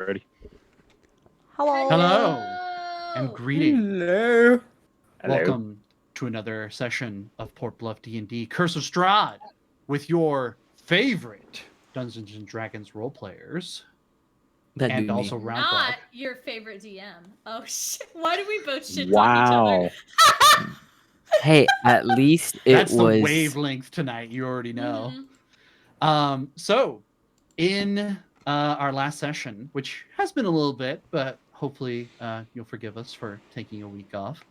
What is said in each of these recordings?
Ready? Hello. Hello and greetings. Hello. Welcome to another session of Port Bluff D&D Curse of Strahd with your favorite Dungeons and Dragons role players That'd and be also me. Round Not Frog. your favorite DM. Oh shit! Why do we both shit talk each other? Hey, at least it That's was. the wavelength tonight. You already know. Mhm. So, in our last session, which has been a little bit, but hopefully you'll forgive us for taking a week off.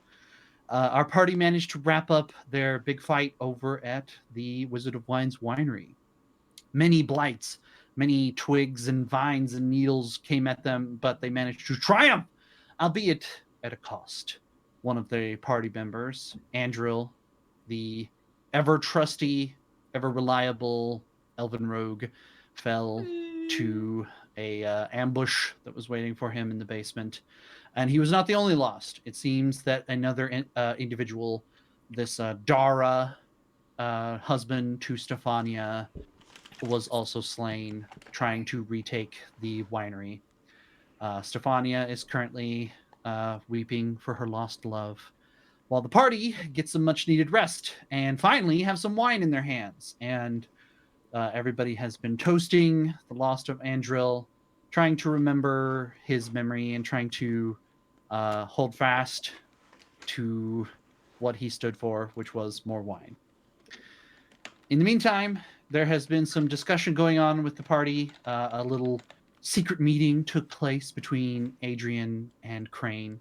Our party managed to wrap up their big fight over at the Wizard of Wine's winery. Many blights, many twigs and vines and needles came at them, but they managed to triumph, albeit at a cost. One of the party members, Andril, the ever trusty, ever reliable elven rogue, fell to a ambush that was waiting for him in the basement. And he was not the only lost. It seems that another individual, this Dara, husband to Stefania, was also slain trying to retake the winery. Stefania is currently weeping for her lost love, while the party gets some much needed rest and finally have some wine in their hands. And everybody has been toasting the loss of Andril, trying to remember his memory and trying to hold fast to what he stood for, which was more wine. In the meantime, there has been some discussion going on with the party. A little secret meeting took place between Adrian and Crane,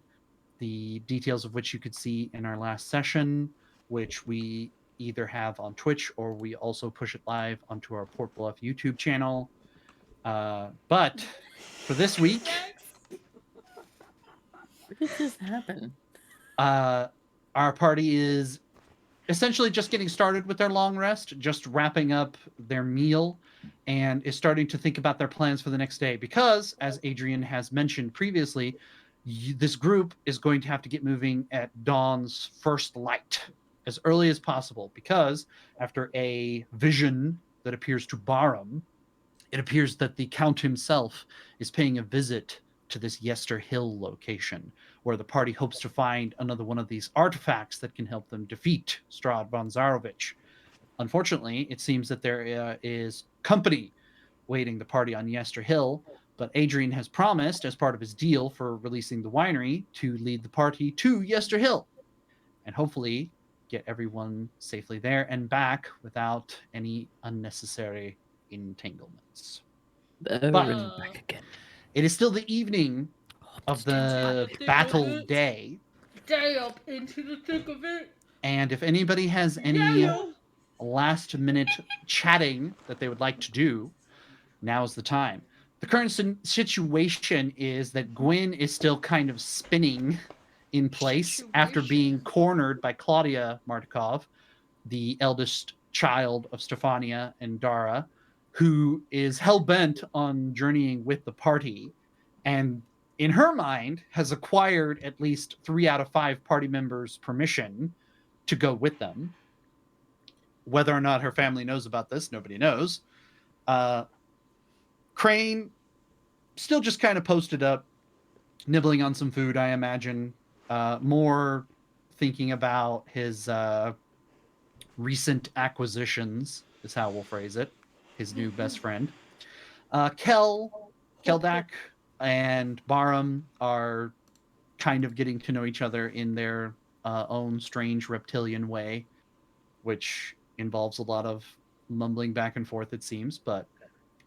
the details of which you could see in our last session, which we either have on Twitch or we also push it live onto our Port Bluff YouTube channel. But for this week, Where did this happen? our party is essentially just getting started with their long rest, just wrapping up their meal, and is starting to think about their plans for the next day. Because, as Adrian has mentioned previously, this group is going to have to get moving at dawn's first light as early as possible. Because after a vision that appears to Barham, it appears that the Count himself is paying a visit to this Yester Hill location, where the party hopes to find another one of these artifacts that can help them defeat Strahd von Zarovich. Unfortunately, it seems that there is company waiting the party on Yester Hill, but Adrian has promised, as part of his deal for releasing the winery, to lead the party to Yester Hill and hopefully get everyone safely there and back without any unnecessary entanglements. But back again. It is still the evening of the battle day. Stay up into the thick of it. And if anybody has any last minute chatting that they would like to do, now's the time. The current situation is that Gwyn is still kind of spinning in place after being cornered by Claudia Martikov, the eldest child of Stefania and Dara, who is hell-bent on journeying with the party, and in her mind has acquired at least 3 out of 5 party members' permission to go with them. Whether or not her family knows about this, nobody knows. Crane still just kind of posted up, nibbling on some food, I imagine. More thinking about his recent acquisitions, is how we'll phrase it. His new best friend. Keldak, and Barham are kind of getting to know each other in their own strange reptilian way, which involves a lot of mumbling back and forth, it seems, but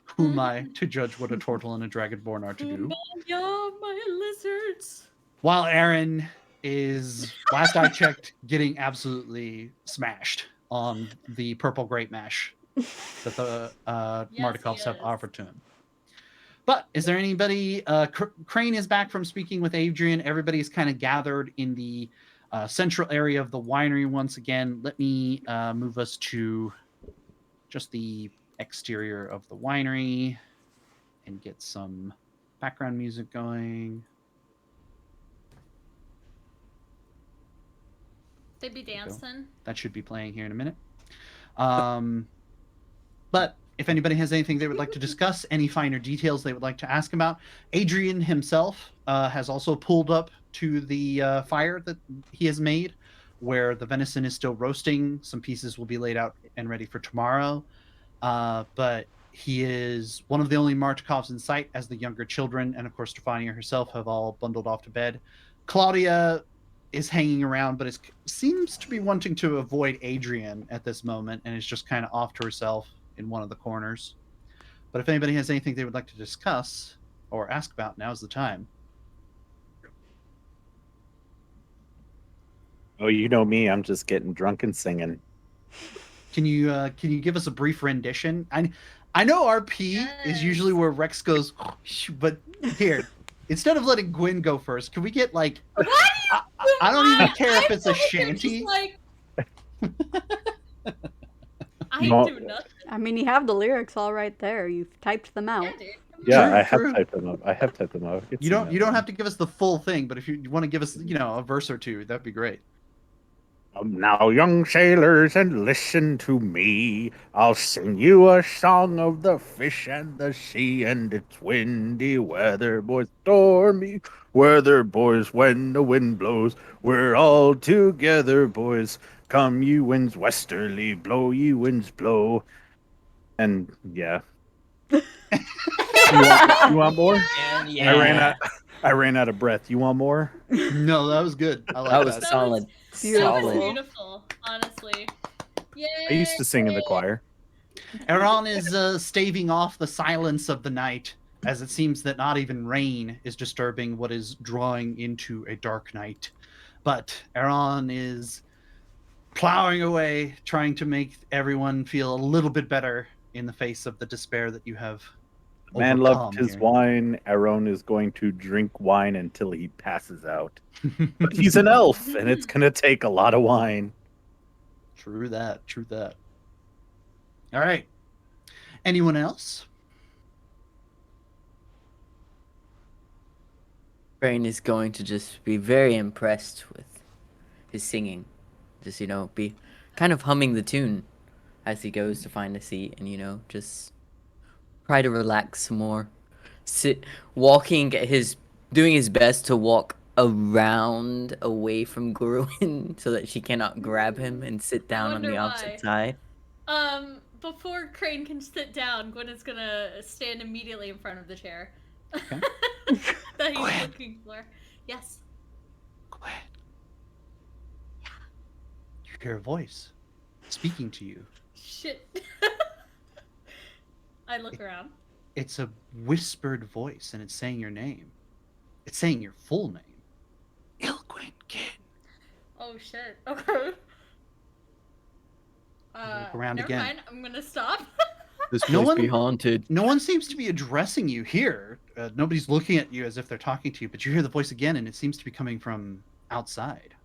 who am I to judge what a turtle and a dragonborn are to do? Yeah, my lizards. While Aaron is, last I checked, getting absolutely smashed on the purple grape mash that the Martikovs have offered to him. But is there anybody? Crane is back from speaking with Adrian. Everybody's kind of gathered in the central area of the winery once again. Let me move us to just the exterior of the winery and get some background music going. They be dancing. That should be playing here in a minute. But if anybody has anything they would like to discuss, any finer details they would like to ask about, Adrian himself has also pulled up to the fire that he has made, where the venison is still roasting. Some pieces will be laid out and ready for tomorrow. But he is one of the only Martikovs in sight, as the younger children and, of course, Stefania herself have all bundled off to bed. Claudia is hanging around, but seems to be wanting to avoid Adrian at this moment and is just kind of off to herself in one of the corners. But if anybody has anything they would like to discuss or ask about, now's the time. Oh, you know me. I'm just getting drunk and singing. Can you give us a brief rendition? I know RP is usually where Rex goes, but here, instead of letting Gwen go first, can we get like? Why do you? I don't even care if it's a feel like you're shanty. just like, I No. do nothing. I mean, you have the lyrics all right there. You've typed them out. Yeah, dude. Come Yeah, on. I have True. typed them up. I have typed them up. You don't have to give us the full thing, but if you want to give us, a verse or two, that'd be great. Now, young sailors, and listen to me. I'll sing you a song of the fish and the sea, and it's windy weather, boys, stormy weather, boys. When the wind blows, we're all together, boys. Come, ye winds westerly, blow, ye winds blow. And yeah, you want more? And I ran out of breath. You want more? No, that was good. I like that was that. solid. Beautiful. That was Solid. beautiful, honestly. Yay! I used to sing in the choir. Aaron is staving off the silence of the night, as it seems that not even rain is disturbing what is drawing into a dark night. But Aaron is plowing away, trying to make everyone feel a little bit better in the face of the despair that you have Man overcome loved his here. wine. Aaron is going to drink wine until he passes out. But he's an elf, and it's going to take a lot of wine. True that. True that. All right. Anyone else? Brain is going to just be very impressed with his singing. Just, be kind of humming the tune as he goes to find a seat and, just try to relax some more. Doing his best to walk around away from Gruin so that she cannot grab him and sit down on the wonder opposite why. side. Before Crane can sit down, Gwen is gonna stand immediately in front of the chair. Okay. That he's Gwen. looking for. Yes. Gwen. Yeah. You hear a voice speaking to you. Shit. I look around. It's a whispered voice, and it's saying your name. It's saying your full name. Ilquin Kid. Oh shit. Okay. Look around never again. mind. I'm gonna stop. This No place one- be haunted. No one seems to be addressing you here. Nobody's looking at you as if they're talking to you, but you hear the voice again, and it seems to be coming from outside.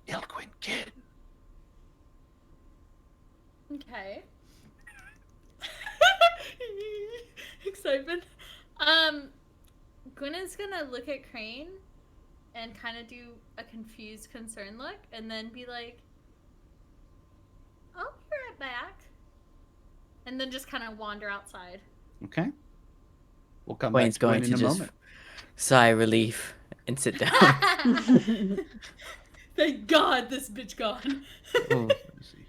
Ilquin Kid. Okay. Excitement. Gwen is gonna look at Crane and kind of do a confused, concerned look, and then be like, "I'll be right back," and then just kind of wander outside. Okay. We'll come Wayne's back to Gwen going in to a just moment. sigh relief and sit down. Thank God this bitch gone. Oh. Let me see.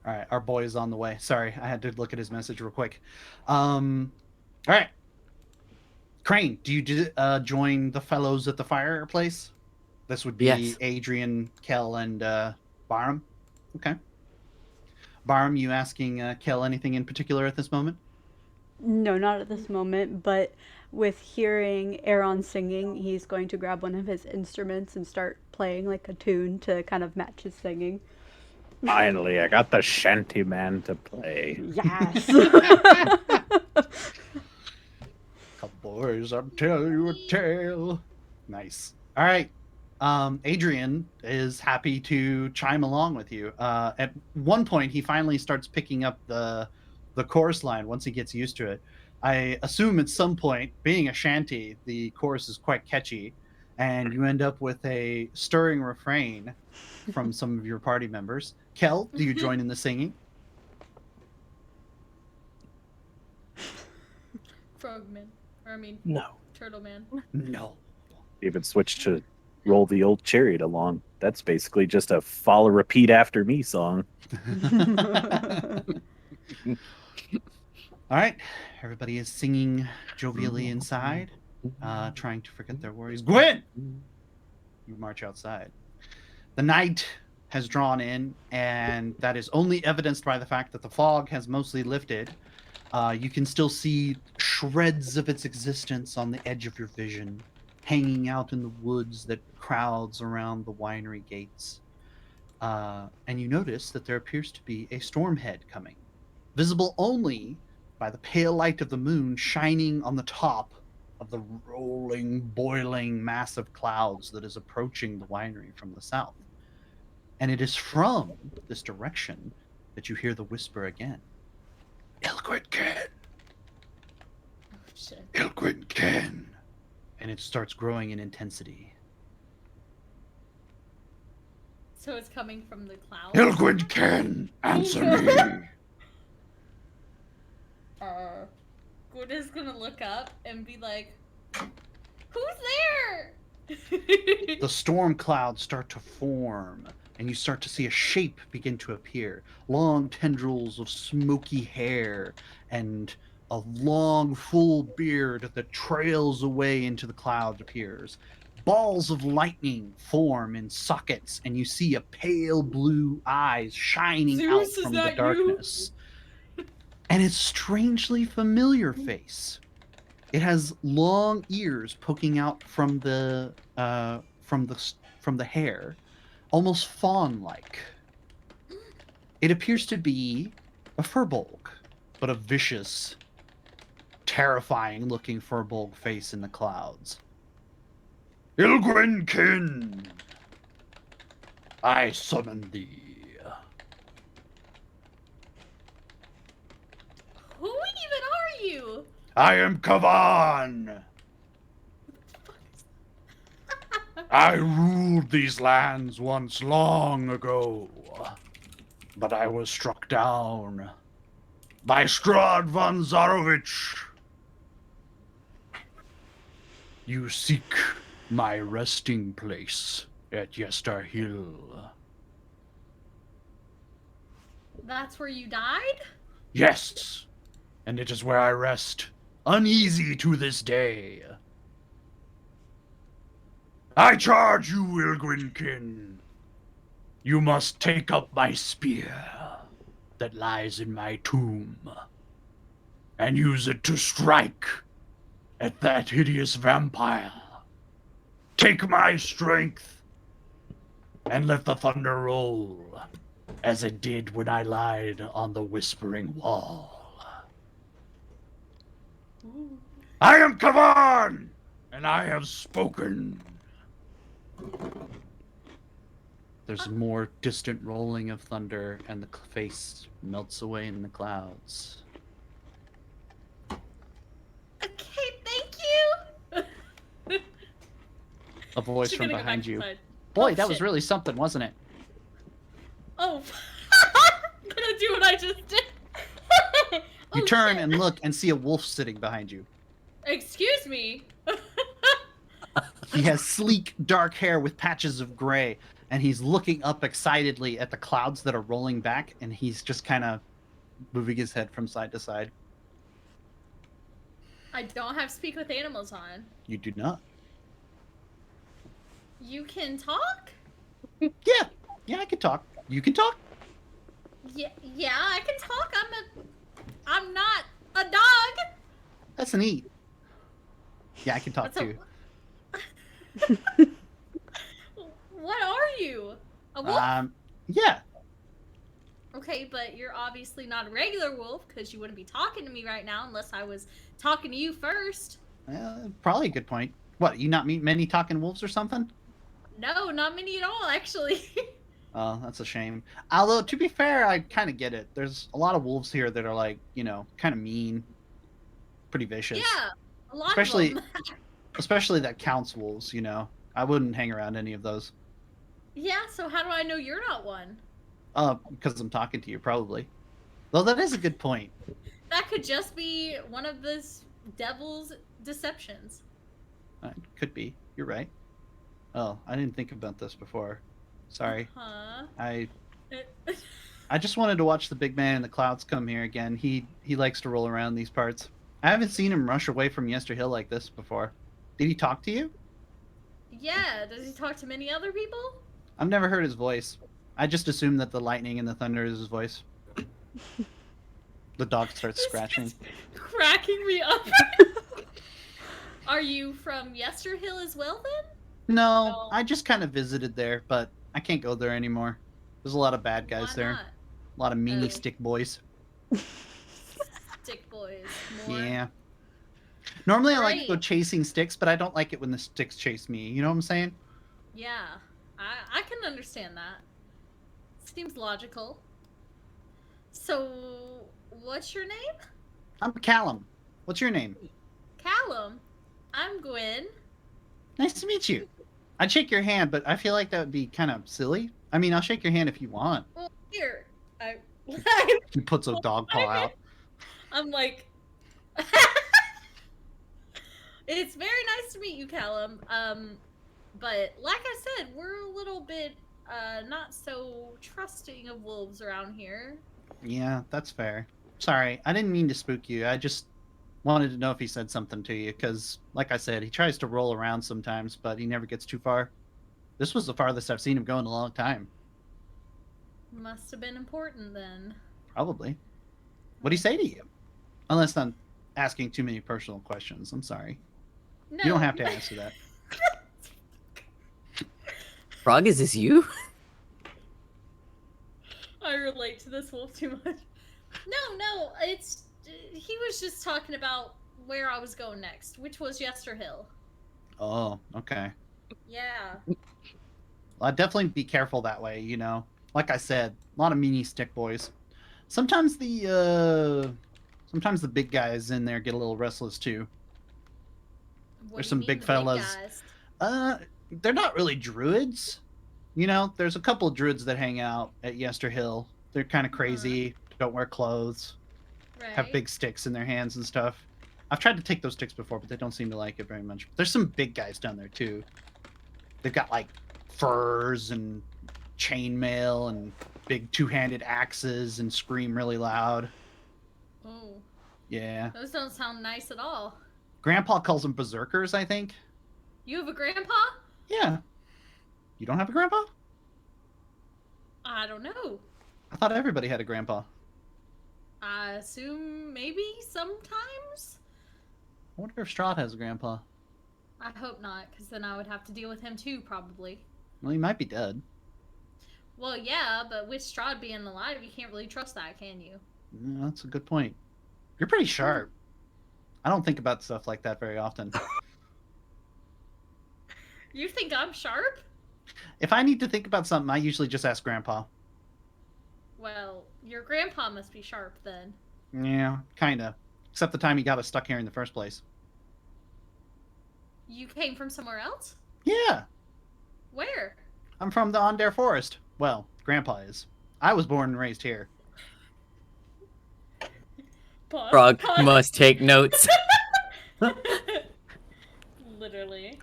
All right, our boy is on the way. Sorry, I had to look at his message real quick. All right. Crane, do you join the fellows at the fireplace? This would be Yes. Adrian, Kel, and Barham. Okay. Barham, you asking Kel anything in particular at this moment? No, not at this moment, but with hearing Aaron singing, he's going to grab one of his instruments and start playing like a tune to kind of match his singing. Finally, I got the shanty man to play. Yes. Come boys, I'll tell you a tale. Nice. All right. Adrian is happy to chime along with you. At one point, he finally starts picking up the chorus line once he gets used to it. I assume at some point, being a shanty, the chorus is quite catchy, and you end up with a stirring refrain from some of your party members. Kel, do you join in the singing? Frogman. Or I mean, No. Turtle Man. No. Even switch to roll the old chariot along. That's basically just a follow repeat after me song. All right, everybody is singing jovially inside, trying to forget their worries. Gwen, you march outside. The night has drawn in, and that is only evidenced by the fact that the fog has mostly lifted. You can still see shreds of its existence on the edge of your vision, hanging out in the woods that crowds around the winery gates. And you notice that there appears to be a storm head coming, visible only by the pale light of the moon shining on the top of the rolling, boiling mass of clouds that is approaching the winery from the south. And it is from this direction that you hear the whisper again. Ilgrid Ken! Oh, shit. Ilgrid Ken! And it starts growing in intensity. So it's coming from the clouds? Ilgrid Ken! Answer me! Gorda's gonna look up and be like, who's there? The storm clouds start to form, and you start to see a shape begin to appear. Long tendrils of smoky hair and a long, full beard that trails away into the cloud appears. Balls of lightning form in sockets, and you see a pale blue eyes shining out Zeus, is from the that you? darkness. And it's strangely familiar face. It has long ears poking out from the hair, almost fawn-like. It appears to be a furbolg, but a vicious, terrifying-looking furbolg face in the clouds. Ilgrin Kin, I summon thee. Who even are you? I am Kavan. I ruled these lands once long ago, but I was struck down by Strahd von Zarovich. You seek my resting place at Yestar Hill. That's where you died? Yes, and it is where I rest, uneasy to this day. I charge you, Ilgrinkin. You must take up my spear that lies in my tomb and use it to strike at that hideous vampire. Take my strength and let the thunder roll as it did when I lied on the Whispering Wall. Ooh. I am Kavan, and I have spoken. There's more distant rolling of thunder, and the face melts away in the clouds. Okay, thank you. A voice She's from gonna go behind back you. inside. Boy, Oh, that was shit. really something, wasn't it? Oh, I'm gonna do what I just did. You Oh, turn shit. and look and see a wolf sitting behind you. Excuse me. He has sleek, dark hair with patches of gray, and he's looking up excitedly at the clouds that are rolling back, and he's just kind of moving his head from side to side. I don't have speak with animals on. You do not. You can talk? Yeah, I can talk. You can talk. Yeah, I can talk. I'm not a dog. That's neat. Yeah, I can talk That's a- too. What are you? A wolf? Yeah. Okay, but you're obviously not a regular wolf because you wouldn't be talking to me right now unless I was talking to you first. Probably a good point. What, you not meet many talking wolves or something? No, not many at all, actually. Oh, that's a shame. Although, to be fair, I kind of get it. There's a lot of wolves here that are like, kind of mean, pretty vicious. Yeah, a lot Especially- of them. Especially that counts wolves, I wouldn't hang around any of those. Yeah, so how do I know you're not one? Because I'm talking to you, probably. Though that is a good point. That could just be one of this devil's deceptions. Could be. You're right. Oh, I didn't think about this before. Sorry. Huh? I just wanted to watch the big man in the clouds come here again. He likes to roll around these parts. I haven't seen him rush away from Yester Hill like this before. Did he talk to you? Yeah, does he talk to many other people? I've never heard his voice. I just assumed that the lightning and the thunder is his voice. The dog starts scratching. This is cracking me up. Are you from Yester Hill as well then? No, I just kind of visited there, but I can't go there anymore. There's a lot of bad guys Why there. not? A lot of meanie Oh. stick boys. Stick boys. More. Yeah. Normally I like to go Great. chasing sticks, but I don't like it when the sticks chase me. You know what I'm saying? Yeah, I can understand that. Seems logical. So, what's your name? I'm Callum. What's your name? Callum. I'm Gwen. Nice to meet you. I'd shake your hand, but I feel like that would be kind of silly. I mean, I'll shake your hand if you want. Well, here. He puts a dog paw out. I'm like, it's very nice to meet you, Callum. But like I said, we're a little bit not so trusting of wolves around here. Yeah, that's fair. Sorry, I didn't mean to spook you. I just wanted to know if he said something to you, because, like I said, he tries to roll around sometimes, but he never gets too far. This was the farthest I've seen him go in a long time. Must have been important then. Probably. What'd he say to you? Unless I'm asking too many personal questions. I'm sorry. No. You don't have to answer that. Frog, is this you? I relate to this wolf too much. No, it's he was just talking about where I was going next, which was Yester Hill. Oh, okay. Yeah. Well, I'd definitely be careful that way, you know. Like I said, a lot of meanie stick boys. Sometimes the big guys in there get a little restless too. What There's do some you big mean, fellas. guys? They're not really druids. You know, there's a couple of druids that hang out at Yester Hill. They're kind of crazy, don't wear clothes, Right. have big sticks in their hands and stuff. I've tried to take those sticks before, but they don't seem to like it very much. There's some big guys down there too. They've got like furs and chainmail and big two-handed axes and scream really loud. Oh, Yeah. those don't sound nice at all. Grandpa calls them berserkers, I think. You have a grandpa? Yeah. You don't have a grandpa? I don't know. I thought everybody had a grandpa. I assume maybe sometimes. I wonder if Strahd has a grandpa. I hope not, because then I would have to deal with him too, probably. Well, he might be dead. Well, yeah, but with Strahd being alive, you can't really trust that, can you? Yeah, that's a good point. You're pretty sharp. I don't think about stuff like that very often. You think I'm sharp? If I need to think about something, I usually just ask Grandpa. Well, your grandpa must be sharp then. Yeah, kinda. Except the time he got us stuck here in the first place. You came from somewhere else? Yeah, Where? I'm from the Ondare Forest. Well, Grandpa is. I was born and raised here. Pause. Frog Pause. must take notes. Literally.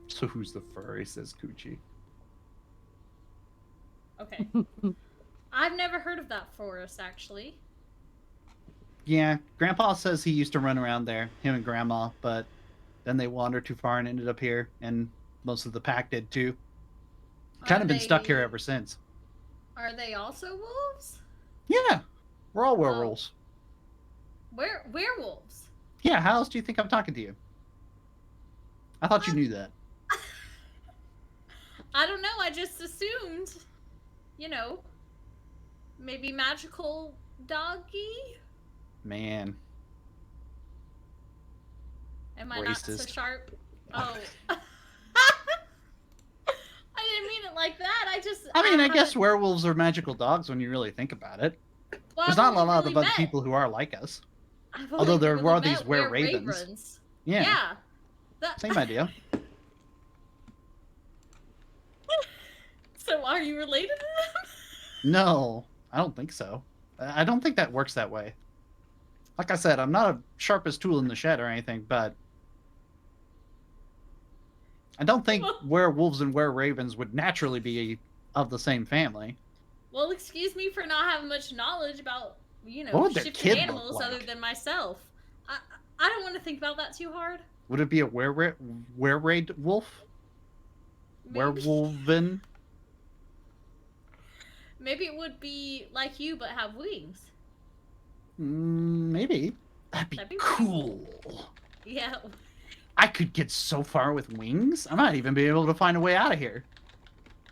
So who's the furry, says Coochie. Okay. I've never heard of that forest, actually. Yeah, Grandpa says he used to run around there, him and Grandma, but then they wandered too far and ended up here, and most of the pack did too. Kind of been stuck here ever since. Are they also wolves? Yeah, we're all werewolves. Werewolves? Yeah, how else do you think I'm talking to you? I thought you knew that. I don't know, I just assumed, you know, maybe magical doggy? Man. Am I not so Racist. sharp? Oh. I didn't mean it like that. I mean, I guess haven't- werewolves are magical dogs when you really think about it. well, There's I've not a only lot really of other met- people who are like us. I've Although only there really were met these were-ravens. Yeah, Yeah. same idea. So are you related to them? No, I don't think so. I don't think that works that way. Like I said, I'm not a sharpest tool in the shed or anything, but I don't think werewolves and were-ravens would naturally be of the same family. Well, excuse me for not having much knowledge about, What would their shifted kid look animals other like? than myself. I don't want to think about that too hard. Would it be a were-raid wolf? Maybe, Werewolven? maybe it would be like you but have wings. Maybe. That'd be That'd be pretty cool. Yeah. I could get so far with wings. I might even be able to find a way out of here.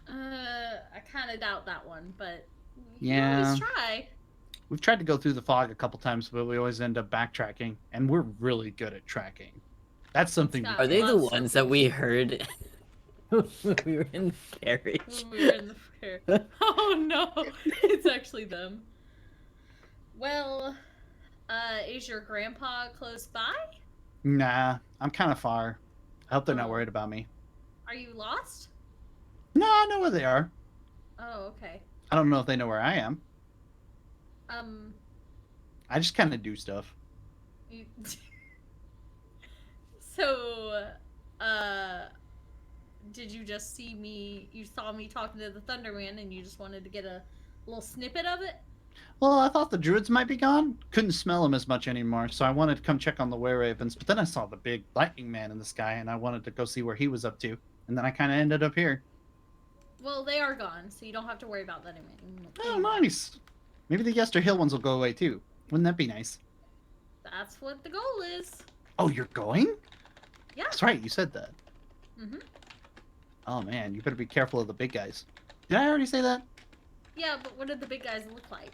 I kind of doubt that one, but you can Yeah. always try. We've tried to go through the fog a couple times, but we always end up backtracking, and we're really good at tracking. That's something we Scott, Are they the Lots of ones that we heard when we were in the carriage? When we were in the fair. Oh no, it's actually them. Well, is your grandpa close by? Nah, I'm kind of far. I hope they're not Oh. worried about me. Are you lost? No, I know where they are. Oh, okay. I don't know if they know where I am. I just kind of do stuff. You... So, did you just see me? You saw me talking to the Thunderman, and you just wanted to get a little snippet of it? Well, I thought the druids might be gone. Couldn't smell them as much anymore, so I wanted to come check on the were-ravens. But then I saw the big lightning man in the sky, and I wanted to go see where he was up to. And then I kind of ended up here. Well, they are gone, so you don't have to worry about that anymore. Oh, nice. Maybe the Yester Hill ones will go away too. Wouldn't that be nice? That's what the goal is. Oh, you're going? Yeah. That's right, you said that. Mhm. Oh man, you better be careful of the big guys. Did I already say that? Yeah, but what do the big guys look like?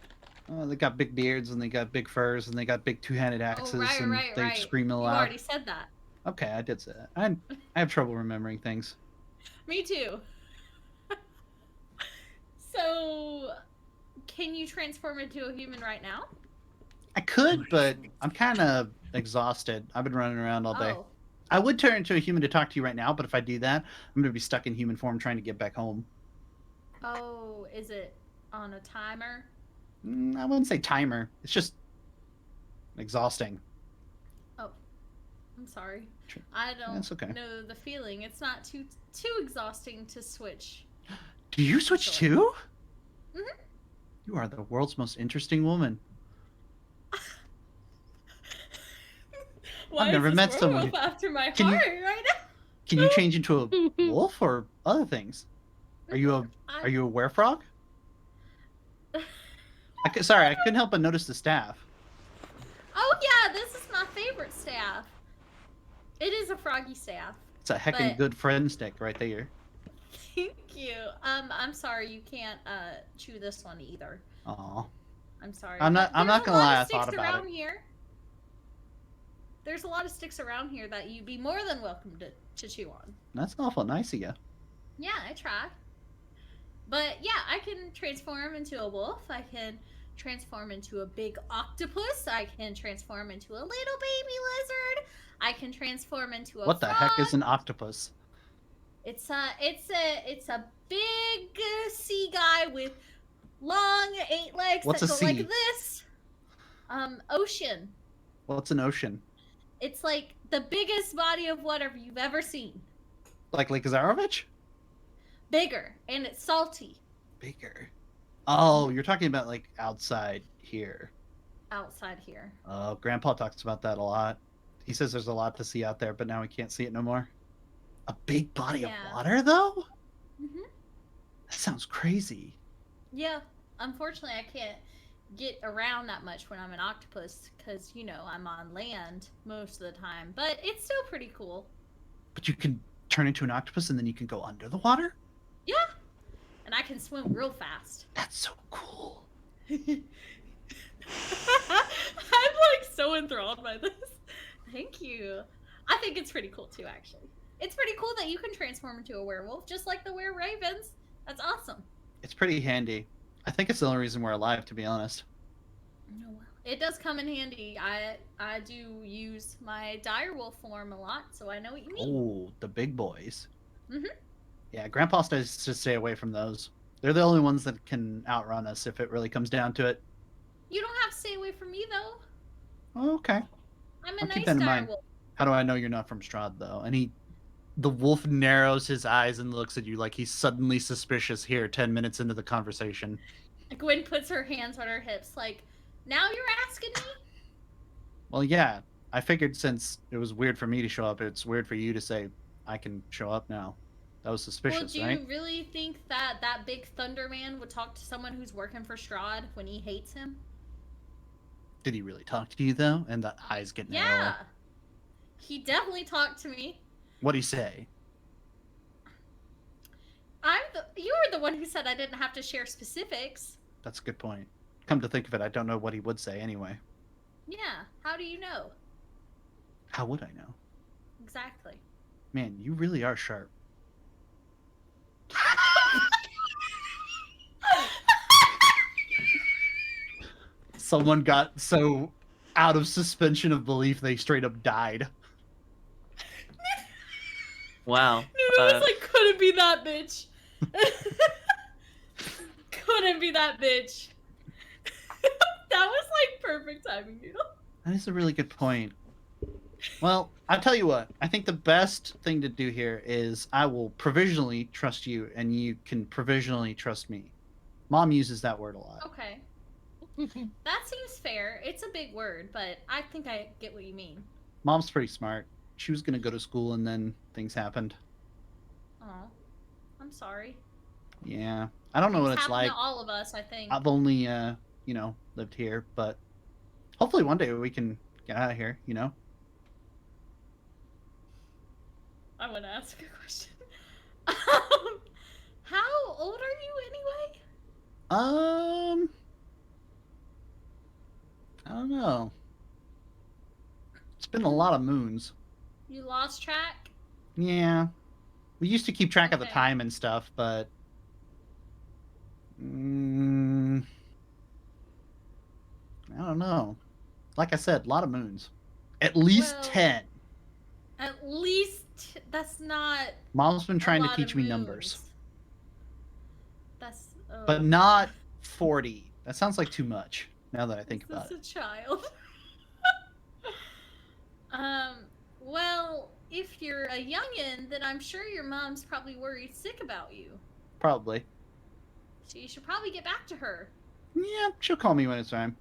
Oh, they got big beards and they got big furs and they got big two-handed axes and they right. scream a You lot. already said that. Okay, I did say that. I have trouble remembering things. Me too. So, can you transform into a human right now? I could, but I'm kind of exhausted. I've been running around all day. Oh. I would turn into a human to talk to you right now, but if I do that, I'm going to be stuck in human form trying to get back home. Oh, is it on a timer? I wouldn't say timer. It's just exhausting. Oh, I'm sorry. Sure. I don't That's okay. know the feeling. It's not too exhausting to switch. Do you switch Sure. too? Mhm. You are the world's most interesting woman. Why never is this met someone werewolf after my Can you- heart right now? Can you change into a wolf or other things? Are you a werefrog? Sorry, I couldn't help but notice the staff. Oh yeah, this is my favorite staff. It is a froggy staff. It's a heckin' But- good friend stick right there. Thank you. I'm sorry you can't chew this one either. Aw. I'm sorry. I'm not But there's gonna a lot lie, of I thought sticks about around here. There's a lot of sticks around here that you'd be more than welcome to chew on. That's awful nice of you. Yeah, I try. But yeah, I can transform into a wolf. I can transform into a big octopus. I can transform into a little baby lizard. I can transform into a What the heck frog. is an octopus? It's a big sea guy with long 8 legs What's that a go like sea? this. Ocean. What's an ocean? It's like the biggest body of water you've ever seen. Like Lake Zarovich? Bigger, and it's salty Bigger. Oh, you're talking about like outside here. outside here. Grandpa talks about that a lot. He says there's a lot to see out there, but now we can't see it no more. A big body of Yeah. water, though? Mhm. That sounds crazy. Yeah, unfortunately, I can't get around that much when I'm an octopus because I'm on land most of the time. But it's still pretty cool. But you can turn into an octopus and then you can go under the water? Yeah, and I can swim real fast. That's so cool. I'm like so enthralled by this. Thank you. I think it's pretty cool too, actually. It's pretty cool that you can transform into a werewolf, just like the were-ravens. That's awesome. It's pretty handy. I think it's the only reason we're alive, to be honest. No, well, It does come in handy. I do use my direwolf form a lot, so I know what you mean. Oh, the big boys. Mhm. Yeah, Grandpa says to stay away from those. They're the only ones that can outrun us if it really comes down to it. You don't have to stay away from me though. Oh, okay. I'm a I'll keep nice that in mind. direwolf. How do I know you're not from Strahd, though? And the wolf narrows his eyes and looks at you like he's suddenly suspicious here 10 minutes into the conversation. Gwen puts her hands on her hips, like, now you're asking me? Well, yeah. I figured since it was weird for me to show up, it's weird for you to say, I can show up now. That was Well, suspicious, do right? you really think that that big thunder man would talk to someone who's working for Strahd when he hates him? Did he really talk to you, though? And the eyes get narrower. Yeah. He definitely talked to me. What'd he say? You were the one who said I didn't have to share specifics. That's a good point. Come to think of it, I don't know what he would say anyway. Yeah, how do you know? How would I know? Exactly. Man, you really are sharp. Someone got so out of suspension of belief they straight up died. Wow. Nuno was like, couldn't be that bitch. Couldn't be that bitch. That was like perfect timing, Noodle. That is a really good point. Well, I'll tell you what. I think the best thing to do here is I will provisionally trust you, and you can provisionally trust me. Mom uses that word a lot. Okay. That seems fair. It's a big word, but I think I get what you mean. Mom's pretty smart. She was going to go to school, and then things happened. Oh, I'm sorry. Yeah. I don't know what it's happened like. to all of us, I think. I've only, lived here, but hopefully one day we can get out of here, I want to ask a question. How old are you anyway? I don't know. It's been a lot of moons. You lost track? Yeah. We used to keep track of the Okay. time and stuff, but I don't know. Like I said, a lot of moons. At least Well, 10. At least that's not Mom's been trying a to lot teach of me moons. numbers, That's but not 40. That sounds like too much now that I think Is about this it. a child? Well, if you're a youngin', then I'm sure your mom's probably worried sick about you. Probably. So you should probably get back to her. Yeah, she'll call me when it's time.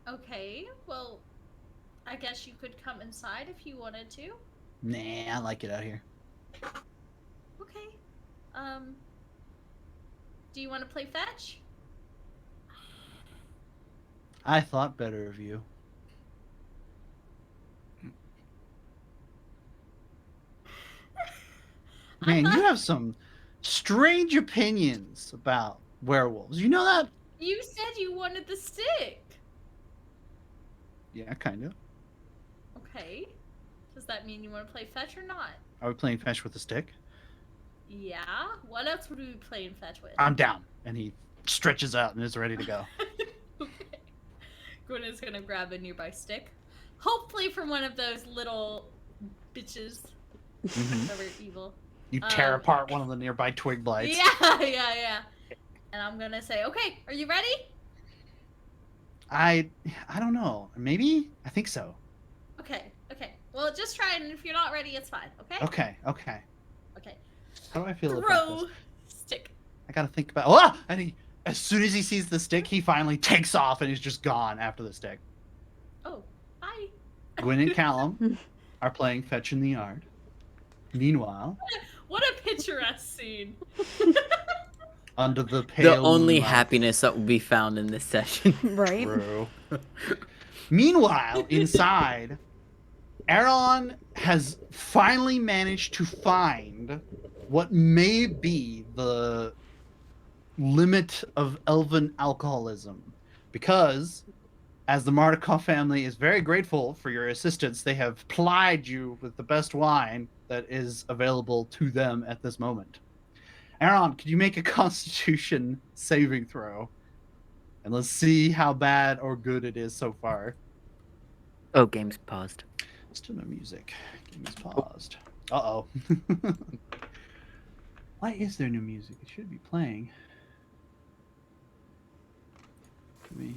Okay, well, I guess you could come inside if you wanted to. Nah, I like it out here. Okay. Do you want to play fetch? I thought better of you. Man, you have some strange opinions about werewolves. You know that? You said you wanted the stick. Yeah, kind of. Okay. Does that mean you want to play fetch or not? Are we playing fetch with a stick? Yeah. What else would we be playing fetch with? I'm down. And he stretches out and is ready to go. Okay. Gwen is gonna grab a nearby stick. Hopefully from one of those little bitches Mhm. that are evil. You tear apart one of the nearby twig blights. Yeah. And I'm gonna say, okay, are you ready? I don't know. Maybe? I think so. Okay. Well, just try it, and if you're not ready, it's fine, okay? Okay. Okay. How do I feel about Throw this? stick. I gotta think about. Oh! And as soon as he sees the stick, he finally takes off and is just gone after the stick. Oh, bye. Gwen and Callum are playing fetch in the yard. Meanwhile, What a picturesque scene. under the pale The only moonlight- happiness that will be found in this session. Right? True. Meanwhile, inside, Aaron has finally managed to find what may be the limit of elven alcoholism. Because, as the Mardukov family is very grateful for your assistance, they have plied you with the best wine that is available to them at this moment. Aaron, could you make a Constitution saving throw? And let's see how bad or good it is so far. Oh, game's paused. Still no music. Game is paused. Uh-oh. Why is there no music? It should be playing. Let me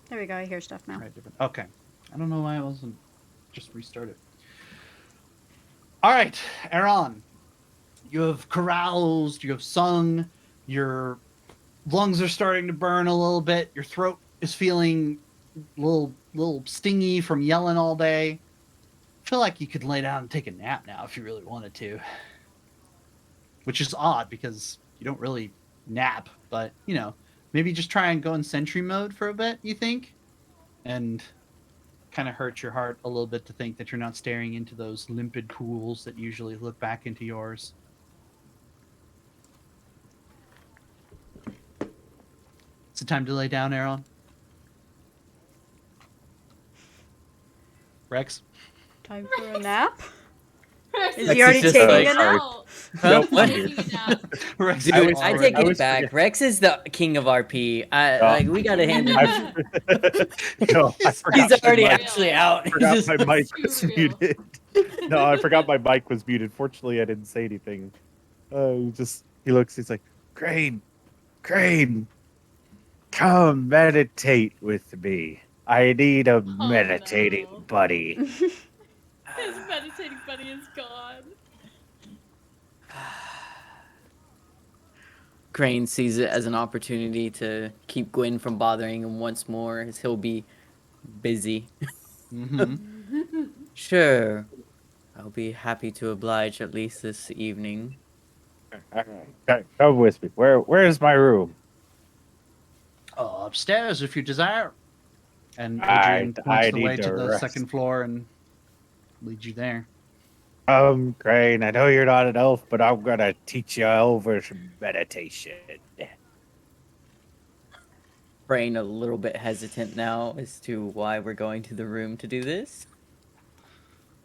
There we go. I hear stuff now. try a different. Okay. I don't know why I wasn't just restart it. All right, Aaron. You have caroused, you have sung, your lungs are starting to burn a little bit, your throat is feeling a little stingy from yelling all day. I feel like you could lay down and take a nap now if you really wanted to. Which is odd because you don't really nap, but you know, maybe just try and go in sentry mode for a bit, you think? And kind of hurt your heart a little bit to think that you're not staring into those limpid pools that usually look back into yours. Is it time to lay down, Aaron? Rex? Time for a nap? Is Rex he already just taking like- a nap? out. Well, Nope, what? I'm here. Taking a nap. Rex Dude, I is was- I already- take I it was back. forget- Rex is the king of RP. Like we gotta hand him. No, I forgot He's my already mic- actually out. He's forgot just- my mic Too was real. muted. No, I forgot my mic was muted. Fortunately, I didn't say anything. He looks. He's like, Crane, come meditate with me. I need a meditating no. buddy. His meditating buddy is gone. Crane sees it as an opportunity to keep Gwyn from bothering him once more, as he'll be busy. Mhm. Sure, I'll be happy to oblige at least this evening. Come with me. Where's my room? Upstairs, if you desire. And I- Adrian I points the need way to to the rest. second floor and leads you there. Crane, I know you're not an elf, but I'm gonna teach you elvish meditation. Crane a little bit hesitant now as to why we're going to the room to do this.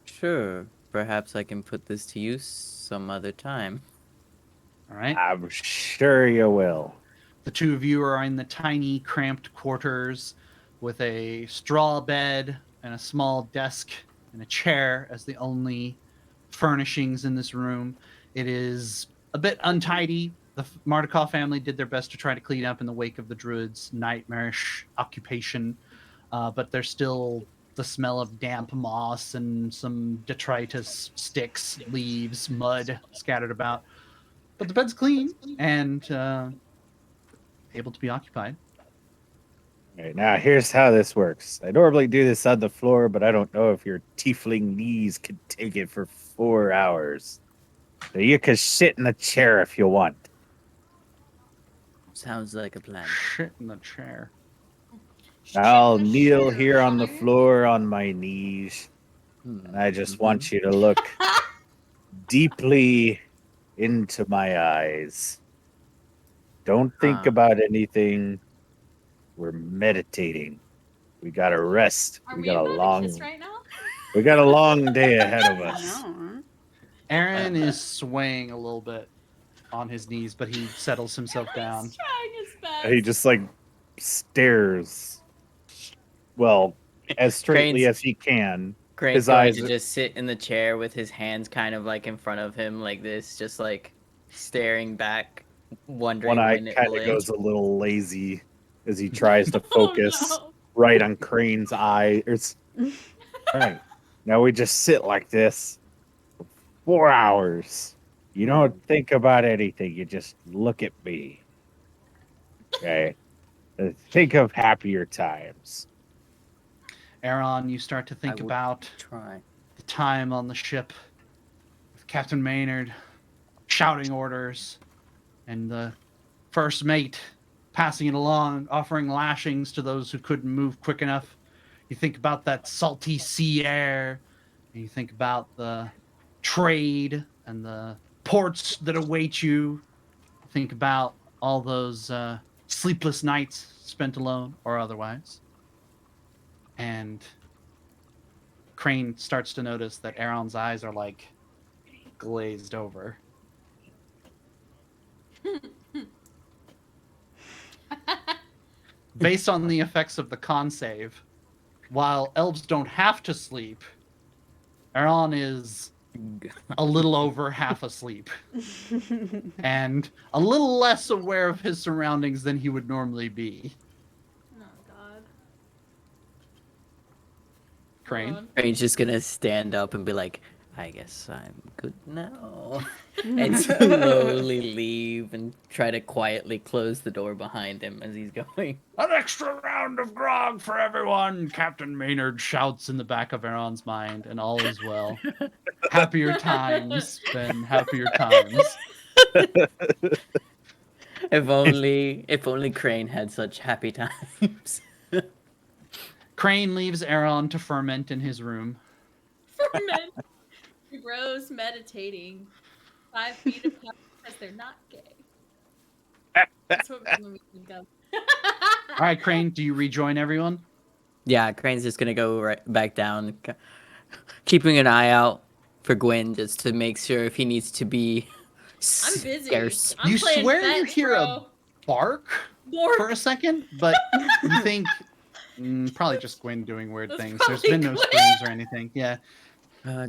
Sure, perhaps I can put this to use some other time. All right. I'm sure you will. The two of you are in the tiny, cramped quarters with a straw bed and a small desk and a chair as the only furnishings in this room. It is a bit untidy. The Mardukov family did their best to try to clean up in the wake of the Druids' nightmarish occupation, but there's still the smell of damp moss and some detritus, sticks, leaves, mud scattered about. But the bed's clean and able to be occupied. All right, now here's how this works. I normally do this on the floor, but I don't know if your tiefling knees can take it for 4 hours. So you can sit in the chair if you want. Sounds like a plan. Shit in the chair. I'll Shit, kneel sure, here on the fine. floor on my knees, and I just want you to look deeply into my eyes. Don't think Huh. about anything. We're meditating. We gotta rest. Are we we got a about long to kiss right now? we got a long day ahead of us. No. Aaron is swaying a little bit on his knees, but he settles himself down. He's trying his best. And he just like stares, well, as straightly Crane's- as he can. Crane's His going eyes to are- just sit in the chair with his hands kind of like in front of him like this, just like staring back, wondering One eye when it kind will of end. goes a little lazy as he tries to Oh, focus no. right on Crane's eye. Right. Now we just sit like this for 4 hours. You don't think about anything. You just look at me. Okay. Think of happier times. Aaron, you start to think would- about Try. the time on the ship with Captain Maynard shouting orders and the first mate passing it along, offering lashings to those who couldn't move quick enough. You think about that salty sea air, and you think about the trade and the ports that await you. Think about all those sleepless nights spent alone or otherwise. And Crane starts to notice that Aaron's eyes are like glazed over. based on the effects of the con save, while elves don't have to sleep, Aaron is a little over half asleep and a little less aware of his surroundings than he would normally be. Oh God. Crane. Hold on. Crane's just gonna stand up and be like, I guess I'm good now. And slowly leave and try to quietly close the door behind him as he's going. An extra round of grog for everyone, Captain Maynard shouts in the back of Aaron's mind, and all is well. Happier times, Ben, happier times. If only Crane had such happy times. Crane leaves Aaron to ferment in his room. Ferment. Bros meditating 5 feet apart because they're not gay. That's what we think of. All right, Crane, do you rejoin everyone? Yeah, Crane's just gonna go right back down, keeping an eye out for Gwen just to make sure if he needs to be I'm busy. scarce. I'm You playing swear you fetch, hear bro. Bark Bork. for a second, but you think probably just Gwen doing weird That's things. There's probably been no Gwen. screams or anything. Yeah.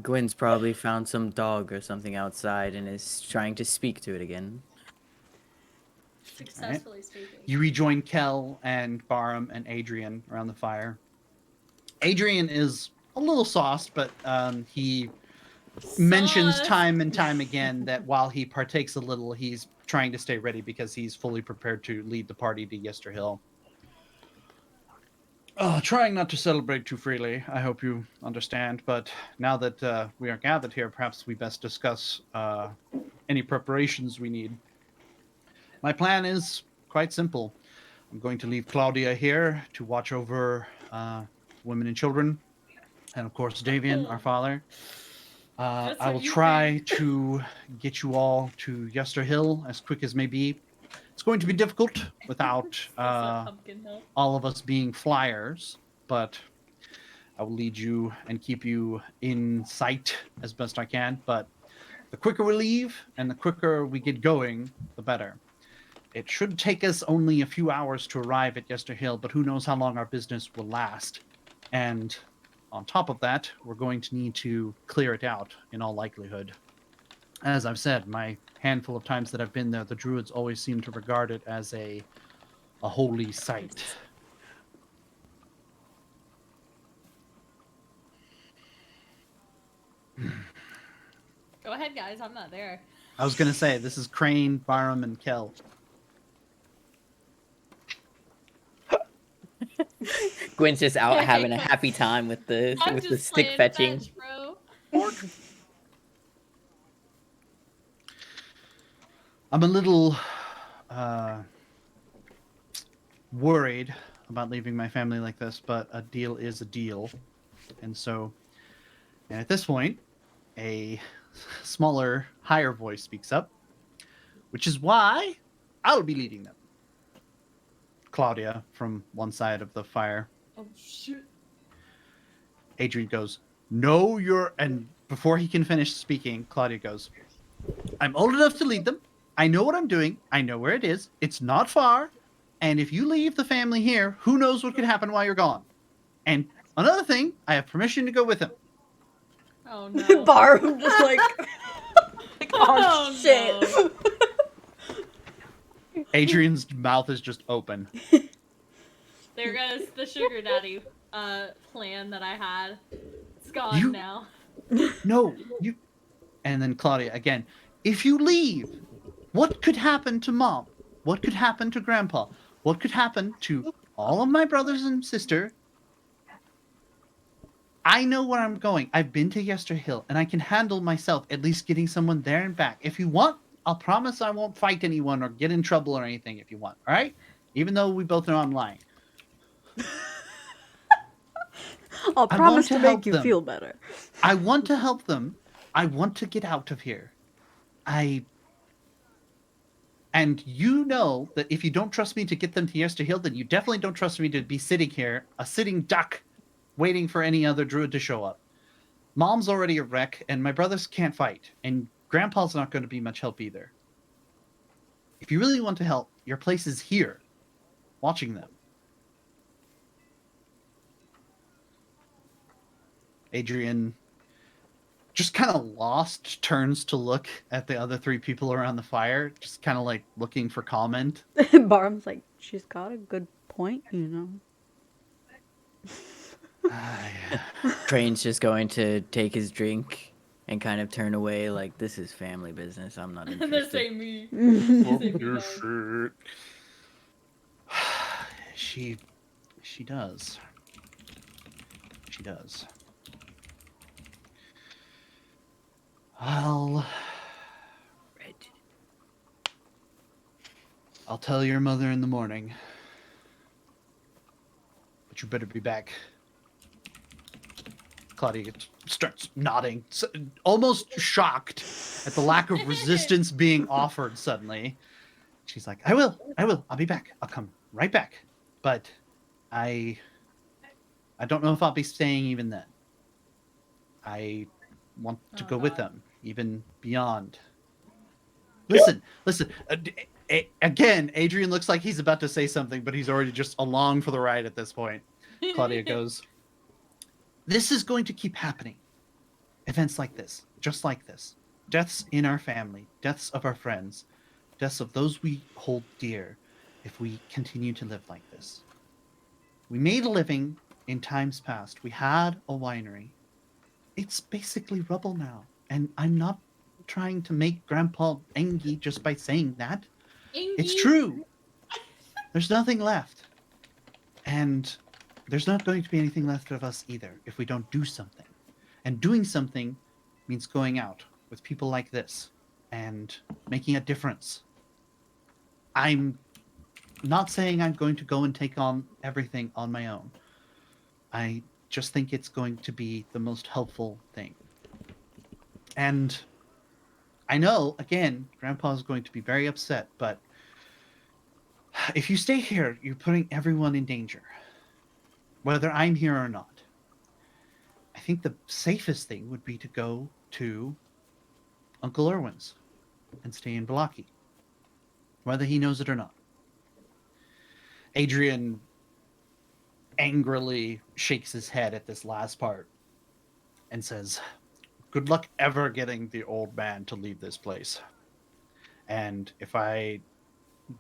Gwen's probably found some dog or something outside and is trying to speak to it again. Successfully speaking. You rejoin Kel and Barham and Adrian around the fire. Adrian is a little sauced, but he mentions Sauce. time and time again that while he partakes a little, he's trying to stay ready because he's fully prepared to lead the party to Yester Hill. Trying not to celebrate too freely, I hope you understand, but now that we are gathered here, perhaps we best discuss any preparations we need. My plan is quite simple. I'm going to leave Claudia here to watch over women and children, and of course Davian, our father. That's I what will you try to get you all to Yester Hill as quick as may be. It's going to be difficult without That's not Pumpkin Hill. all of us being flyers, but I will lead you and keep you in sight as best I can. But the quicker we leave and the quicker we get going, the better. It should take us only a few hours to arrive at Yester Hill, but who knows how long our business will last. And on top of that, we're going to need to clear it out in all likelihood. As I've said, my handful of times that I've been there, the druids always seem to regard it as a holy site. Go ahead, guys. I'm not there. I was going to say, this is Crane, Barham, and Kel. Gwen's just out having a happy time with the I'm with the just stick playing fetching. fetch, bro. I'm a little worried about leaving my family like this, but a deal is a deal. And at this point, a smaller, higher voice speaks up, which is why I'll be leading them. Claudia from one side of the fire. Oh, shit. Adrian goes, "No, you're..." And before he can finish speaking, Claudia goes, "I'm old enough to lead them. I know what I'm doing. I know where it is. It's not far. And if you leave the family here, who knows what could happen while you're gone. And another thing, I have permission to go with him." Oh, no. Barb just like, Oh, shit. Adrian's mouth is just open. There goes the sugar daddy plan that I had. It's gone now. No, you... And then Claudia again, "If you leave, what could happen to Mom? What could happen to Grandpa? What could happen to all of my brothers and sister? I know where I'm going. I've been to Yester Hill, and I can handle myself at least getting someone there and back. If you want, I'll promise I won't fight anyone or get in trouble or anything if you want, all right? Even though we both know I'm lying." I'll promise to help make you them. feel better. I want to help them. I want to get out of here. And you know that if you don't trust me to get them to Yester Hill, then you definitely don't trust me to be sitting here, a sitting duck, waiting for any other druid to show up. Mom's already a wreck, and my brothers can't fight, and Grandpa's not going to be much help either. If you really want to help, your place is here, watching them. Adrian, just kind of lost, turns to look at the other three people around the fire, just kind of like looking for comment. Barham's like, she's got a good point, you know. Crane's just going to take his drink and kind of turn away like, this is family business. I'm not This interested. ain't me. Fuck This ain't me, your guys. shit. She does. She does. I'll tell your mother in the morning. But you better be back. Claudia starts nodding, almost shocked at the lack of resistance being offered suddenly. She's like, I will. I'll be back. I'll come right back. But I don't know if I'll be staying even then. I want to go with them, even beyond. Listen. Again, Adrian looks like he's about to say something, but he's already just along for the ride at this point. Claudia goes, this is going to keep happening. Events like this, just like this. Deaths in our family, deaths of our friends, deaths of those we hold dear, if we continue to live like this. We made a living in times past. We had a winery. It's basically rubble now. And I'm not trying to make Grandpa angry just by saying that. It's Ingy. true. There's nothing left. And there's not going to be anything left of us either if we don't do something. And doing something means going out with people like this and making a difference. I'm not saying I'm going to go and take on everything on my own. I just think it's going to be the most helpful thing. And I know, again, Grandpa's going to be very upset, but if you stay here, you're putting everyone in danger, whether I'm here or not. I think the safest thing would be to go to Uncle Irwin's and stay in Balaki, whether he knows it or not. Adrian angrily shakes his head at this last part and says, good luck ever getting the old man to leave this place. And if I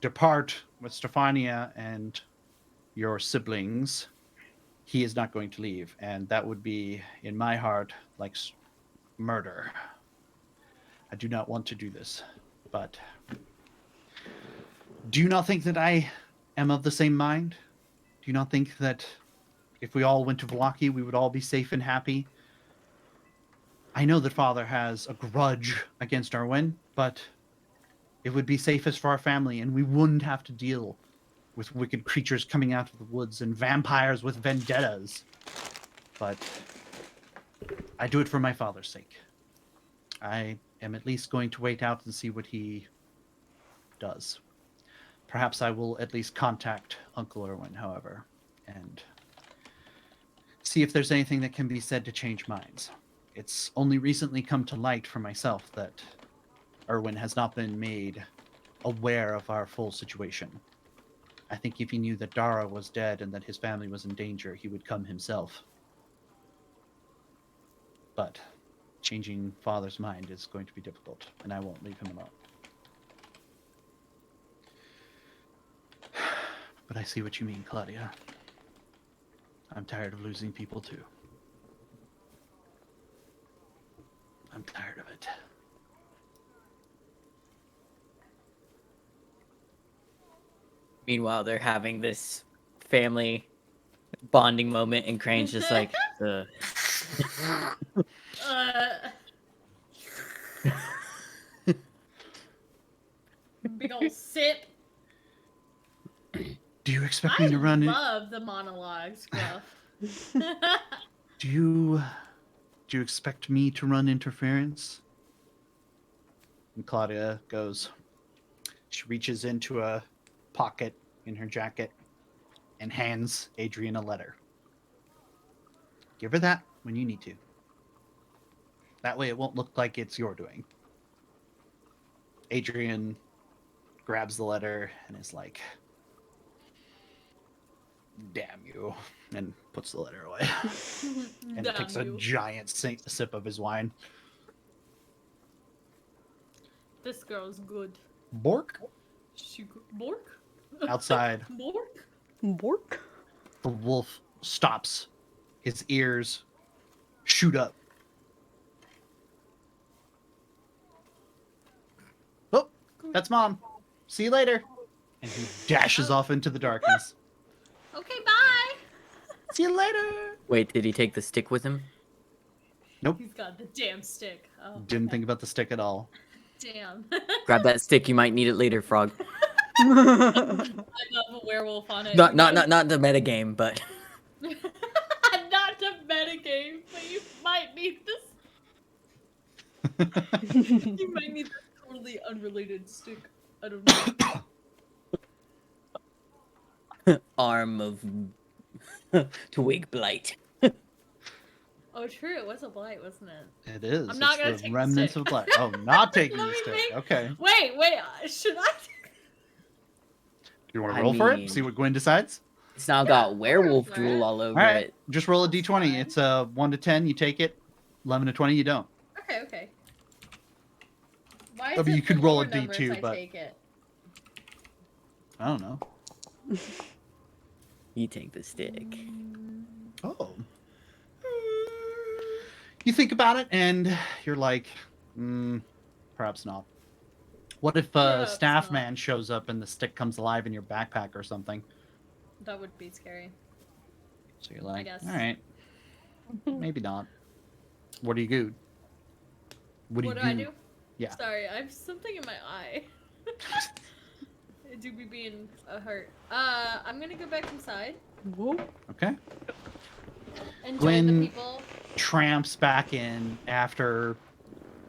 depart with Stefania and your siblings, he is not going to leave. And that would be, in my heart, like murder. I do not want to do this. But do you not think that I am of the same mind? Do you not think that if we all went to Vlaki, we would all be safe and happy? I know that Father has a grudge against Erwin, but it would be safest for our family, and we wouldn't have to deal with wicked creatures coming out of the woods and vampires with vendettas. But I do it for my father's sake. I am at least going to wait out and see what he does. Perhaps I will at least contact Uncle Irwin, however, and see if there's anything that can be said to change minds. It's only recently come to light for myself that Irwin has not been made aware of our full situation. I think if he knew that Dara was dead and that his family was in danger, he would come himself. But changing Father's mind is going to be difficult, and I won't leave him alone. But I see what you mean, Claudia. I'm tired of losing people too. I'm tired of it. Meanwhile, they're having this family bonding moment, and Crane's just like, Uh, big ol' sip. Do you expect I me to run in? love the monologues, Bluff. Do you expect me to run interference? And Claudia goes, she reaches into a pocket in her jacket and hands Adrian a letter. Give her that when you need to. That way it won't look like it's your doing. Adrian grabs the letter and is like, Damn you, and puts the letter away. And Damn takes a you. giant sip of his wine. This girl's good. Bork? She good. Bork? Outside, Bork? Bork? the wolf stops. His ears shoot up. Oh, that's Mom. See you later. And he dashes off into the darkness. Okay, bye. See you later. Wait, did he take the stick with him? Nope. He's got the damn stick. Oh, Didn't think about the stick at all. damn. Grab that stick. You might need it later, Frog. I love a werewolf on it. Not You guys- the metagame, but Not the metagame, but you might need this. You might need this totally unrelated stick. I don't know. arm of twig blight. Oh, true. It was a blight, wasn't it? It is. I'm not It's gonna the take the remnants stick. of black. Oh, not taking Let the me stick. make- Okay. Wait. Should I? Do you want to I roll for mean- it? See what Gwen decides? It's now got werewolf for drool it. all over All right. it. Just roll a d20. It's a 1 to 10. You take it. 11 to 20. You don't. Okay. Why I is mean, it you could the roll a lower number if D2, I but- take it? I don't know. You take the stick. Oh. You think about it, and you're like, perhaps not. What if a Perhaps staff not. man shows up and the stick comes alive in your backpack or something? That would be scary. So you're like, guess. all right, maybe not. What do you do? What do What you do I do? do? Yeah. Sorry, I have something in my eye. It do be being a hurt. I'm gonna go back inside Whoa. Okay. and join Gwen- the people. Tramps back in after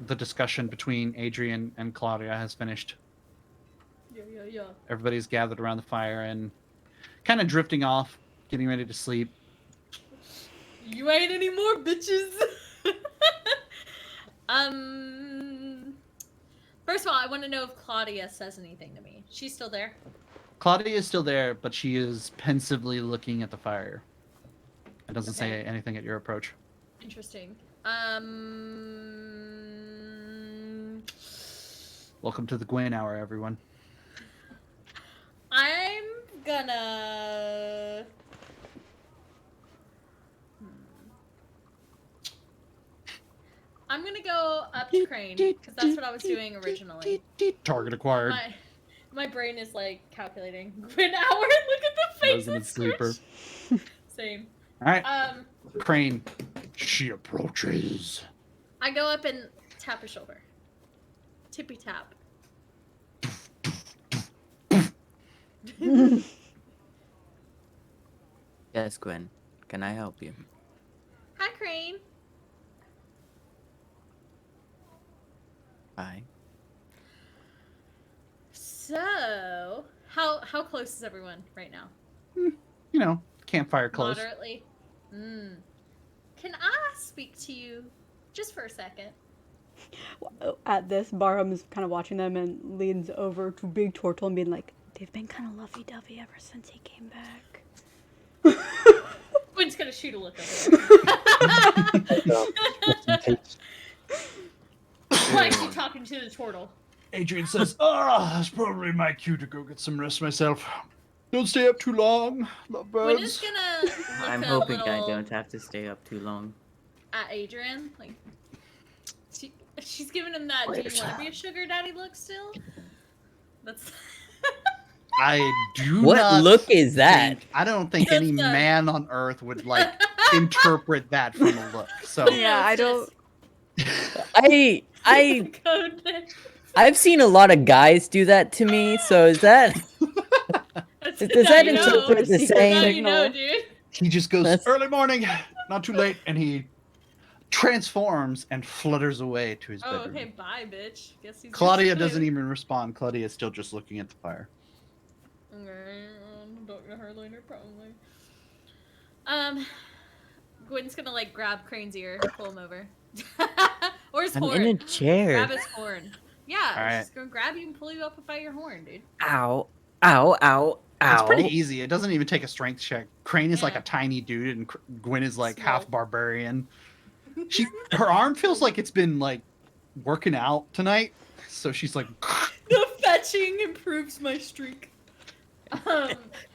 the discussion between Adrian and Claudia has finished. Yeah. Everybody's gathered around the fire and kind of drifting off, getting ready to sleep. You ain't any more bitches. First of all, I want to know if Claudia says anything to me. She's still there. Claudia is still there, but she is pensively looking at the fire. It doesn't say Okay. anything at your approach. Interesting. Welcome to the Gwen Hour, everyone. I'm gonna. I'm gonna go up to Crane because that's what I was doing originally. Target acquired. My brain is like calculating. Gwen Hour. Look at the face. Resident that's sleeper. Same. All right, Um, Crane. She approaches. I go up and tap his shoulder. Tippy tap. Yes, Gwen. Can I help you? Hi, Crane. Hi. So, how close is everyone right now? You know, campfire close. Moderately. Can I speak to you just for a second? At this, Barham is kind of watching them and leans over to Big Turtle and being like, they've been kind of lovey-dovey ever since he came back. Gwen's gonna shoot a look over Why is she talking to the turtle? Adrian says, it's probably my cue to go get some rest myself. Don't stay up too long. Love Gwen is birds. gonna look I'm a hoping little I don't have to stay up too long. at Adrian. Like, she's giving him that. Do you want to be a sugar daddy look still? That's. I do What not look is that? I don't think any That's man on earth would like interpret that from a look. So Yeah, I don't. I Code name. I've seen a lot of guys do that to me, so is that That's- does now that you know. interpret the Secret Now same? you know, signal. dude. he just goes That's- early morning, not too late, and he transforms and flutters away to his Oh, bedroom. okay, bye, bitch. Guess he's Claudia just doesn't leave. even respond. Claudia is still just looking at the fire. Okay, I'll talk to her later, probably. Gwen's gonna like grab Crane's ear, pull him over, or his I'm horn. in a chair. Grab his horn. Yeah, All right. she's gonna grab you and pull you up by your horn, dude. Ow. Ow, ow, ow. It's pretty easy. It doesn't even take a strength check. Crane is like Yeah. a tiny dude, and Gwen is like Small. half barbarian. Her arm feels like it's been like working out tonight, so she's like, The fetching improves my streak.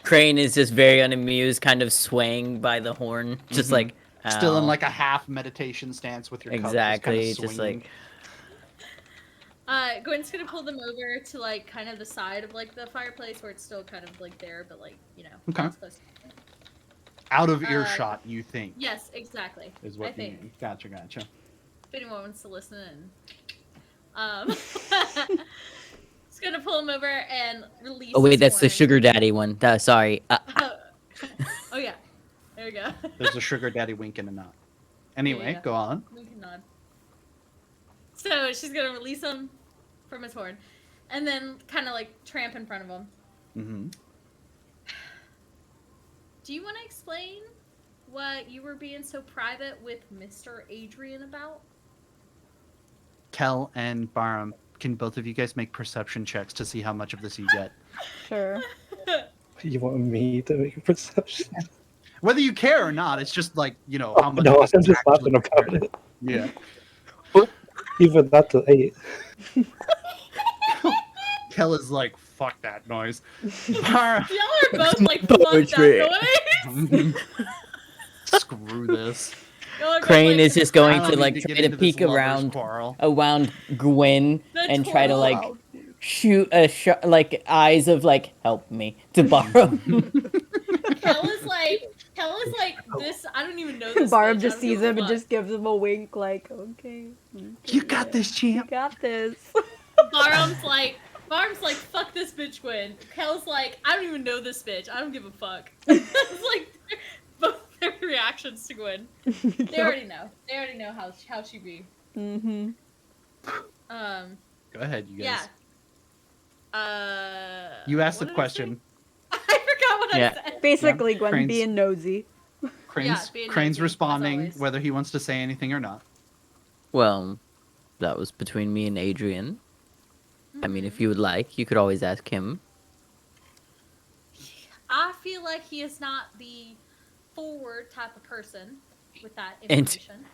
Crane is just very unamused, kind of swaying by the horn, just Mhm. like still in ow. like a half meditation stance with your cup exactly, just, kind of just swinging. like Gwen's gonna pull them over to like kind of the side of like the fireplace where it's still kind of like there, but like Okay. not supposed to. Out of earshot, you think? Yes, exactly. Is what I you think. mean. Gotcha. If anyone wants to listen in. It's gonna pull him over and release. oh wait, his that's the horn. sugar daddy one. Sorry. Oh yeah, there we go. There's a sugar daddy wink and a nod. Anyway, Yeah. go on. Wink and nod. So she's gonna release him from his horn, and then kind of like tramp in front of him. Mm-hmm. Do you want to explain what you were being so private with Mr. Adrian about? Kel and Barum, can both of you guys make perception checks to see how much of this you get? Sure. You want me to make a perception? Whether you care or not, it's just like, how Oh, much no, of this I'm is just actually laughing about it. Yeah. Even that's an 8. Kel is like, fuck that noise. Barum, Y'all are both like, fuck Poetry. that noise. screw this. Y'all are both Crane like, is just I going don't to need like get try to into this peek lovers' around quarrel. Gwen The and try to like Wow. shoot a shot, like eyes of like help me to borrow. Kel is like this. I don't even know this. Barb bitch. just I don't sees give a him and fuck. just gives him a wink, like, okay. You got this, You champ. got this. Barum's like, fuck this bitch, Gwen. Kel's like, I don't even know this bitch. I don't give a fuck. It's like both their reactions to Gwen. They already know. They already know how she be. Mm-hmm. Go ahead, you guys. Yeah. You asked what the did I say? question. I forgot what Yeah. I said. Basically, Gwen Crane's- being nosy. Crane's, being Crane's nosy, as responding always. whether he wants to say anything or not. well, that was between me and Adrian. I mean, if you would like, you could always ask him. I feel like he is not the forward type of person with that And- information.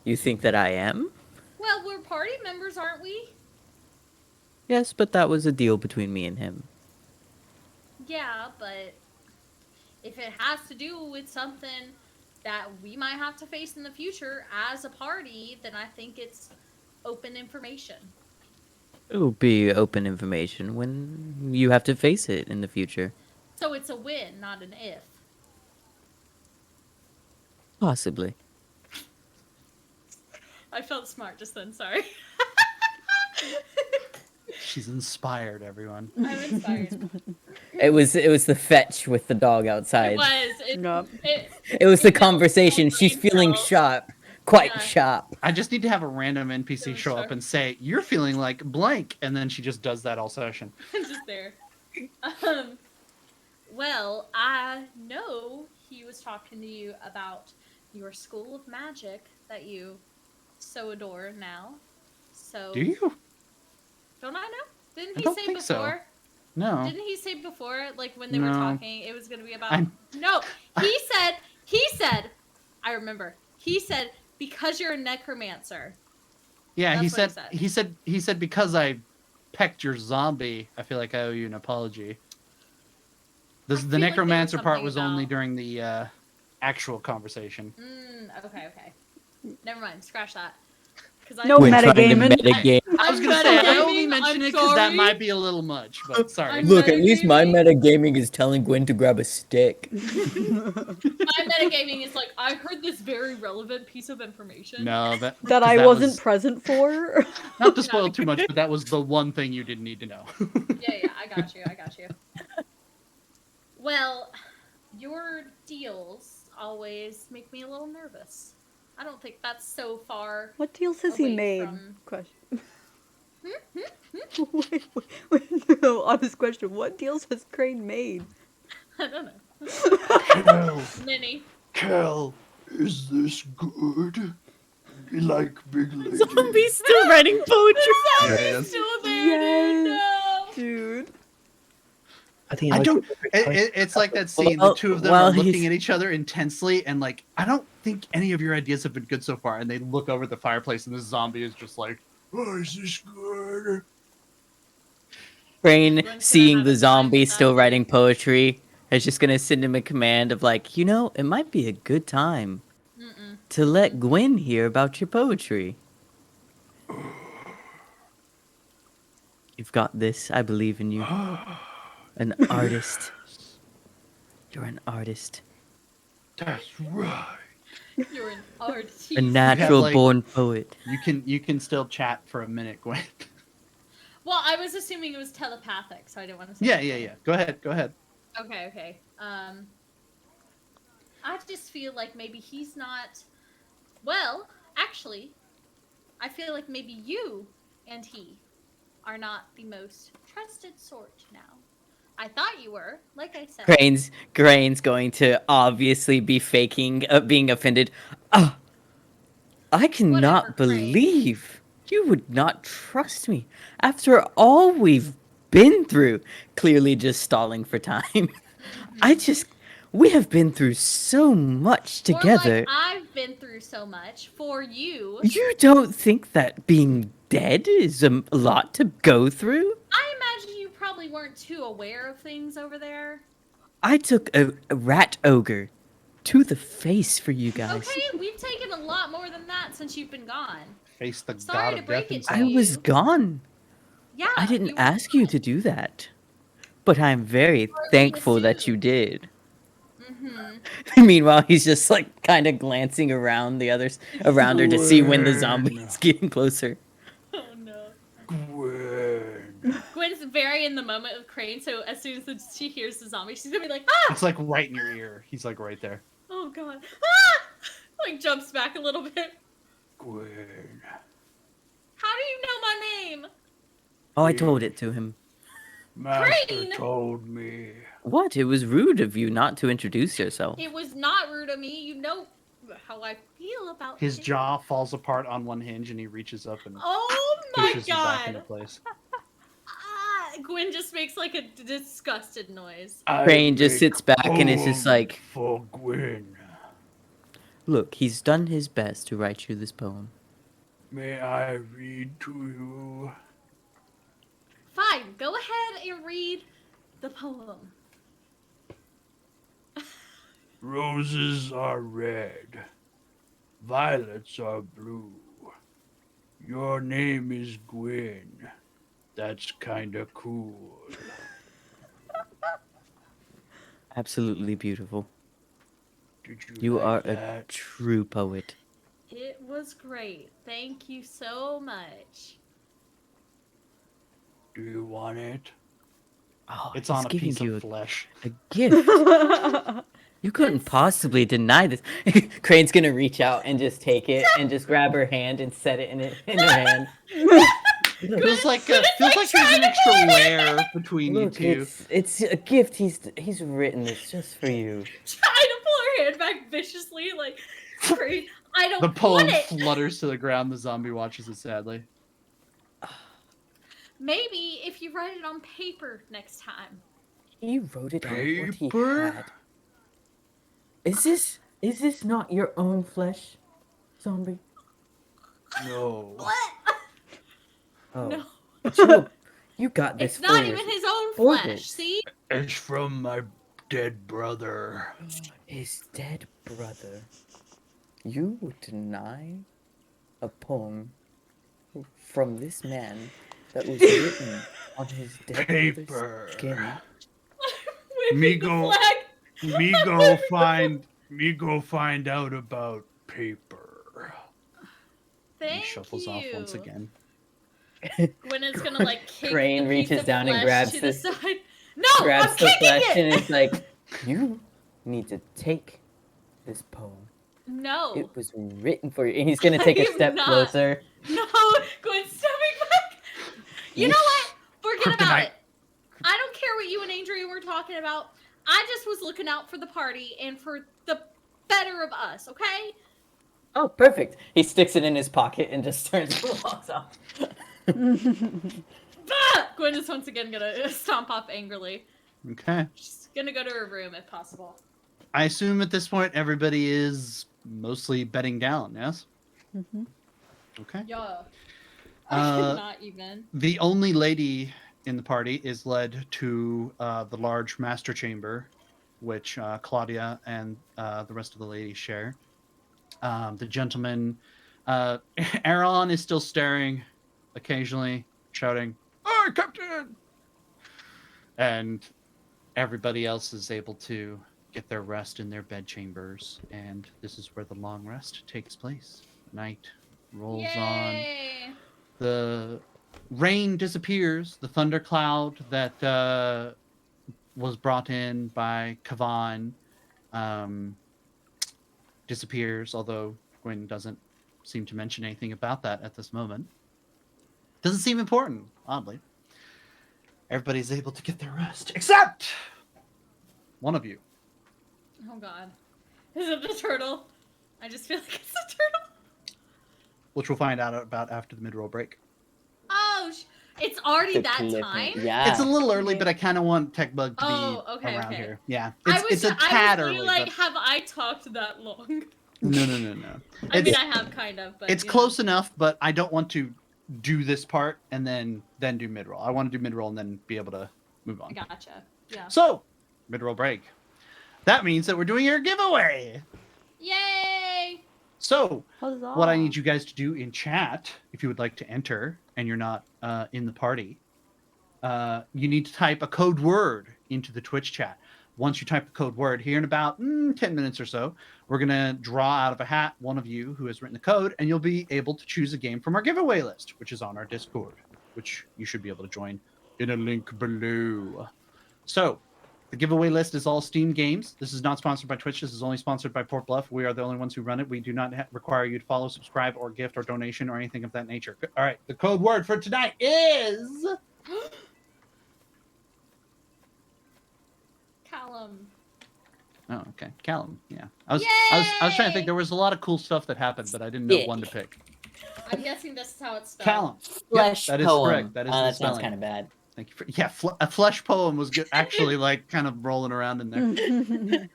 You think that I am? Well, we're party members, aren't we? Yes, but that was a deal between me and him. Yeah, but if it has to do with something that we might have to face in the future as a party, then I think it's open information. It will be open information when you have to face it in the future. So it's a win, not an if. Possibly. I felt smart just then, sorry. She's inspired, everyone. I'm inspired. It was the fetch with the dog It outside. was. Yup. It was the it felt conversation. so She's feeling painful. sharp. Quite Yeah. sharp. I just need to have a random NPC Really show up sharp. and say, "You're feeling like blank," and then she just does that all session. Just there. Well, I know he was talking to you about your school of magic that you so adore now. So Do you? don't I know? Didn't I he don't say think so. before? No. Didn't he say before, like when they were No. talking, it was gonna be about? I'm- No, he said. I remember. He said because you're a necromancer. Yeah, he That's what said, he he said because I pecked your zombie, I feel like I owe you an apology. I The feel like there was necromancer part something was only about- during the actual conversation. Okay. Never mind. Scratch that. Because No When trying to metagaming. metagame. I was I'm gonna say I metagaming, only mention I'm it because that sorry. might be a little much, but sorry. I'm Look, at least my metagaming. metagaming is telling Gwen to grab a stick. My metagaming is like I heard this very relevant piece of information. No, That 'cause I that wasn't was- present for. Not to spoil too much, but that was the one thing you didn't need to know. Yeah, I got you. Well, your deals always make me a little nervous. I don't think that's so far. What deals has he Away made? from- Question. wait, no, honest question. What deals has Crane made? I don't know. Kel, Many. Kel, is this good? You like big lady? Zombie's still writing poetry. Yes. Still there, Yes. no. Dude. I think I would don't. be a perfect choice. It's like that scene. Well, the two of them well, are looking he's- at each other intensely, and like, I don't think any of your ideas have been good so far. And they look over at the fireplace, and this zombie is just like, Oh, is this good? Crane, gonna seeing have the a time zombie with still that, writing poetry, is just gonna send him a command of like, it might be a good time Mm-mm. to let Gwen hear about your poetry. You've got this. I believe in you. An artist. You're an artist. That's right. You're an artist. A natural like- born poet. you can still chat for a minute, Gwen. Well, I was assuming it was telepathic, so I didn't want to say. yeah. anything. Go ahead. Okay. I just feel like maybe he's not. Well, actually, I feel like maybe you and he are not the most trusted sort now. I thought you were, like I said. Grain's going to obviously be faking being offended. Ah, I cannot Whatever, Grain. believe you would not trust me after all we've been through. Clearly just stalling for time. We have been through so much More together. like I've been through so much for you. You don't think that being dead is a lot to go through? I imagine you probably weren't too aware of things over there. I took a rat ogre to the face for you guys. Okay, we've taken a lot more than that since you've been gone. Face the Sorry god to of break death it himself. to I you. was gone. Yeah. I didn't you were ask you gone. to do that. But I'm very Hardly thankful that you assumed. did. Mhm. Meanwhile, he's just like kind of glancing around around her to see when the zombie is getting closer. Oh no. Gwen. Gwen's very in the moment with Crane, so as soon as she hears the zombie, she's gonna be like, ah! It's like right in your ear. He's like right there. Oh god. Ah! Like jumps back a little bit. Gwen. How do you know my name? Oh, I told it to him. Master Crane! told me. What? It was rude of you not to introduce yourself. It was not rude of me. You know how I feel about His things. jaw falls apart on one hinge, and he reaches up and Oh my pushes you back into god. place. Ah, Gwen just makes like a disgusted noise. Crane just sits back and is just like, For Gwen. look, he's done his best to write you this poem. May I read to you? Fine, go ahead and read the poem. Roses are red. Violets are blue. Your name is Gwen. That's kinda cool. Absolutely beautiful. Did you You like are a that? true poet. It was great. Thank you so much. Do you want it? Oh, It's he's on a giving piece you of flesh. a gift. You couldn't possibly deny this. Crane's gonna reach out and just take it and just grab her hand and set it in her hand. Feels like Gwen is, there's like, an trying to extra pull it. layer between Look, you two. it's a gift. He's written this just for you. Trying to pull her hand back viciously, like, Crane, I don't The poem want it. flutters to the ground. The zombie watches it sadly. Maybe if you write it on paper next time. He wrote it on what he Paper? had. Is this not your own flesh, zombie? No. What? Oh, No. but you got this. It's not for even his own for flesh, this. see? It's from my dead brother. His dead brother. You would deny a poem from this man that was written on his dead brother's Paper. skin. Me Waving the go- flag. Me go find out about paper. Thank He shuffles you. off once again. Gwen is gonna like kick Crane the piece reaches of down and flesh grabs to the- the side. No, Grabs I'm the kicking flesh it. and is like, you need to take this poem. No, It was written for you. And he's gonna take I a am step not. closer. no, Gwen's stepping back. You know what? Forget about Kryptonite. it. I don't care what you and Adrian were talking about. I just was looking out for the party and for the better of us. Okay? Oh, perfect. He sticks it in his pocket and just turns and walks off. Bah! Gwen is once again gonna stomp off angrily. Okay. Just gonna go to her room if possible. I assume at this point everybody is mostly bedding down, yes? Mm-hmm. Okay. Yeah. Uh, Not even. The only lady in the party is led to the large master chamber, which Claudia and the rest of the ladies share. The gentleman, Aaron is still staring, occasionally shouting, "Oh, Captain!" And everybody else is able to get their rest in their bed chambers, and this is where the long rest takes place. Night rolls on. Yay! The rain disappears. The thundercloud that was brought in by Kavan disappears, although Gwyn doesn't seem to mention anything about that at this moment. Doesn't seem important, oddly. Everybody's able to get their rest, except one of you. Oh god. Is it the turtle? I just feel like it's a turtle. Which we'll find out about after the mid-roll break. Oh, it's already The that cliffhanger. time? Yeah. It's a little early, but I kind of want Techbug to Oh, be okay, around okay. here. Yeah, I it's a tad early. like, But... have I talked that long? No. I mean, I have kind of, but It's close enough, but I don't want to do this part and then do mid-roll. I want to do mid-roll and then be able to move on. Gotcha. Yeah. So, mid-roll break. That means that we're doing your giveaway. Yay! So, Huzzah. what I need you guys to do in chat, if you would like to enter and you're not in the party, you need to type a code word into the Twitch chat. Once you type the code word, here in about 10 minutes or so, we're going to draw out of a hat one of you who has written the code, and you'll be able to choose a game from our giveaway list, which is on our Discord, which you should be able to join in a link below. So, the giveaway list is all Steam games. This is not sponsored by Twitch. This is only sponsored by Port Bluff. We are the only ones who run it. We do not require you to follow, subscribe, or gift, or donation, or anything of that nature. All right, the code word for tonight is... Callum. Oh, okay. Callum, yeah. I was trying to think. There was a lot of cool stuff that happened, but I didn't know one to pick. I'm guessing this is how it's spelled. Callum. Flesh that is poem. correct. That is the that sounds spelling. kind of bad. Thank you for a flesh poem was good, actually like kind of rolling around in there.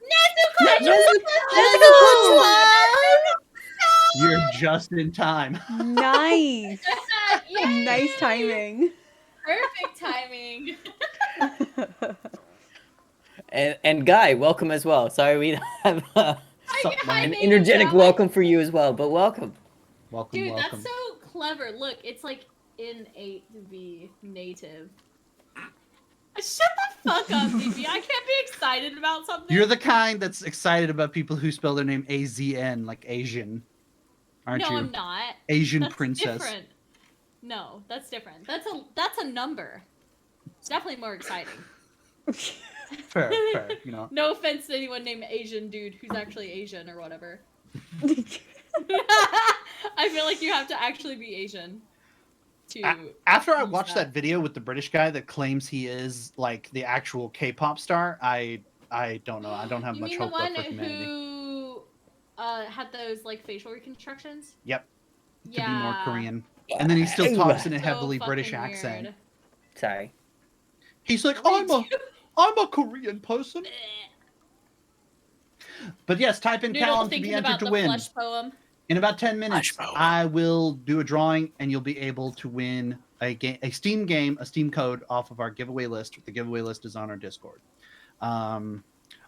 You're just in time. Nice. Yay! Nice timing. Perfect timing. And Guy, welcome as well. Sorry we don't have Hi, an Nate, energetic Guy. welcome for you as well, but welcome. Welcome, Dude, welcome. that's so clever. Look, it's like innate to be native. Shut the fuck up, DB. I can't be excited about something. You're the kind that's excited about people who spell their name AZN, like Asian. Aren't no, you? I'm not. Asian That's princess. different. No, that's different. That's a number. It's definitely more exciting. Fair, you know. No offense to anyone named Asian dude who's actually Asian or whatever. I feel like you have to actually be Asian to. After I use watched that video with the British guy that claims he is like the actual K-pop star, I don't know. I don't have You much mean hope the left one for humanity. who had those like facial reconstructions? Yep. To Yeah. be more Korean. And then he still talks in a So heavily British fucking accent. weird. Sorry. He's like, Me I'm a Korean person. too. But yes, type in Noodle Callum to thinking be entered about to the win. flesh poem. In about 10 minutes, Flesh poem. I will do a drawing and you'll be able to win a Steam game, a Steam code off of our giveaway list. The giveaway list is on our Discord.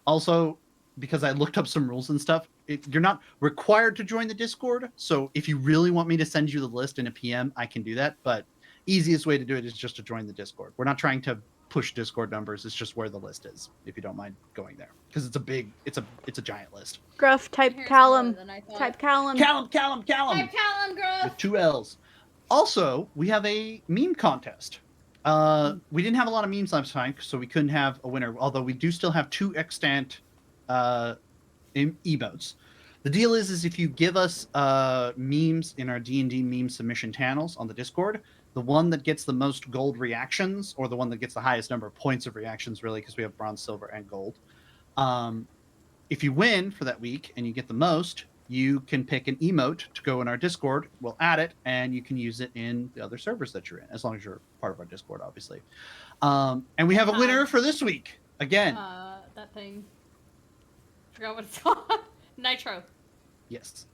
Also, because I looked up some rules and stuff, you're not required to join the Discord. So if you really want me to send you the list in a PM, I can do that. But easiest way to do it is just to join the Discord. We're not trying to push Discord numbers. It's just where the list is, if you don't mind going there, because it's a giant list. Gruff, type Here's Callum. more than I thought. Type Callum. Callum Type Callum, Gruff. with 2 L's. Also, we have a meme contest. We didn't have a lot of memes last time, so we couldn't have a winner. Although we do still have 2 extant emotes. The deal is if you give us memes in our D&D meme submission channels on the Discord, the one that gets the most gold reactions, or the one that gets the highest number of points of reactions, really, because we have bronze, silver, and gold. If you win for that week and you get the most, you can pick an emote to go in our Discord. We'll add it, and you can use it in the other servers that you're in, as long as you're part of our Discord, obviously. And we have a winner for this week. Again, that thing. Forgot what it's called. Nitro. yes.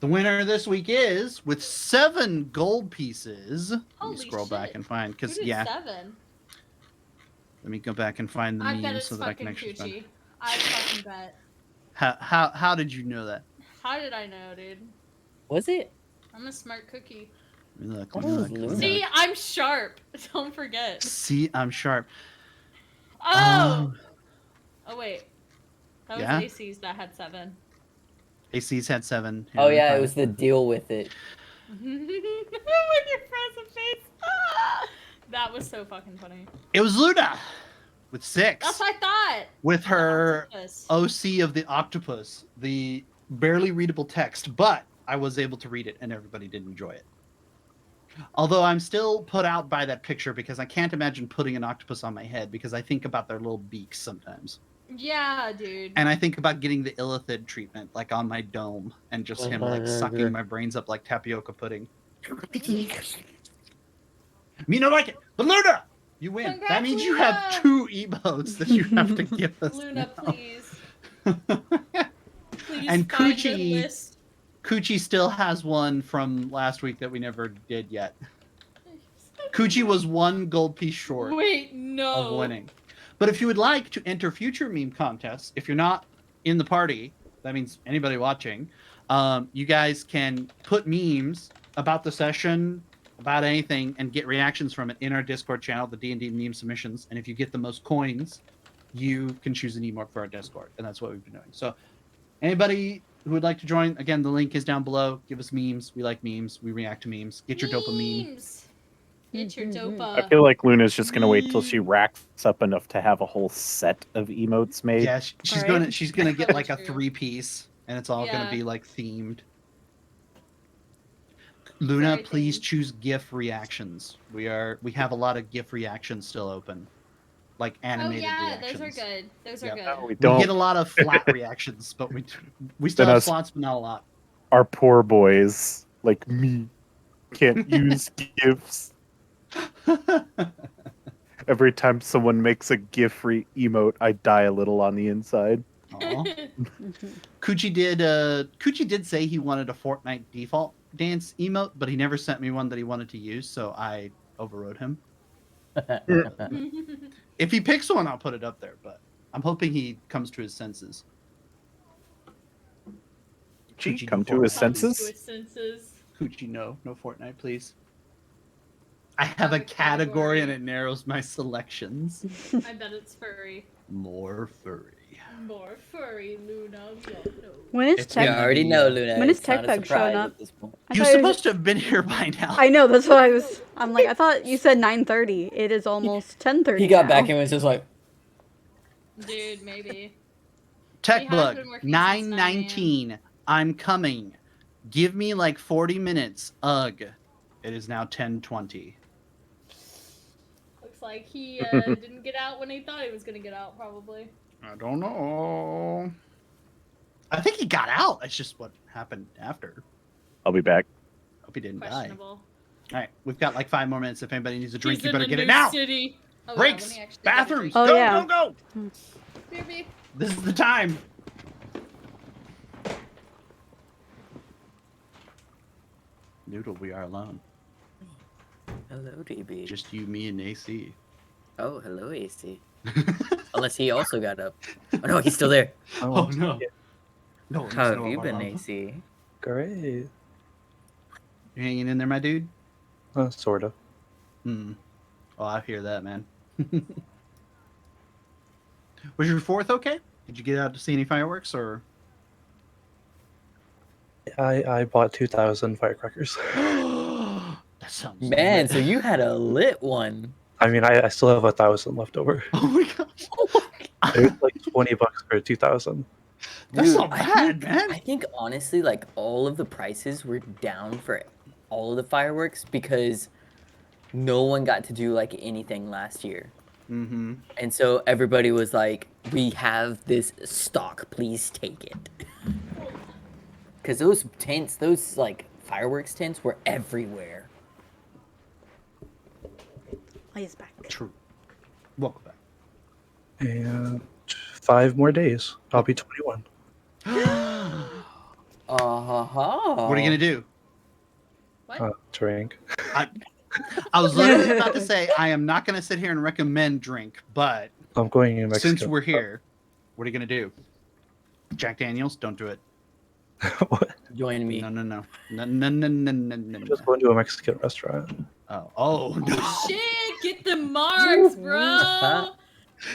The winner this week is with 7 gold pieces. Let Holy me scroll back shit. and find, Who because did yeah, 7? let me go back and find the I bet memes it's so that I can fucking actually find. Coochie. I fucking bet. How did you know that? How did I know, dude? Was it? I'm a smart cookie. Let me look, Oh, let me it was look, let me Luna. See, look. I'm sharp. Don't forget. See, I'm sharp. Oh! Oh, wait. That was Yeah? AC's that had 7. AC's had 7. Here, Oh let me yeah, it find was the deal with it. With your frozen face. Ah! That was so fucking funny. It was Luna with 6. That's what I thought. With her octopus. OC of the octopus, the barely readable text, but I was able to read it and everybody did enjoy it. Although I'm still put out by that picture because I can't imagine putting an octopus on my head because I think about their little beaks sometimes. Yeah, dude. And I think about getting the illithid treatment like on my dome and just him like sucking my brains up like tapioca pudding. Me no like it, but Luna, you win. Congrats, That means you Luna! have 2 emotes that you have to give us. Luna, now. please. Please And find the Coochie- list. Coochie still has one from last week that we never did yet. Coochie was 1 gold piece short Wait, no. of winning. But if you would like to enter future meme contests, if you're not in the party, that means anybody watching, you guys can put memes about the session, about anything, and get reactions from it in our Discord channel, the D&D meme submissions. And if you get the most coins, you can choose an emote for our Discord. And that's what we've been doing. So anybody who would like to join, again, the link is down below. Give us memes. We like memes. We react to memes. Get your dopamine. Memes. Get your I dopa. feel like Luna's just gonna wait till she racks up enough to have a whole set of emotes made. Yeah, she's Alright. gonna get Probably like a true. 3-piece, and it's all gonna Yeah. be like themed. Luna, Very please themed. choose GIF reactions. We have a lot of GIF reactions still open, like Oh animated yeah, reactions. those are good. Those are Yep. good. No, we We don't. get a lot of flat reactions, but we still Then have us- slots, but not a lot. Our poor boys, like me, can't use GIFs. Every time someone makes a GIF emote, I die a little on the inside. Aw. Coochie did say he wanted a Fortnite default dance emote, but he never sent me one that he wanted to use, so I overrode him. If he picks one, I'll put it up there, but I'm hoping he comes to his senses. Coochie, Come no to his Fortnite, Comes senses? to his senses. please. Coochie, no Fortnite, please. I have a Have a category and category. it narrows my selections. I bet it's furry. More furry. More furry, Luna. No. When is It's Yeah, tech? I already know, Luna. When is It's not a Tech Bag showing surprise up? at this point. I You're thought it was- supposed to have been here by now. I know, that's what I was. I'm like, I thought you said 9:30. It is almost 10:30. He got now. back and was just like, Dude, maybe. Tech He has Bug, been working since 9 a.m. 9:19. I'm coming. Give me like 40 minutes. Ugh. It is now 10:20. Looks like he didn't get out when he thought he was gonna get out, probably. I don't know. I think he got out. That's just what happened after. I'll be back. Hope he didn't die. Questionable. All right, we've got like 5 more minutes. If anybody needs a drink, He's you in better the get it new now. City. Oh, Breaks, yeah, let me actually get a bathrooms, drink. Oh, go, yeah. go, go. Beer, beer. This is the time. Noodle, we are alone. hello, DB. Just you, me, and AC. Oh, hello, AC. Unless he also got up. Oh, no, he's still there. Oh, no. No, How have you been, AC? Great. You hanging in there, my dude? Sort of. Hmm. Oh, I hear that, man. Was your 4th okay? Did you get out to see any fireworks, or? I bought 2,000 firecrackers. That sounds Man, lit. so you had a lit one. I mean, I still have 1,000 left over. Oh my gosh. It was like $20 for 2,000. That's Dude, not bad, man. I think honestly, like all of the prices were down for all of the fireworks because no one got to do like anything last year. Mm-hmm. And so everybody was like, we have this stock, please take it. Because those tents, those like fireworks tents were everywhere. Oh, he's back. True. Welcome back. And 5 more days. I'll be 21. What are you gonna do? What? Drink. I was literally about to say I am not gonna sit here and recommend drink, but I'm going in Mexico. since we're here, what are you gonna do? Jack Daniels, don't do it. What? Join me. No. I'm just going to a Mexican restaurant. Oh no. Oh shit! Get the marks, bro.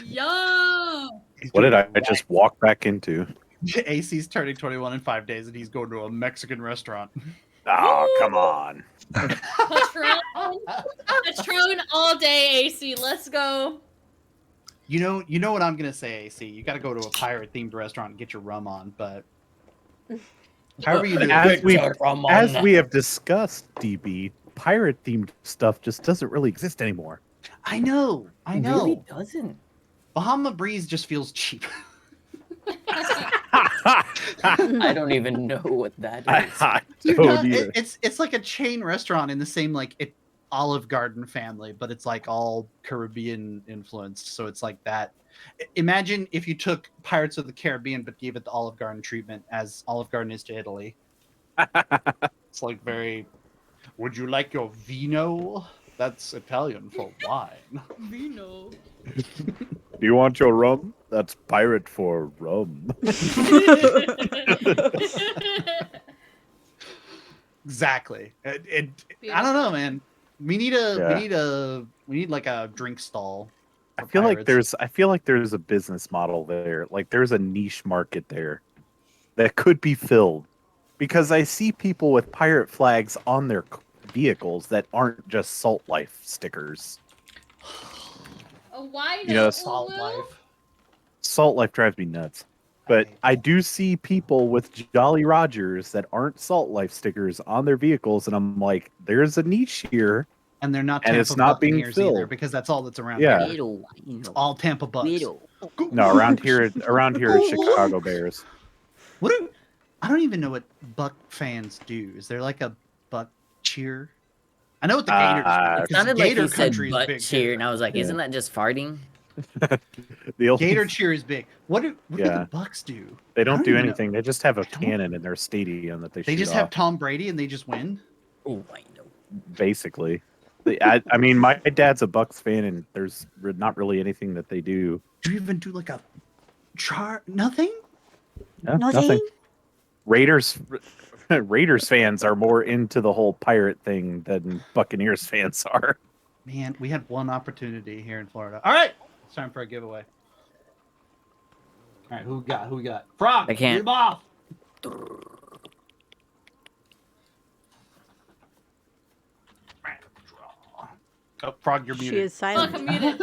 Yo. What did I just walk back into? AC's turning 21 in 5 days, and he's going to a Mexican restaurant. Oh, come on. Patron all day, AC. Let's go. You know what I'm gonna say, AC. You got to go to a pirate themed restaurant and get your rum on, but however you do it. As we have discussed, DB, pirate themed stuff just doesn't really exist anymore. I know. It really doesn't. Bahama Breeze just feels cheap. I don't even know what that is. I You don't know, either. it's like a chain restaurant in the same like Olive Garden family, but it's like all Caribbean influenced. So it's like that. Imagine if you took Pirates of the Caribbean but gave it the Olive Garden treatment as Olive Garden is to Italy. It's like very. Would you like your vino? That's Italian for wine. Vino. Do you want your rum? That's pirate for rum. Exactly. I don't know, man. We need like a drink stall. I feel like there's a business model there. Like there's a niche market there that could be filled. Because I see people with pirate flags on their vehicles that aren't just Salt Life stickers. Why You know, Salt Life. Salt Life drives me nuts. But I do see people with Jolly Rogers that aren't Salt Life stickers on their vehicles, and I'm like, there's a niche here. And they're not And Tampa it's not being Buccaneers either, filled. because that's all that's around Yeah. here. It's all Tampa Bucks. No, around here it's Chicago Bears. I don't even know what Buck fans do. Is there like a Buck cheer? I know what the Gators do. It because sounded like Gator you said country is butt big, cheer, too. and I was like, isn't that just farting? The only, Gator cheer is big. What do Yeah. the Bucks do? They I don't don't do even know. anything. They just have a cannon in their stadium that they They shoot just off, have Tom Brady and they just win. Oh, I know. basically. I mean, my dad's a Bucks fan, and there's not really anything that they do. Do you even do like a nothing? No, nothing. Raiders fans are more into the whole pirate thing than Buccaneers fans are. Man, we had one opportunity here in Florida. All right, it's time for a giveaway. All right, who we got? Frog. I can't. Read 'em off. Oh, Frog, you're She muted. is silent. Fuck, I'm muted.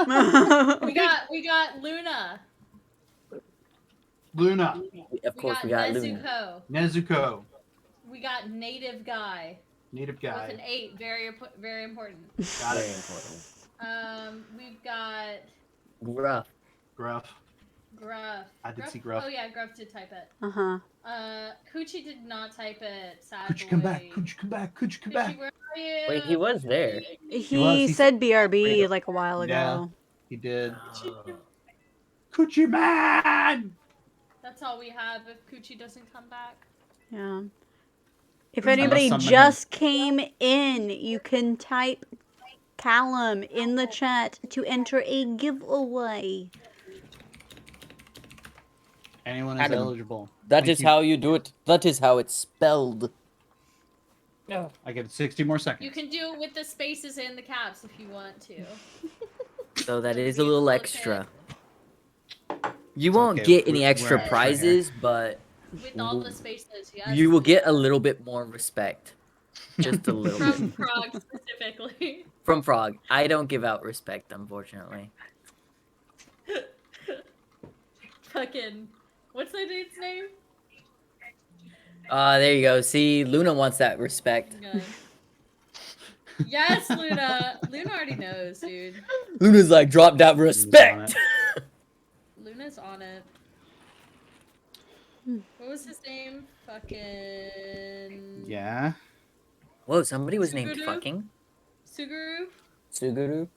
we got Luna. Luna. Of course, we got Luna. Nezuko. Nezuko. We got Native Guy. Native With guy. an 8, very important. Got Very it. important. We've got Gruff. Gruff. Gruff. I did see Gruff. Oh yeah, Gruff did type it. Uh-huh. Coochie did not type it. Sad Could you come boy. back? Could you come back? Could you come back? Coochie, where are you? Wait, he was there. He He said BRB like a while Yeah. ago. He did. Coochie man. That's all we have if Coochie doesn't come back. Yeah. If Unless anybody someone- just came in, you can type Callum in the chat to enter a giveaway. Anyone is Adam. eligible. That Thank is you. how you do it. That is how it's spelled. I get 60 more seconds. You can do it with the spaces and the caps if you want to. So that is a little extra. You won't okay, get any we're extra extra prizes, but With all the spaces, yes. you will get a little bit more respect. Just a little bit. From Prague specifically. From Frog. I don't give out respect, unfortunately. Fucking. What's that dude's name? There you go. See, Luna wants that respect. Good. Yes, Luna. Luna already knows, dude. Luna's like, drop that respect. Luna's on it. What was his name? Fucking. Yeah. Whoa, somebody was named Suguru? fucking. Suguru? Suguru.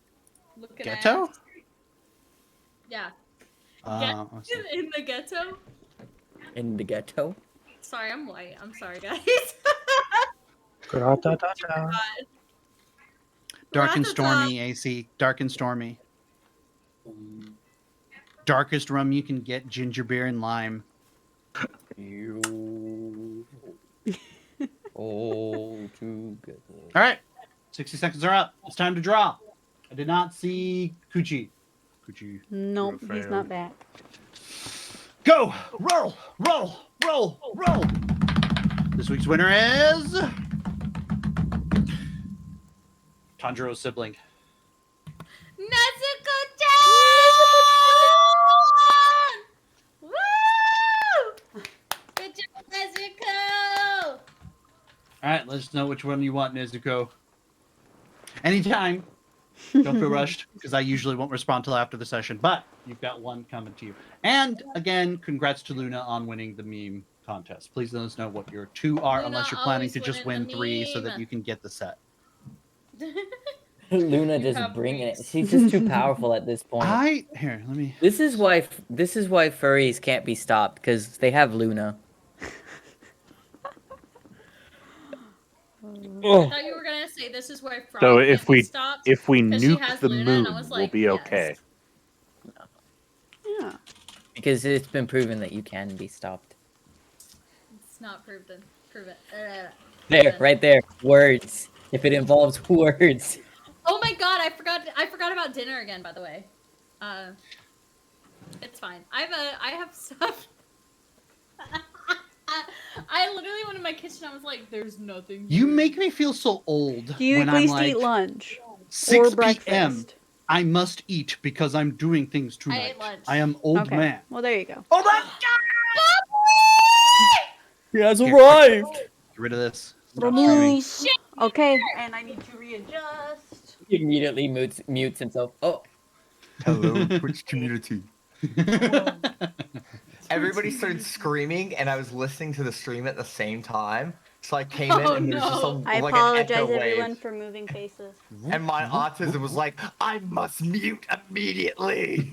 Looking Ghetto? ass. Yeah. let's see. In the ghetto? In the ghetto. Sorry, I'm white. I'm sorry, guys. Gra-da-da-da. Dark and Ratata. stormy, AC. Dark and stormy. Darkest rum you can get, ginger beer and lime. You all together. All right. 60 seconds are up. It's time to draw. I did not see Coochie. Coochie. Nope, you're a he's fail. not back. Go! Roll! Roll! Roll! Roll! This week's winner is... Tanjiro's sibling. Nezuko-chan! Woo! Good job, Nezuko! All right, let us know which one you want, Nezuko. Anytime. Don't feel rushed, because I usually won't respond till after the session, but you've got one coming to you. And again, congrats to Luna on winning the meme contest. Please let us know what your 2 are, Luna unless you're planning always to just winning win the 3 so that meme. you can get the set. Luna You just have bringing it. weeks. She's just too powerful at this point. Here, let me... This is why furries can't be stopped, because they have Luna. I thought you were gonna say this is where Frog So can't if be we stopped. if we 'cause she nuke has the Luna, and moon, I was we'll like, be yes. okay. Yeah. Because it's been proven that you can be stopped. It's not proven. Prove it. There, right there. Words. If it involves words. Oh my god, I forgot about dinner again, by the way. It's fine. I have stuff. I literally went in my kitchen, I was like, there's nothing You here. make me feel so old Do you when at I'm least like, eat lunch 6 or p.m. breakfast? I must eat because I'm doing things tonight. ate lunch. I am old Okay. man. Well, there you go. Oh my He has Here, arrived! Get rid of this. Stop streaming. Remove. Okay, and I need to readjust. He immediately mutes himself. Oh. Hello, Twitch community. Everybody started screaming, and I was listening to the stream at the same time. So I came in, and there's just a, no. I like an apologize, echo everyone, wave. for moving faces. And my autism was like, I must mute immediately.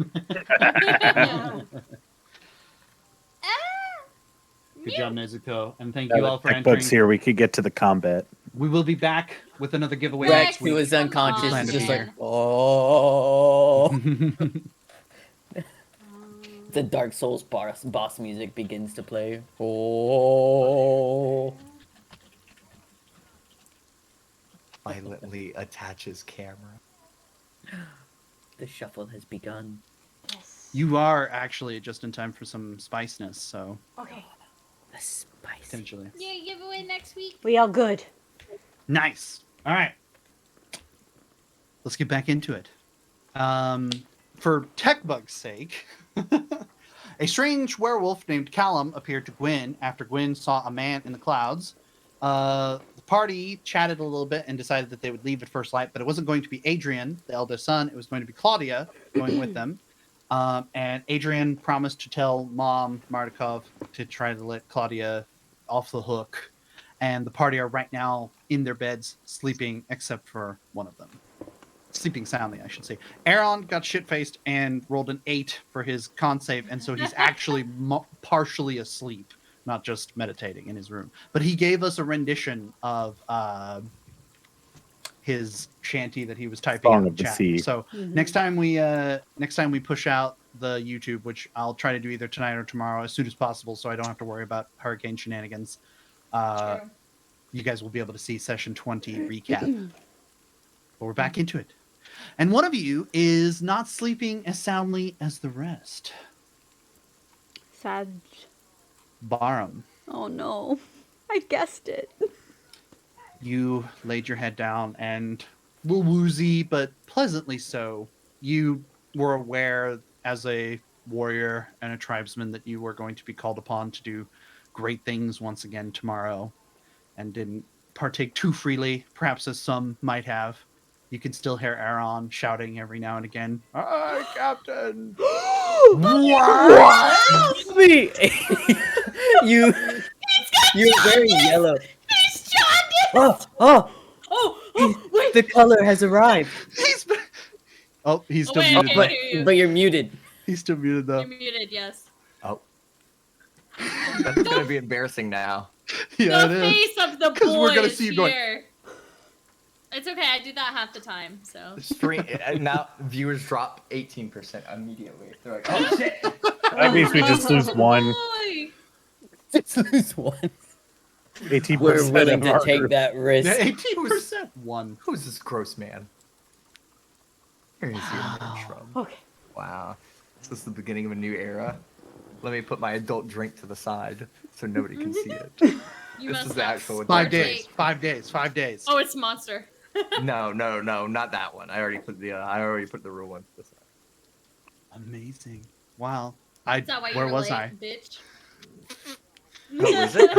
Good job, Nezuko. And thank Now you that all for Tech Bug's entering. here, we could get to the combat. We will be back with another giveaway Rex, next who week. was unconscious, Plan is to just be like, here. oh. The Dark Souls boss music begins to play. Oh. Violently attaches camera. The shuffle has begun. Yes. You are actually just in time for some spiciness, so Okay. The spice. potentially. Yeah, giveaway next week. We all good. Nice. All right. Let's get back into it. For Techbug's sake, a strange werewolf named Callum appeared to Gwyn after Gwyn saw a man in the clouds. The party chatted a little bit and decided that they would leave at first light, but it wasn't going to be Adrian, the eldest son. It was going to be Claudia going with them. And Adrian promised to tell Mom Mardukov to try to let Claudia off the hook. And the party are right now in their beds, sleeping, except for one of them. Sleeping soundly, I should say. Aaron got shit-faced and rolled an 8 for his con save, and so he's actually partially asleep, not just meditating in his room. But he gave us a rendition of his shanty that he was typing Song out in of the chat. Sea. So next time we push out the YouTube, which I'll try to do either tonight or tomorrow as soon as possible, so I don't have to worry about hurricane shenanigans. True. You guys will be able to see session 20 recap. But we're back into it. And one of you is not sleeping as soundly as the rest. Sad. Barum, Oh no. I guessed it. you laid your head down and a little woozy, but pleasantly so. You were aware as a warrior and a tribesman that you were going to be called upon to do great things once again tomorrow, and didn't partake too freely, perhaps as some might have. You can still hear Aaron shouting every now and again, "Hi, Captain!" What? Me! You're very yellow. He's jaundiced! Oh! Oh, wait. The color has arrived. He's still wait, muted. I But, hear you. but you're muted. He's still muted though. You're muted, yes. Oh. That's gonna be embarrassing now. Yeah, the it is. face of the 'Cause boy we're gonna is see you going- here. It's okay, I do that half the time, so. Stream now viewers drop 18% immediately. They're like, oh shit. That means we just lose one. Boy! Just lose one. 18% We're willing of to our take group. that risk. Yeah, 18%. One. Who's this gross man? Where is he emerged from? Okay. Wow. Is this the beginning of a new era? Let me put my adult drink to the side so nobody can see it. You This must is the not actual 5 adult days. drink. 5 days. 5 days. Oh, it's Monster. No, not that one. I already put the real one to the side. Amazing. Wow. Is that why you Where were was late, I? bitch? Oh, is it?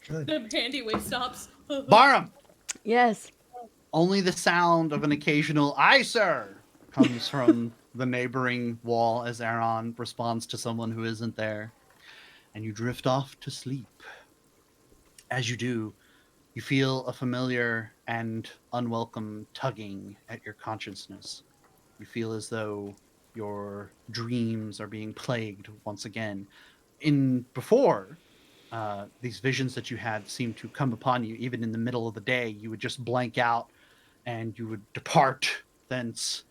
The handy way stops. Barham! Yes. Only the sound of an occasional "Aye, sir" comes from the neighboring wall as Aaron responds to someone who isn't there, and you drift off to sleep. As you do, you feel a familiar and unwelcome tugging at your consciousness. You feel as though your dreams are being plagued once again. Before, these visions that you had seemed to come upon you even in the middle of the day. You would just blank out and you would depart thence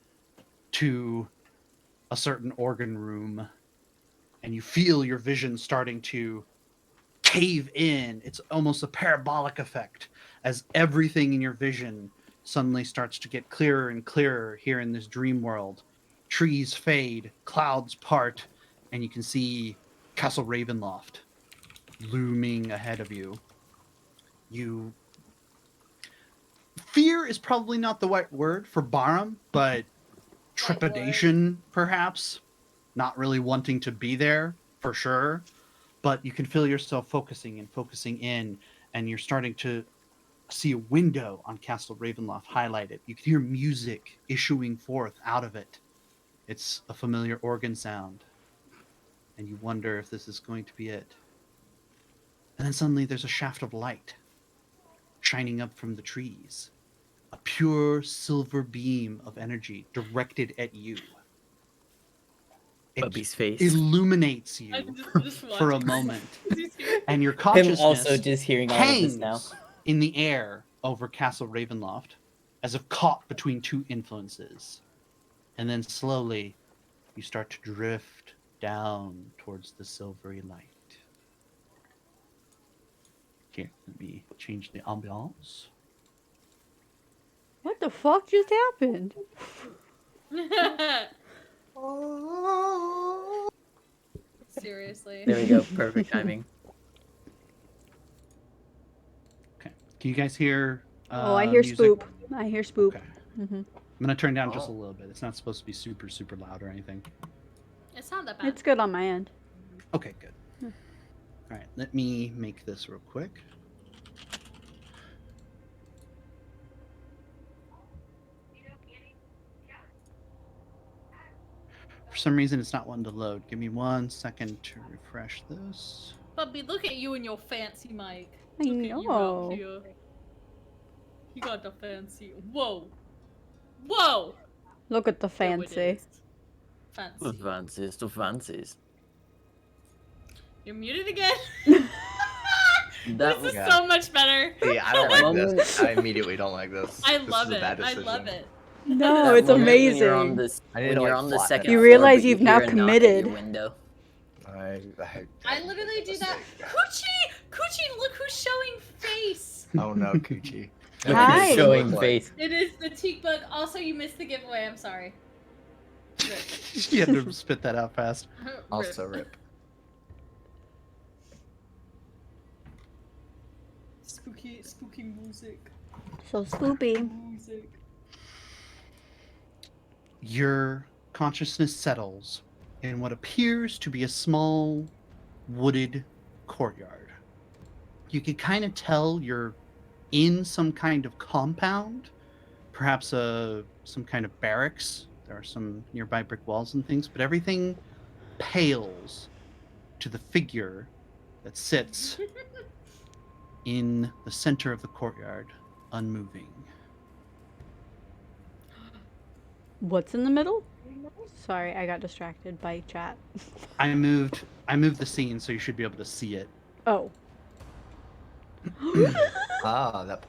to a certain organ room, and you feel your vision starting to cave in. It's almost a parabolic effect as everything in your vision suddenly starts to get clearer and clearer here in this dream world. Trees fade, clouds part, and you can see Castle Ravenloft looming ahead of you. Fear is probably not the right word for Barham, but trepidation, perhaps. Not really wanting to be there, for sure. But you can feel yourself focusing in, and you're starting to see a window on Castle Ravenloft highlighted. You can hear music issuing forth out of it. It's a familiar organ sound. And you wonder if this is going to be it. And then suddenly there's a shaft of light shining up from the trees. A pure silver beam of energy directed at you. It Bubby's face. illuminates you Just for a watching. moment. And your Him consciousness also just hearing all of this now. hangs in the air over Castle Ravenloft, as if caught between two influences. And then slowly, you start to drift down towards the silvery light. Here, let me change the ambiance. What the fuck just happened? Seriously. There we go. Perfect timing. Okay. Can you guys hear? Oh, I hear music? spoop. I hear spoop. Okay. Hmm. I'm gonna turn down just a little bit. It's not supposed to be super, super loud or anything. It's not that bad. It's good on my end. Okay, good. All right, let me make this real quick. For some reason, it's not wanting to load. Give me 1 second to refresh this. Bubby, look at you and your fancy mic. I Look at you know. out here. You got the fancy. Whoa. Whoa. Look at the There it fancy. is. Fancy. The fancies, the fancies. You're muted again. That This is was- so much better. See, I don't like Moment- this. I immediately don't like this. I This love is a it. bad I decision. love it. No, That it's moment When you're on, amazing. this, I need when to, you're like, on the flatten it second out. You floor, realize but you've you now hear a knock at your committed. window. I literally do that. Coochie! Coochie, look who's showing face. Oh no, Coochie. Look Hi. at his showing Look like- face. It is the teak bug. Also, you missed the giveaway. I'm sorry. Rip. You had to spit that out fast. Rip. Also rip. Spooky music. So spoopy. Music. Your consciousness settles in what appears to be a small wooded courtyard. You can kind of tell you're in some kind of compound, perhaps some kind of barracks. There are some nearby brick walls and things, but everything pales to the figure that sits in the center of the courtyard, unmoving. What's in the middle? Sorry, I got distracted by chat. I moved the scene so you should be able to see it. Oh. Ah, that.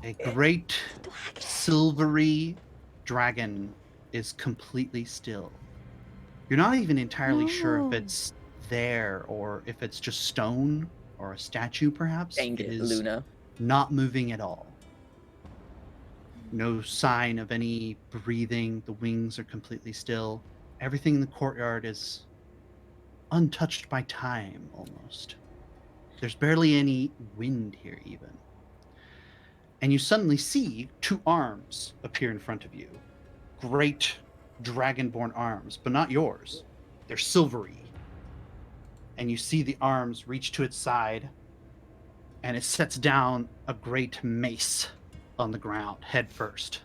A great silvery dragon is completely still. You're not even entirely sure if No. it's there or if it's just stone or a statue, perhaps. Dang It it, is Luna. not moving at all. No sign of any breathing. The wings are completely still. Everything in the courtyard is untouched by time, almost. There's barely any wind here, even. And you suddenly see two arms appear in front of you. Great dragonborn arms, but not yours. They're silvery. And you see the arms reach to its side, and it sets down a great mace on the ground, head first.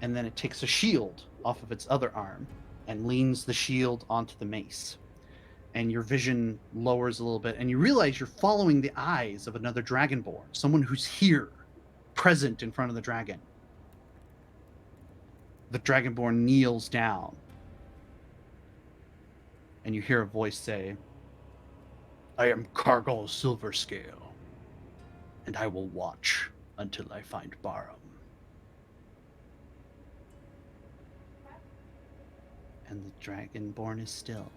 And then it takes a shield off of its other arm and leans the shield onto the mace. And your vision lowers a little bit, and you realize you're following the eyes of another dragonborn, someone who's here, present in front of the dragon. The dragonborn kneels down, and you hear a voice say, "I am Cargol Silverscale, and I will watch until I find Barum." And the dragonborn is still.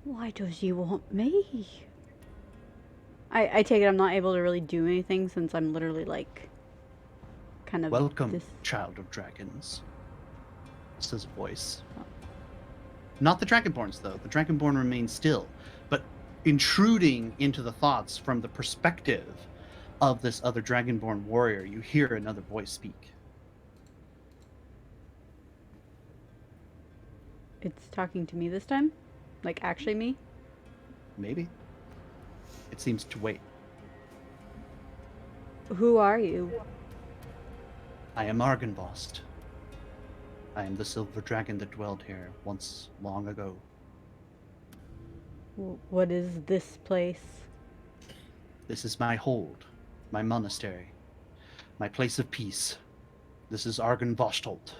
Why does he want me? I take it I'm not able to really do anything since I'm literally like kind of "Welcome, this. child of dragons," says a voice. Not the dragonborns, though. The dragonborn remains still, but intruding into the thoughts from the perspective of this other dragonborn warrior, you hear another voice speak. It's talking to me this time? Like actually me? Maybe. It seems to wait. Who are you? "I am Argynvost. I am the silver dragon that dwelled here once long ago." What is this place? "This is my hold, my monastery, my place of peace. This is Argynvostholt.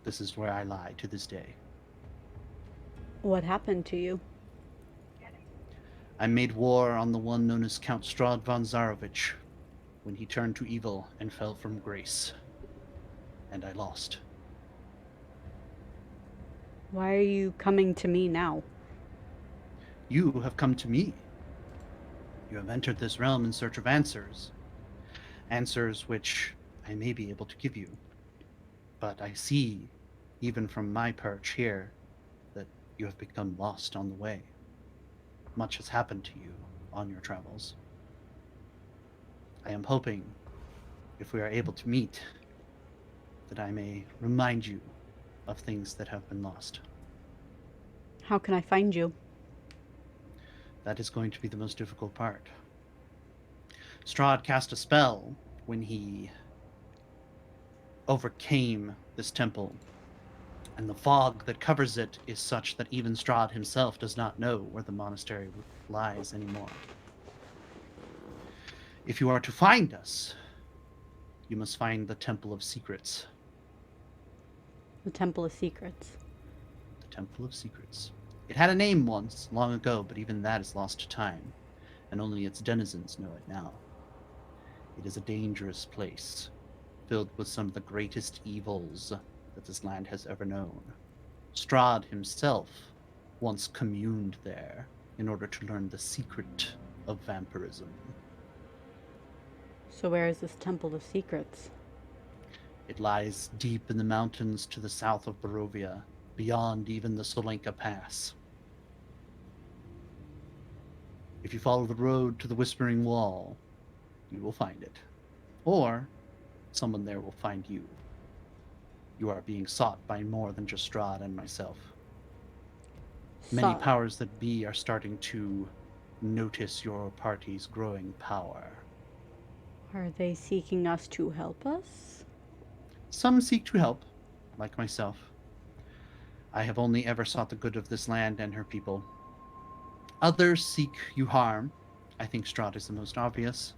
This is where I lie to this day. What happened to you? I made war on the one known as Count Strahd von Zarovich when he turned to evil and fell from grace. And I lost." Why are you coming to me now? "You have come to me. You have entered this realm in search of answers. Answers which I may be able to give you. But I see, even from my perch here, that you have become lost on the way. Much has happened to you on your travels. I am hoping, if we are able to meet, that I may remind you of things that have been lost. How can I find you? That is going to be the most difficult part. Strahd cast a spell when he overcame this temple, and the fog that covers it is such that even Strahd himself does not know where the monastery lies anymore. If you are to find us, you must find the Temple of Secrets. The Temple of Secrets. The Temple of Secrets. It had a name once, long ago, but even that is lost to time, and only its denizens know it now. It is a dangerous place, filled with some of the greatest evils that this land has ever known. Strahd himself once communed there in order to learn the secret of vampirism. So where is this Temple of Secrets? It lies deep in the mountains to the south of Barovia, beyond even the Solenka Pass. If you follow the road to the Whispering Wall, you will find it. Or someone there will find you. You are being sought by more than just Strahd and myself. Many Sought. powers that be are starting to notice your party's growing power. Are they seeking us to help us? Some seek to help, like myself. I have only ever sought the good of this land and her people. Others seek you harm. I think Strahd is the most obvious.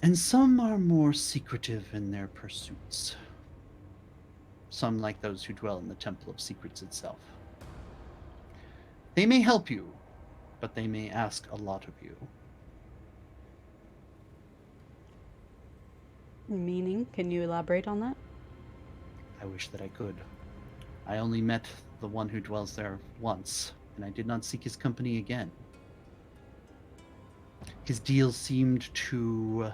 And some are more secretive in their pursuits. Some like those who dwell in the Temple of Secrets itself. They may help you, but they may ask a lot of you. Meaning, can you elaborate on that? I wish that I could. I only met the one who dwells there once, and I did not seek his company again. His deals seemed too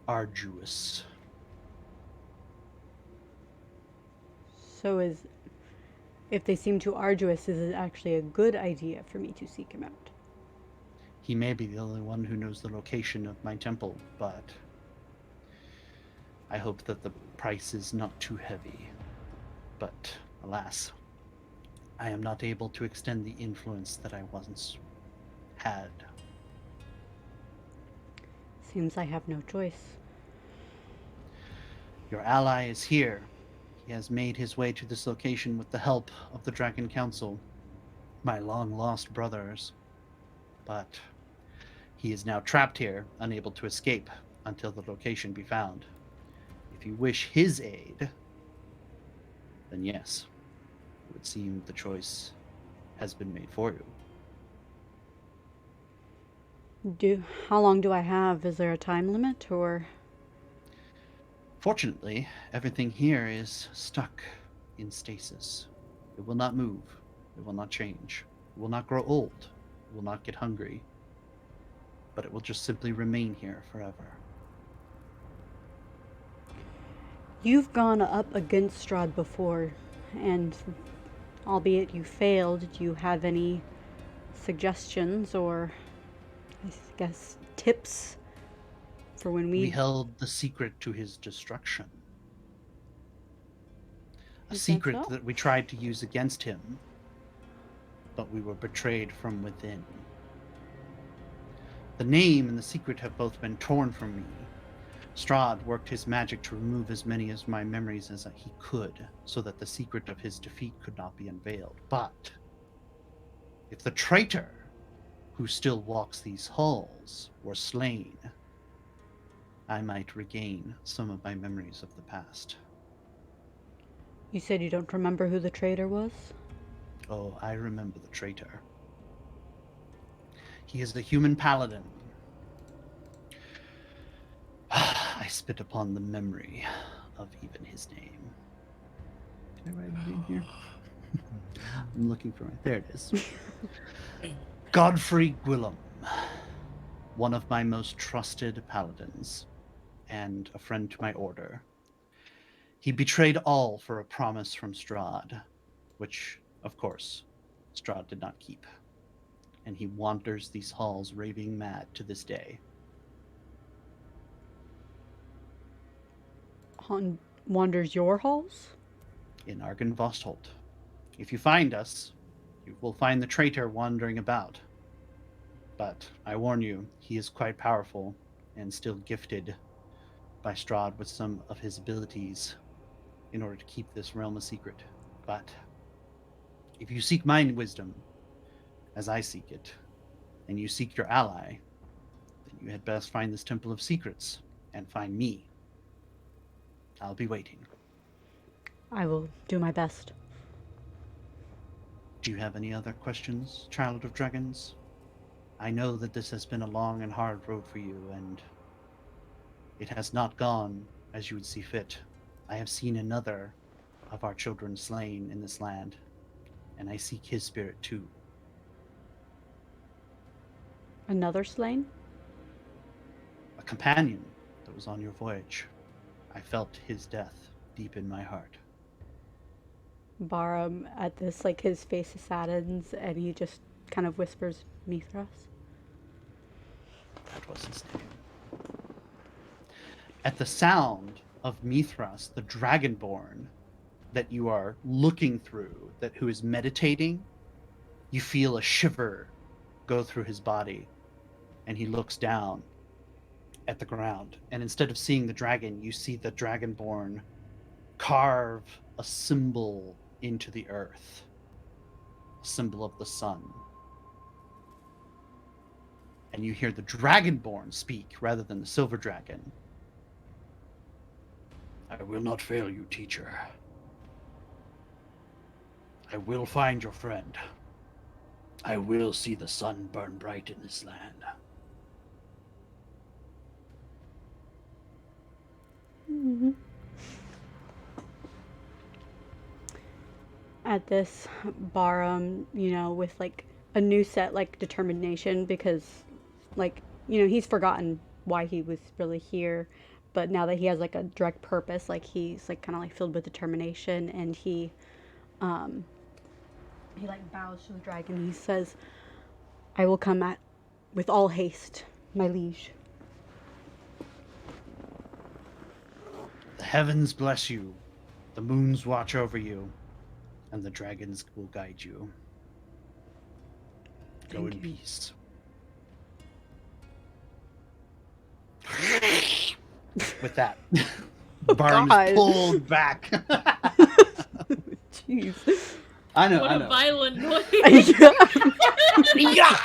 arduous. So if they seem too arduous, is it actually a good idea for me to seek him out? He may be the only one who knows the location of my temple, but I hope that the price is not too heavy. But alas, I am not able to extend the influence that I once had. Seems I have no choice. Your ally is here. He has made his way to this location with the help of the Dragon Council, my long-lost brothers. But he is now trapped here, unable to escape until the location be found. If you wish his aid, then yes, it would seem the choice has been made for you. How long do I have? Is there a time limit, or? Fortunately, everything here is stuck in stasis. It will not move. It will not change. It will not grow old. It will not get hungry. But it will just simply remain here forever. You've gone up against Strahd before, and albeit you failed, do you have any suggestions or, I guess, tips for when We held the secret to his destruction. A secret that we tried to use against him, but we were betrayed from within. The name and the secret have both been torn from me. Strahd worked his magic to remove as many of my memories as he could, so that the secret of his defeat could not be unveiled. But if the traitor who still walks these halls were slain, I might regain some of my memories of the past. You said you don't remember who the traitor was? Oh, I remember the traitor. He is the human paladin. I spit upon the memory of even his name. Can I write his name here? I'm looking for it. There it is. Godfrey Gwillem, one of my most trusted paladins, and a friend to my order. He betrayed all for a promise from Strahd, which, of course, Strahd did not keep. And he wanders these halls raving mad to this day. Wanders your halls? In Argynvostholt. If you find us, you will find the traitor wandering about. But I warn you, he is quite powerful and still gifted by Strahd with some of his abilities in order to keep this realm a secret. But if you seek my wisdom, as I seek it, and you seek your ally, then you had best find this Temple of Secrets and find me. I'll be waiting. I will do my best. Do you have any other questions, Child of Dragons? I know that this has been a long and hard road for you, and it has not gone as you would see fit. I have seen another of our children slain in this land, and I seek his spirit too. Another slain? A companion that was on your voyage. I felt his death deep in my heart. Barum, at this, like, his face saddens, and he just kind of whispers, Mithras. That was his name. At the sound of Mithras, the Dragonborn that you are looking through, who is meditating, you feel a shiver go through his body, and he looks down at the ground. And instead of seeing the dragon, you see the Dragonborn carve a symbol into the earth, a symbol of the sun. and you hear the Dragonborn speak rather than the Silver Dragon. I will not fail you, teacher. I will find your friend. I will see the sun burn bright in this land. Mhm. At this, Barum, with like a new set like determination, because like, he's forgotten why he was really here, but now that he has like a direct purpose, like he's like kind of like filled with determination, and he like bows to the dragon. He says, "I will come with all haste, my liege." The heavens bless you, the moons watch over you, and the dragons will guide you. Go Thank in you. peace. With that, Barum God. is pulled back. Jeez. I know. What I a know. violent noise. Yeah.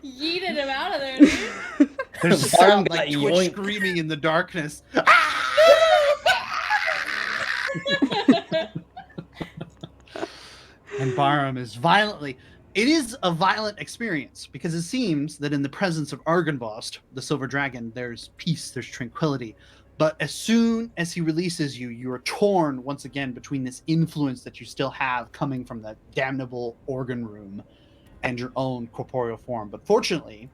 Yeeted him out of there, dude. There's a Barum sound got like Twitch yoinked. screaming in the darkness. And Barum is violently. It is a violent experience because it seems that in the presence of Argynvost, the Silver Dragon, there's peace, there's tranquility. But as soon as he releases you, you are torn once again between this influence that you still have coming from the damnable organ room and your own corporeal form. But fortunately,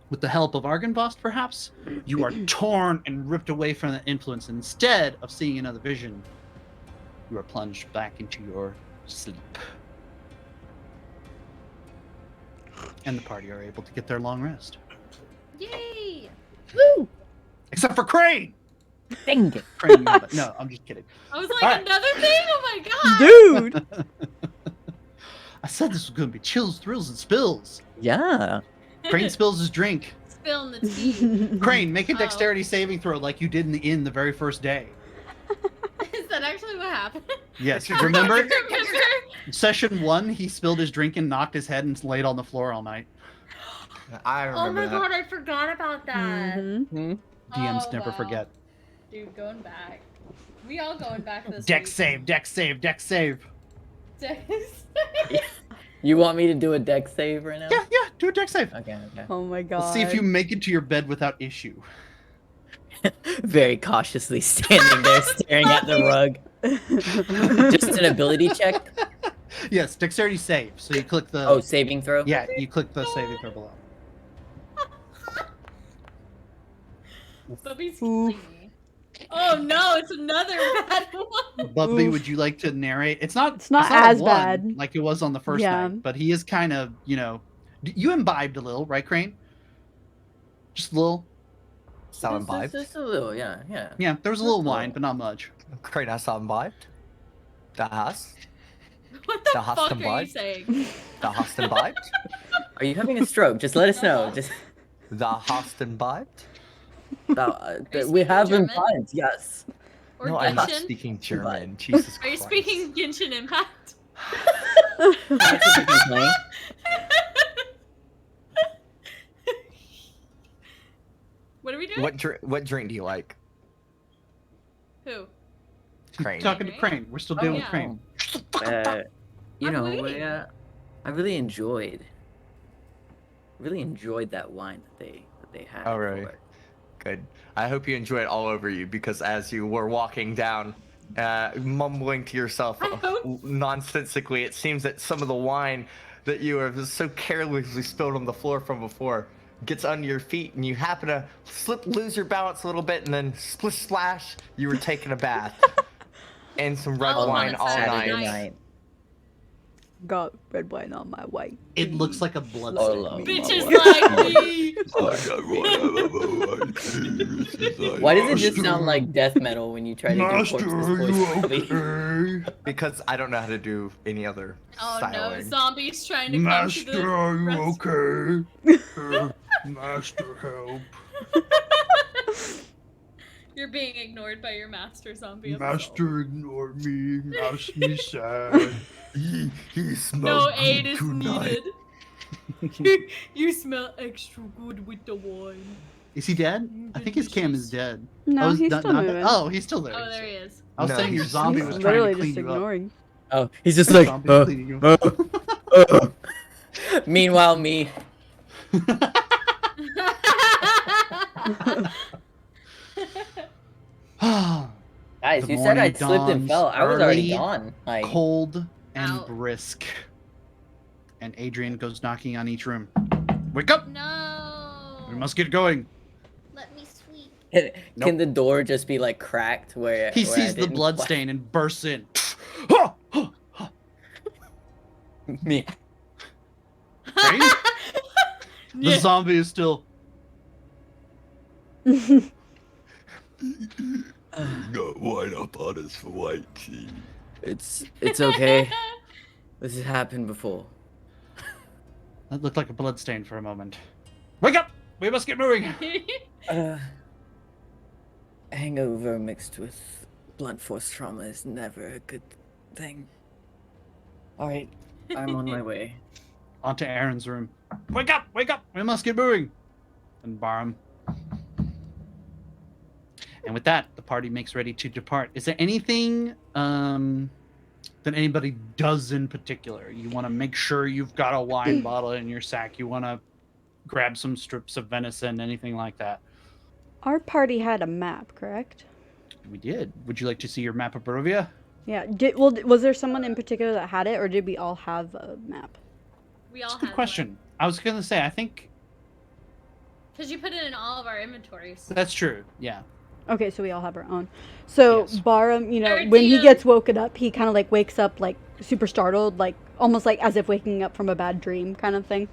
with the help of Argynvost, perhaps, you are torn and ripped away from that influence. Instead of seeing another vision, you are plunged back into your sleep. And the party are able to get their long rest. Yay! Woo! Except for Crane! Dang it. Crane, you have it. No, I'm just kidding. I was like, All right. another thing? Oh my god! Dude. I said this was going to be chills, thrills, and spills. Yeah. Crane spills his drink. Spilling the tea. Crane, make a Oh. dexterity saving throw like you did in the inn the very first day. Is that actually what happened? Yes, I remember? remember. Session 1, he spilled his drink and knocked his head and laid on the floor all night. I Oh remember my that. god, I forgot about that. Mhm. DMs Oh, never wow. forget. Dude, going back. We all going back this Dex week. save, dex save, dex save. Dex. You want me to do a deck save right now? Yeah, do a dex save. Okay. Oh my god. Let's see if you make it to your bed without issue. Very cautiously standing there staring at the rug. Just an ability check? Yes, dexterity save. So you click the. Oh, saving throw? Yeah, you click the saving throw below. Bubby's Oof. killing me. Oh no, it's another bad one. Bubby, Oof. would you like to narrate? It's not It's not a as one bad. like it was on the first Yeah. night, but he is kind of, you imbibed a little, right, Crane? Just a little. Saw imbibed. Just a little, yeah. Yeah, there was a little Just a wine, little. but not much. Crane, I saw imbibed. The hast. What the The fuck Huston are you Blind? saying? The hast imbibed. Are you having a stroke? Just let us know. Just The hast imbibed. you we have speaking been German? vibes, yes. Or No, I'm not Genshin? speaking German. Jesus Are you Christ. speaking Genshin Impact? That's what you've been playing. What are we doing? What drink do you like? Who? Crane. Talking to Crane. We're still dealing with yeah. Crane. You I'm know, waiting. I really enjoyed that wine that they had. Oh, really? for it. Good. I hope you enjoy it all over you, because as you were walking down, mumbling to yourself I hope- nonsensically, it seems that some of the wine that you have so carelessly spilled on the floor from before gets under your feet, and you happen to lose your balance a little bit, and then splish splash, you were taking a bath. And some red All on wine a all Saturday night. night. Got red wine on my white. It looks like a blood Solo. stain. Bitches like me. Why does it just sound like death metal when you try to do Master, Corpse's are voice you properly? okay? Because I don't know how to do any other Oh no, styling. zombies trying to come to Master, the are you rescue. okay? Master, help. You're being ignored by your master zombie. Master, ignore me. Makes me sad. He smells No good aid is tonight. needed. You smell extra good with the wine. Is he dead? I think his cam is dead. No, oh, he's still moving. Oh, he's still there. Oh, there he is. I was No, saying your he's zombie He's was trying literally to clean just you up. ignoring. Oh, he's just like. Zombie's cleaning you up. Meanwhile, me. Guys, The you said I morning slipped and dawns fell. I was already early, gone. Like, cold and Ow. brisk. And Adrian goes knocking on each room. Wake up! No. We must get going. Let me sweep. can Nope. the door just be like cracked where He where I sees the didn't- blood stain and bursts in. Me. Crane? The Yeah. zombie is still. Got wine up on us for white tea. It's okay. This has happened before. That looked like a blood stain for a moment. Wake up! We must get moving. Hangover mixed with blunt force trauma is never a good thing. All right, I'm on my way. Onto Aaron's room. Wake up! Wake up! We must get moving. And Barham. And with that, the party makes ready to depart. Is there anything that anybody does in particular? You want to make sure you've got a wine bottle in your sack. You want to grab some strips of venison, anything like that. Our party had a map, correct? We did. Would you like to see your map of Barovia? Yeah. Was there someone in particular that had it, or did we all have a map? We all That's a good had question. I was going to say, I think Because you put it in all of our inventories. that's true. Yeah. Okay, so we all have our own. So Yes. Barham, you know, Alright, when he DM. gets woken up, he kind of like wakes up like super startled, like almost like as if waking up from a bad dream kind of thing.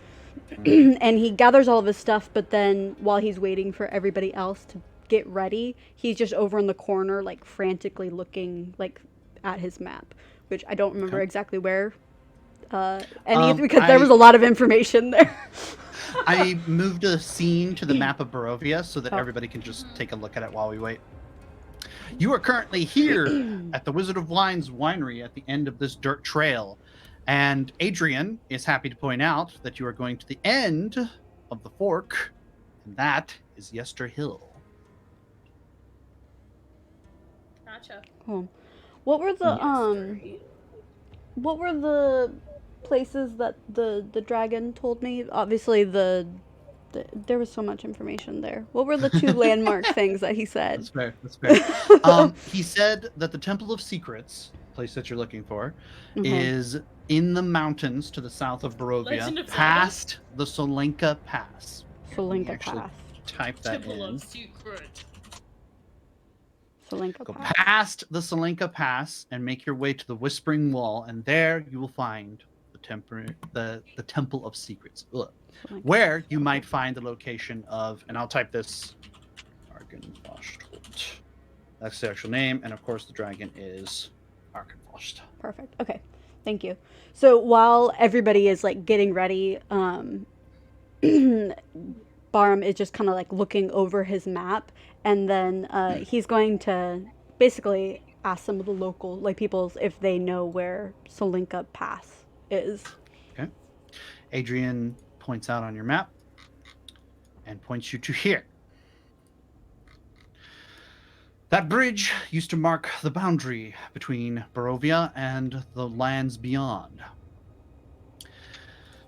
And he gathers all of his stuff, but then while he's waiting for everybody else to get ready, he's just over in the corner, like frantically looking like at his map, which I don't remember Okay. exactly where. Any because I- there was a lot of information there. I moved a scene to the map of Barovia so that Oh. everybody can just take a look at it while we wait. You are currently here at the Wizard of Blind's winery at the end of this dirt trail. And Adrian is happy to point out that you are going to the end of the fork, and that is Yester Hill. Gotcha. Cool. What were the places that the dragon told me? Obviously there was so much information there. What were the two landmark things that he said? That's fair. That's fair. He said that the Temple of Secrets, place that you're looking for, is in the mountains to the south of Legend Barovia, of Zelda? past the Solenka Pass. Solenka Actually, Pass. Type that Temple in. of Secret. Solenka Go Pass. past the Solenka Pass and make your way to the Whispering Wall, and there you will find the Temple of Secrets, Solenka where you might find the location of, and I'll type this, Arkenvost. That's the actual name, and of course the dragon is Arkenvost. Perfect. Okay. Thank you. So while everybody is like getting ready, Barham is just kind of like looking over his map, and then he's going to basically ask some of the local like people if they know where Solenka Pass is. Okay. Adrian points out on your map and points you to here. That bridge used to mark the boundary between Barovia and the lands beyond.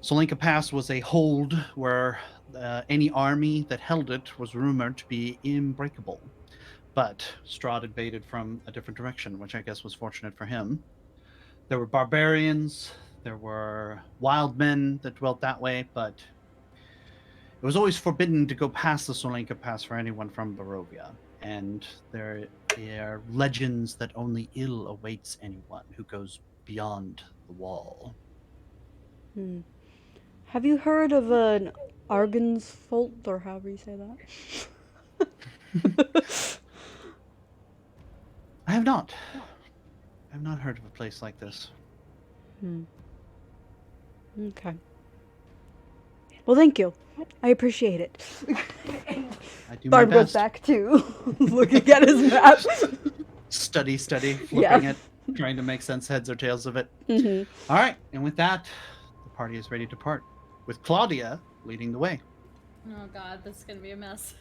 Solenka Pass was a hold where any army that held it was rumored to be unbreakable. But Strahd invaded from a different direction, which I guess was fortunate for him. There were barbarians, there were wild men that dwelt that way, but it was always forbidden to go past the Solenka Pass for anyone from Barovia. And there are legends that only ill awaits anyone who goes beyond the wall. Have you heard of an Argensfold, or however you say that? I have not. I have not heard of a place like this. Okay. Well, thank you. I appreciate it. I do my Barb goes best. back to looking at his map. Study, flipping Yeah. it, trying to make sense heads or tails of it. Mhm. All right, and with that, the party is ready to part. with Claudia leading the way. Oh god, this is gonna be a mess.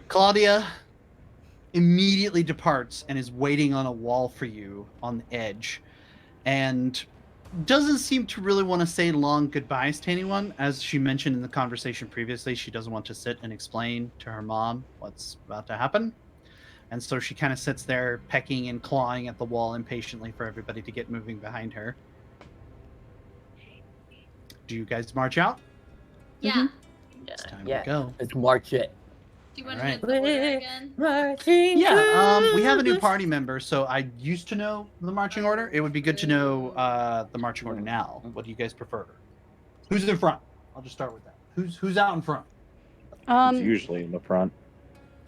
Claudia immediately departs and is waiting on a wall for you on the edge, and doesn't seem to really want to say long goodbyes to anyone. As she mentioned in the conversation previously, she doesn't want to sit and explain to her mom what's about to happen. And so she kind of sits there pecking and clawing at the wall impatiently for everybody to get moving behind her. Do you guys march out? Yeah. It's time Yeah. to go. Let's march it. Do you want Alright. to know the order again? Marching. Yeah, we have a new party member, so I used to know the marching order. It would be good to know the marching order now. What do you guys prefer? Who's in front? I'll just start with that. Who's out in front? It's usually in the front.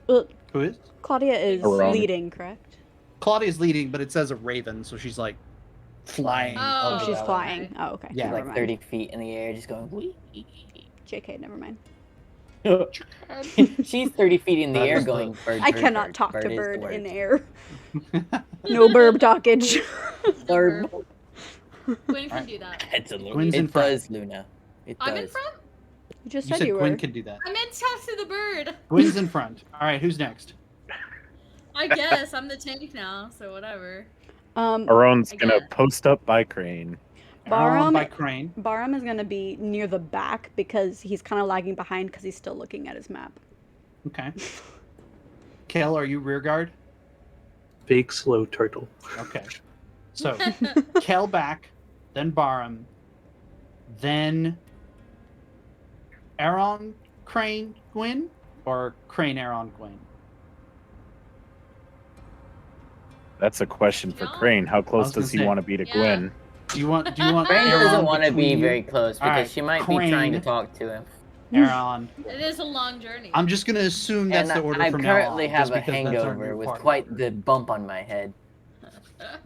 Well, Who is? Claudia is Around. leading, correct? Claudia's leading, but it says a raven, so she's like flying. Oh, Oh, she's that way. flying. Oh, okay. Yeah. Never Like mind. 30 feet in the air, just going. Wee. JK, never mind. She's 30 feet in the That air is the- going. Bird, I bird, cannot bird. talk Bird to is the bird word. in air. No burb talkage. Bird. Gwen can do that. It's a little. Quinn's in It front. does, Luna. It does. I'm in front? You just You said said you Quinn were. could do that. I meant to talk to the bird. Gwen's in front. All right, who's next? I guess I'm the tank now, so whatever. Aron's I gonna guess. post up by Crane. Aaron by Barum, Crane. Barum is gonna be near the back because he's kind of lagging behind because he's still looking at his map. Okay. Kale, are you rear guard? Big slow turtle. Okay. So Kel back, then Barum, then Aaron, Crane, Gwyn, or Crane, Aaron, Gwyn? That's a question for Yeah. Crane. How I close was gonna does he say, want to be to yeah. Gwen? Do you want Crane Aaron doesn't want to be between you? very close because Alright, she might be trying to Crane. talk to him. Aaron? It is a long journey. I'm just gonna assume that's And the order I from currently now on. have just a because that's our hangover new with party quite order. the bump on my head.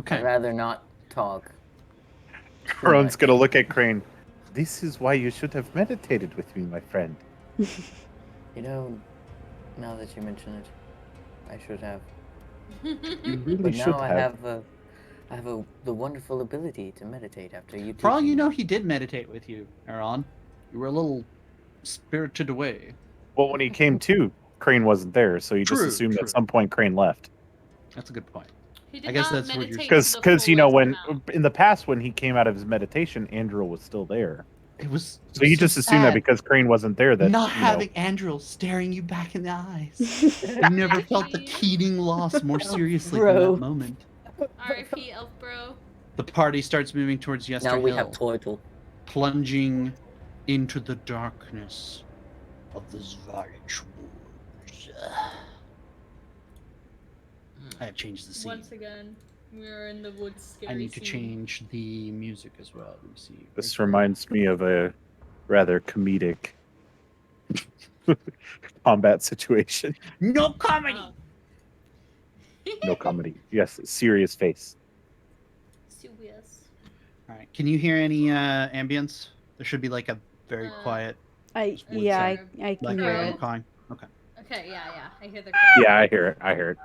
Okay. I'd rather not talk. too Aron's much. gonna look at Crane. This is why you should have meditated with me, my friend. You know, now that you mention it, I should have. You really But should now I have. have the wonderful ability to meditate after you. For all teaching you know, me. he did meditate with you, Aaron. You were a little spirited away. Well, when he came to, Crane wasn't there, so you just True, assumed true. at some point Crane left. That's a good point. He did I guess not that's what you're- meditate to the Because you know fullest when amount. in the past when he came out of his meditation, Andrew was still there. It was. So you just assumed that sad. because Crane wasn't there that not you know, having Andrew staring you back in the eyes. You never felt the Keating loss more seriously than Bro. that moment. R.I.P. Elf Bro. The party starts moving towards Yester Now we Hill, have Turtle. plunging into the darkness of the Zvarich Woods. I have changed the scene. Once again, we are in the woods. Scary I need to scene. change the music as well. Let me see. this reminds me of a rather comedic combat situation. No comedy. Oh. No comedy. Yes, serious face. Serious. All right. Can you hear any ambience? There should be like a very quiet I Would yeah, say. I can like hear raven it. cawing. Okay. Okay, yeah. I hear the Yeah, I hear it. I hear it.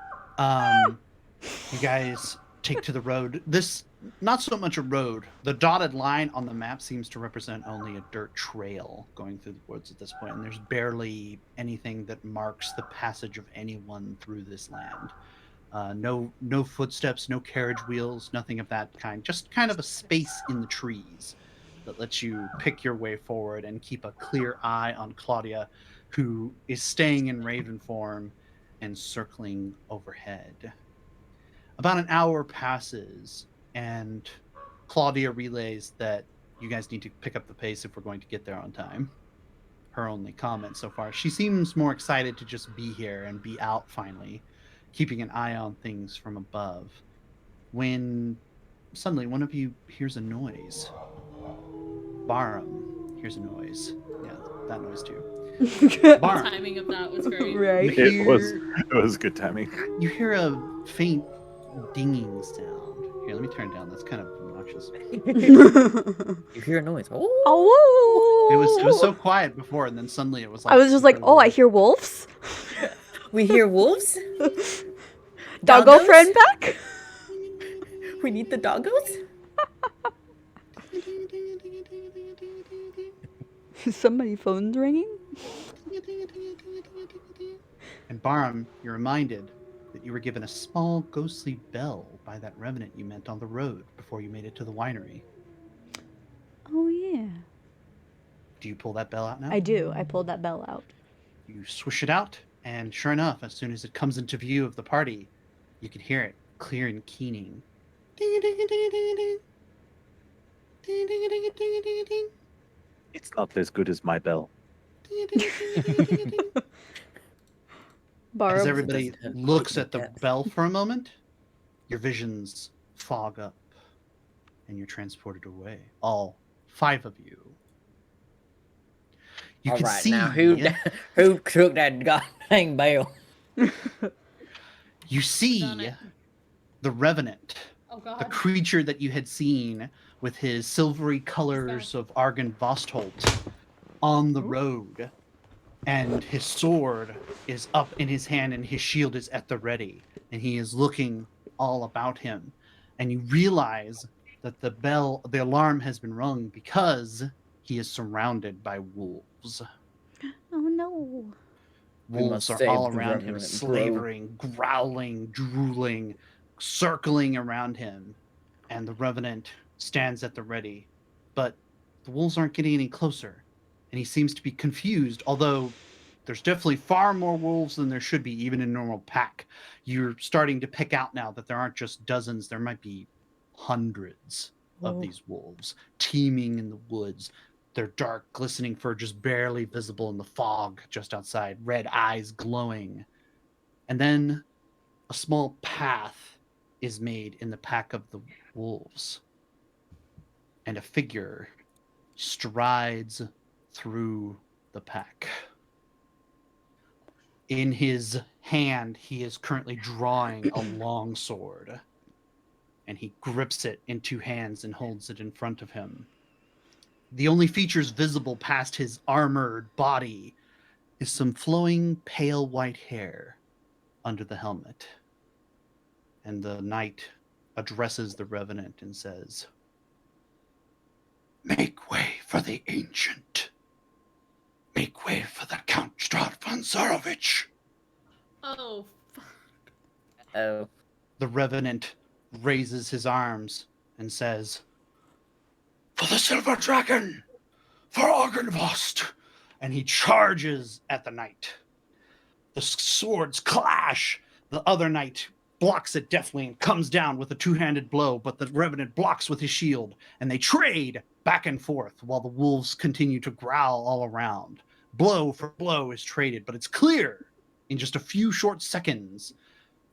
You guys take to the road. This not so much a road. The dotted line on the map seems to represent only a dirt trail going through the woods at this point, and there's barely anything that marks the passage of anyone through this land. No footsteps, no carriage wheels, nothing of that kind. Just kind of a space in the trees that lets you pick your way forward and keep a clear eye on Claudia, who is staying in raven form and circling overhead. About an hour passes, and Claudia relays that you guys need to pick up the pace if we're going to get there on time. Her only comment so far. She seems more excited to just be here and be out finally, keeping an eye on things from above. When suddenly one of you hears a noise. Barum hears a noise. Yeah, that noise too. The Barum, timing of that was great. Right. It was good timing. you hear a faint dinging sound. Here, let me turn it down. That's kind of obnoxious. You hear a noise. Oh. Oh. It was so quiet before, and then suddenly it was like I was just like, oh, I hear wolves. We hear wolves. Doggo Doggos? friend back. We need the doggos. Somebody phone's ringing? And Barham, you're reminded that you were given a small ghostly bell by that revenant you met on the road before you made it to the winery. Oh, yeah. Do you pull that bell out now? I do. I pulled that bell out. You swish it out, and sure enough, as soon as it comes into view of the party, you can hear it clear and keening. Ding, ding, ding, ding, ding. Ding, ding, ding, ding, ding, ding. It's not as good as my bell. Ding, ding, ding, ding, ding, ding. As Barb, everybody Doesn't have looks quite at the the depth. bell for a moment, your visions fog up, and you're transported away. All 5 of you. You All can right, see now who took that goddamn bell? you see Done it. the revenant, Oh the god. creature that you had seen with his silvery colors of Argon Vostholt on the road, and his sword is up in his hand and his shield is at the ready, and he is looking all about him, and you realize that the alarm has been rung because he is surrounded by wolves. oh no. We must Wolves are save all the around him, revenant, bro. slavering, growling, drooling, circling around him. And the revenant stands at the ready. But the wolves aren't getting any closer. And he seems to be confused, although there's definitely far more wolves than there should be, even in normal pack. You're starting to pick out now that there aren't just dozens, there might be hundreds of Oh. these wolves teeming in the woods. Their dark, glistening fur just barely visible in the fog just outside, red eyes glowing. And then a small path is made in the pack of the wolves, and a figure strides through the pack. In his hand, he is currently drawing a long sword, and he grips it in 2 hands and holds it in front of him. The only features visible past his armored body is some flowing pale white hair under the helmet. And the knight addresses the revenant and says, Make way for the ancient. Make way for the Count Strahd von Zarovich. Oh, fuck. Oh, the revenant raises his arms and says, For the Silver Dragon. For Argenvost. and he charges at the knight. The swords clash. The other knight blocks it deftly and comes down with a 2-handed blow, but the revenant blocks with his shield, and they trade back and forth while the wolves continue to growl all around. Blow for blow is traded, but it's clear in just a few short seconds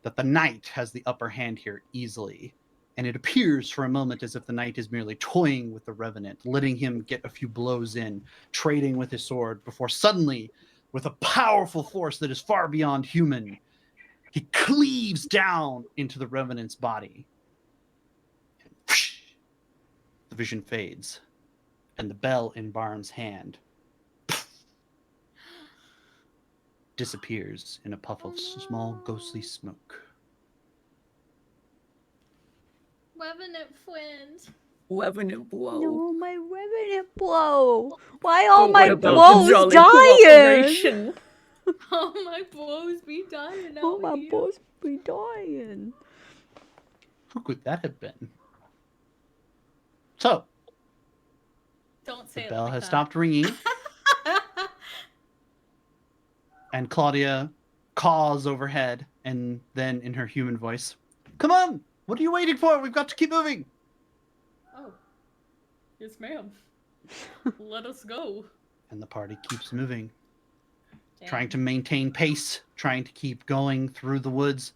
that the knight has the upper hand here easily. And it appears for a moment as if the knight is merely toying with the revenant, letting him get a few blows in, trading with his sword, before suddenly, with a powerful force that is far beyond human, he cleaves down into the revenant's body. And whoosh, the vision fades, and the bell in Barham's hand disappears in a puff of small ghostly smoke. Revenant friend. revenant blow. No, my revenant blow. Why all But my what about the blows jolly dying? cooperation? Oh, my blows be dying out Oh, my here. blows be dying. Who could that have been? So, Don't say the it bell like has that. stopped ringing, and Claudia caws overhead, and then in her human voice, "Come on! What are you waiting for? We've got to keep moving!" Oh. Yes, ma'am. Let us go. And the party keeps moving, Damn. trying to maintain pace, trying to keep going through the woods.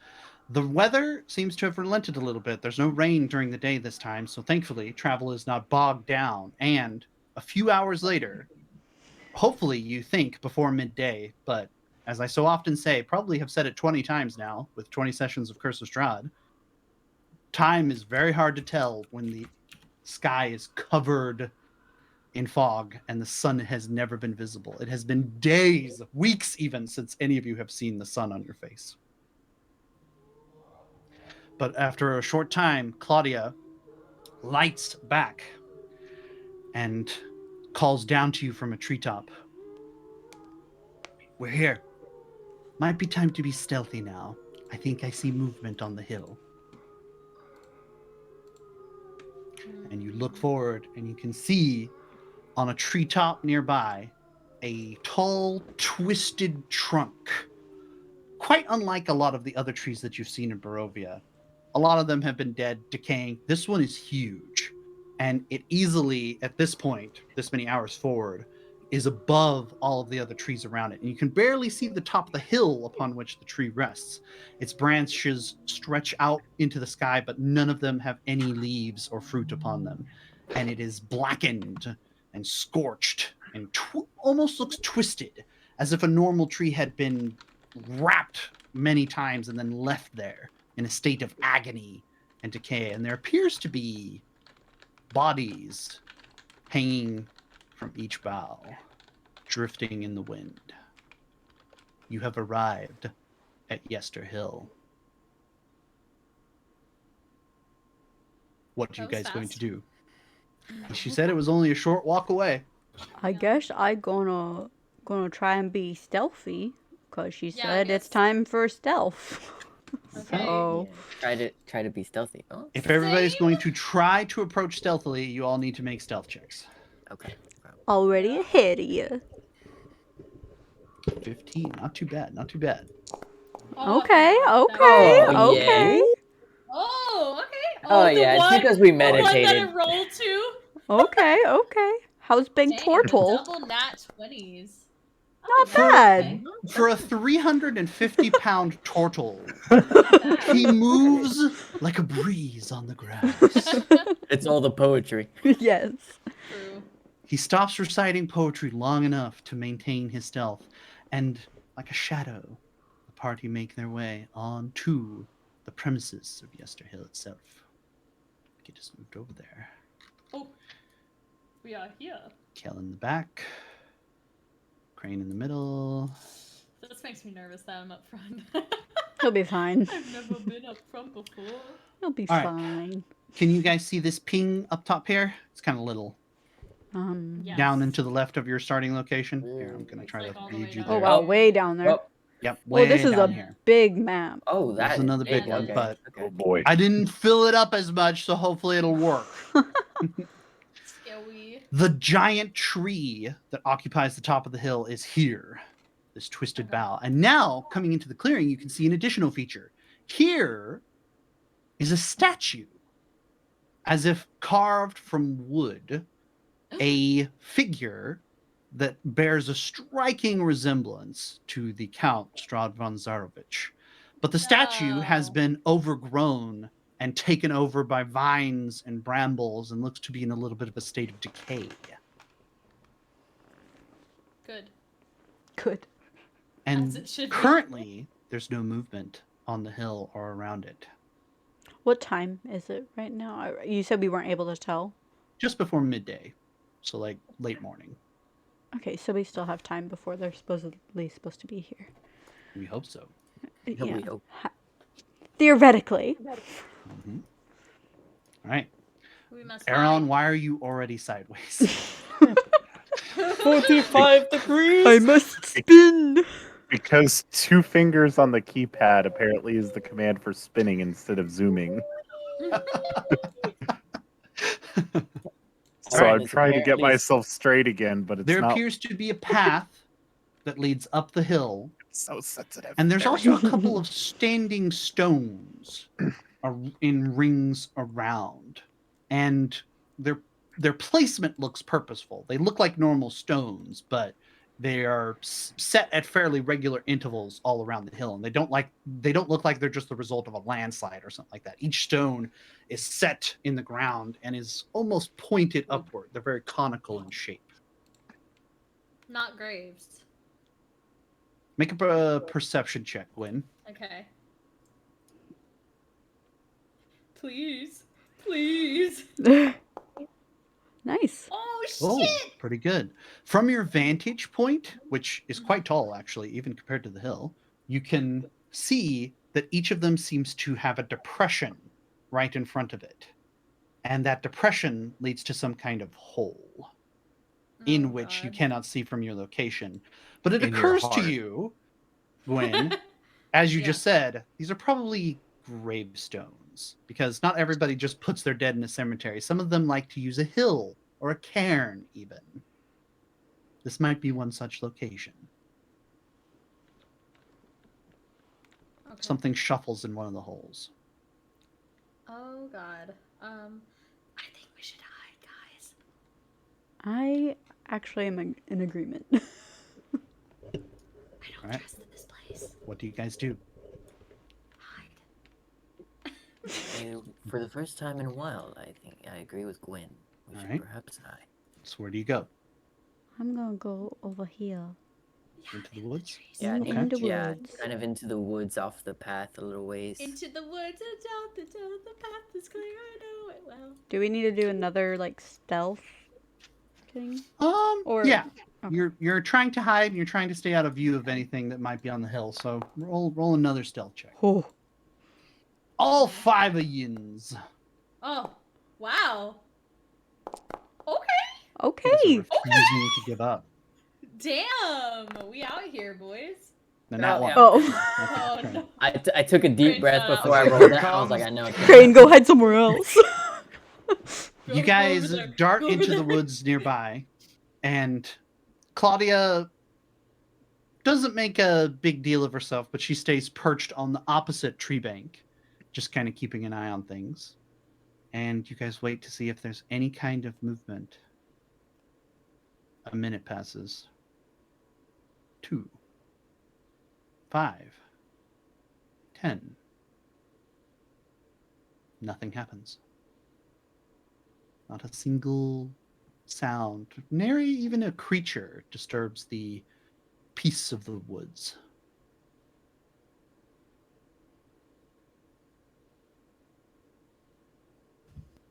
The weather seems to have relented a little bit. There's no rain during the day this time, so thankfully travel is not bogged down. And a few hours later, hopefully you think before midday, but as I so often say, probably have said it 20 times now with 20 sessions of Curse of Strahd, time is very hard to tell when the sky is covered in fog and the sun has never been visible. It has been days, weeks even, since any of you have seen the sun on your face. But after a short time, Claudia lights back, and calls down to you from a treetop. We're here. Might be time to be stealthy now. I think I see movement on the hill. And you look forward and you can see on a treetop nearby a tall, twisted trunk. Quite unlike a lot of the other trees that you've seen in Barovia. A lot of them have been dead, decaying. This one is huge. And it easily, at this point, this many hours forward, is above all of the other trees around it. And you can barely see the top of the hill upon which the tree rests. Its branches stretch out into the sky, but none of them have any leaves or fruit upon them. And it is blackened and scorched and almost looks twisted, as if a normal tree had been wrapped many times and then left there in a state of agony and decay. And there appears to be bodies hanging from each bough, drifting in the wind. You have arrived at Yester Hill. What are you guys going to do? She said it was only a short walk away. I guess I gonna try and be stealthy, cause she Yeah, I said it's guess. time for stealth. Okay. So Try to be stealthy. Oh, If everybody's Same. going to try to approach stealthily, you all need to make stealth checks. okay. already ahead of you. 15, not too bad, not too bad. Oh, Okay, that okay, was- Oh, yeah. okay, Oh, okay. Oh, the yeah, it's one- because we The one that meditated. it rolled to. okay, okay. How's Big Dang, Turtle? Double nat 20s. Not Oh, bad. For a 350-pound turtle, okay. he moves like a breeze on the grass. It's all the poetry. Yes. True. He stops reciting poetry long enough to maintain his stealth, and like a shadow, the party make their way onto the premises of Yester Hill itself. Get us moved over there. Oh, we are here. Kel in the back, Crane in the middle. This makes me nervous that I'm up front. He'll be fine. I've never been up front before. He'll be All right. fine. Can you guys see this ping up top here? It's kind of little. Yes. Down and to the left of your starting location. Here, I'm gonna It's try like to all the lead way you down Oh there. wow, Oh. way down there. Oh, Yep, Well, way this is down a here. big map. oh, that That's is another big big. one, Okay, but Oh okay. boy. I didn't fill it up as much, so hopefully it'll work. Scary. The giant tree that occupies the top of the hill is here, this twisted Okay. bough. And now, coming into the clearing, you can see an additional feature. Here is a statue, as if carved from wood, a figure that bears a striking resemblance to the Count Strahd von Zarovich. But the statue has No. been overgrown and taken over by vines and brambles and looks to be in a little bit of a state of decay. Good. Good. As And it should be. currently, there's no movement on the hill or around it. What time is it right now? You said we weren't able to tell. Just before midday, so like late morning. Okay, so we still have time before they're supposedly supposed to be here. We hope so. Yeah, we hope. Theoretically. Mm-hmm. All right. We must Aaron, hide. why are you already sideways? 45 degrees. I must spin. Because 2 fingers on the keypad apparently is the command for spinning instead of zooming. So Alright, I'm it's trying to get apparently- myself straight again, but it's There not appears to be a path that leads up the hill, so sensitive. and there's There we also go. a couple of standing stones in rings around, and their placement looks purposeful. They look like normal stones, but they are set at fairly regular intervals all around the hill, and they don't look like they're just the result of a landslide or something like that. Each stone is set in the ground and is almost pointed upward. They're very conical in shape. Not graves. Make a perception check, Gwen. Okay. Please. Please. Nice. Oh, shit! Oh, pretty good. From your vantage point, which is quite tall, actually, even compared to the hill, you can see that each of them seems to have a depression right in front of it. And that depression leads to some kind of hole. in Oh, which you God. cannot see from your location. But it In your occurs to heart. you, Gwen, as you Yeah. just said, these are probably gravestones because not everybody just puts their dead in a cemetery. Some of them like to use a hill or a cairn, even. This might be one such location. Okay. Something shuffles in one of the holes. Oh God. I think we should hide, guys. I actually am in agreement. I don't Alright. trust this place. What do you guys do? Hide. For the first time in a while, I think I agree with Gwen. We should Alright. perhaps hide. So where do you go? I'm gonna go over here. Yeah, Into the woods? trees. Yeah, In Okay. the yeah, woods. kind of into the woods, off the path a little ways. Into the woods and down the path is clear. I know it well. Do we need to do another like stealth thing? Or Yeah. okay. You're trying to hide and you're trying to stay out of view of anything that might be on the hill. So roll another stealth check. Oh, All 5 of yins. Oh, wow. Okay. You okay. guys are refusing to give up. Damn. We out here, boys. The nat one. Oh, That's Oh, a trend. no. I took a deep Great breath job. before I Here rolled it it. I was like, comes. I know it's Crane, go hide somewhere else. Go- You go guys over there. dart Go over into the there. woods nearby, and Claudia doesn't make a big deal of herself, but she stays perched on the opposite tree bank, just kind of keeping an eye on things. And you guys wait to see if there's any kind of movement. A minute passes. 2, 5, 10. Nothing happens. Not a single sound, nary even a creature disturbs the peace of the woods.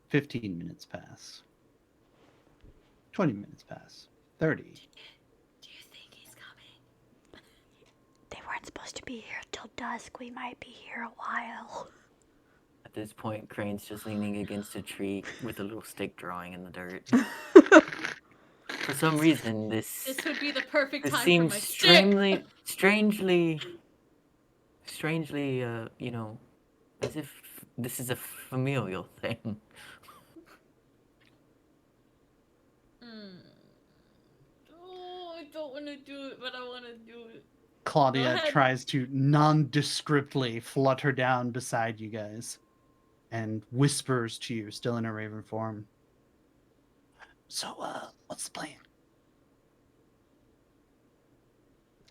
"15 minutes pass. 20 minutes pass. 30. Do you think he's coming? They weren't supposed to be here till dusk. We might be here a while. At this point, Crane's just leaning against a tree with a little stick drawing in the dirt. For some reason, This would be the perfect this time for seems my stick. strangely, you know, as if this is a familial thing. Oh, I don't want to do it, but I want to do it. Go Claudia ahead. tries to nondescriptly flutter down beside you guys and whispers to you, still in a raven form. So, what's the plan?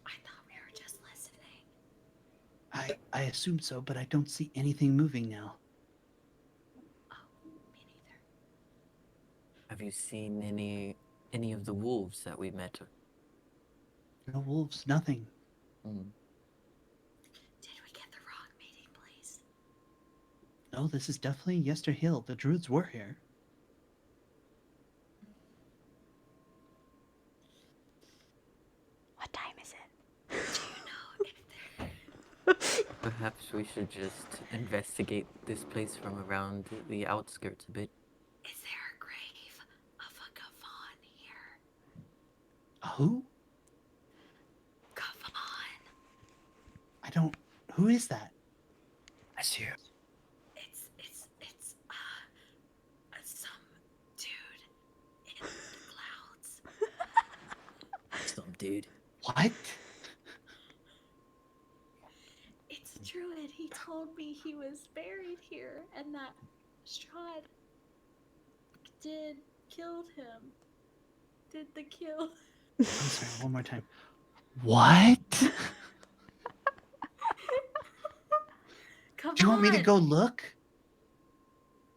I thought we were just listening. I assume so, but I don't see anything moving now. Oh, me neither. Have you seen any of the wolves that we met? No wolves, nothing. Mm. Did we get the wrong meeting place? No, this is definitely Yester Hill. The druids were here. What time is it? Do you know if they're... Perhaps we should just investigate this place from around the outskirts a bit. Is there a grave of a Gavan here? Who? Gavan. I don't. Who is that? That's you. It's some dude in the clouds. Some dude. What? It's Druid. He told me he was buried here and that Strahd killed him. Did the kill. I'm sorry, one more time. What? Come Do you want me to on. go look?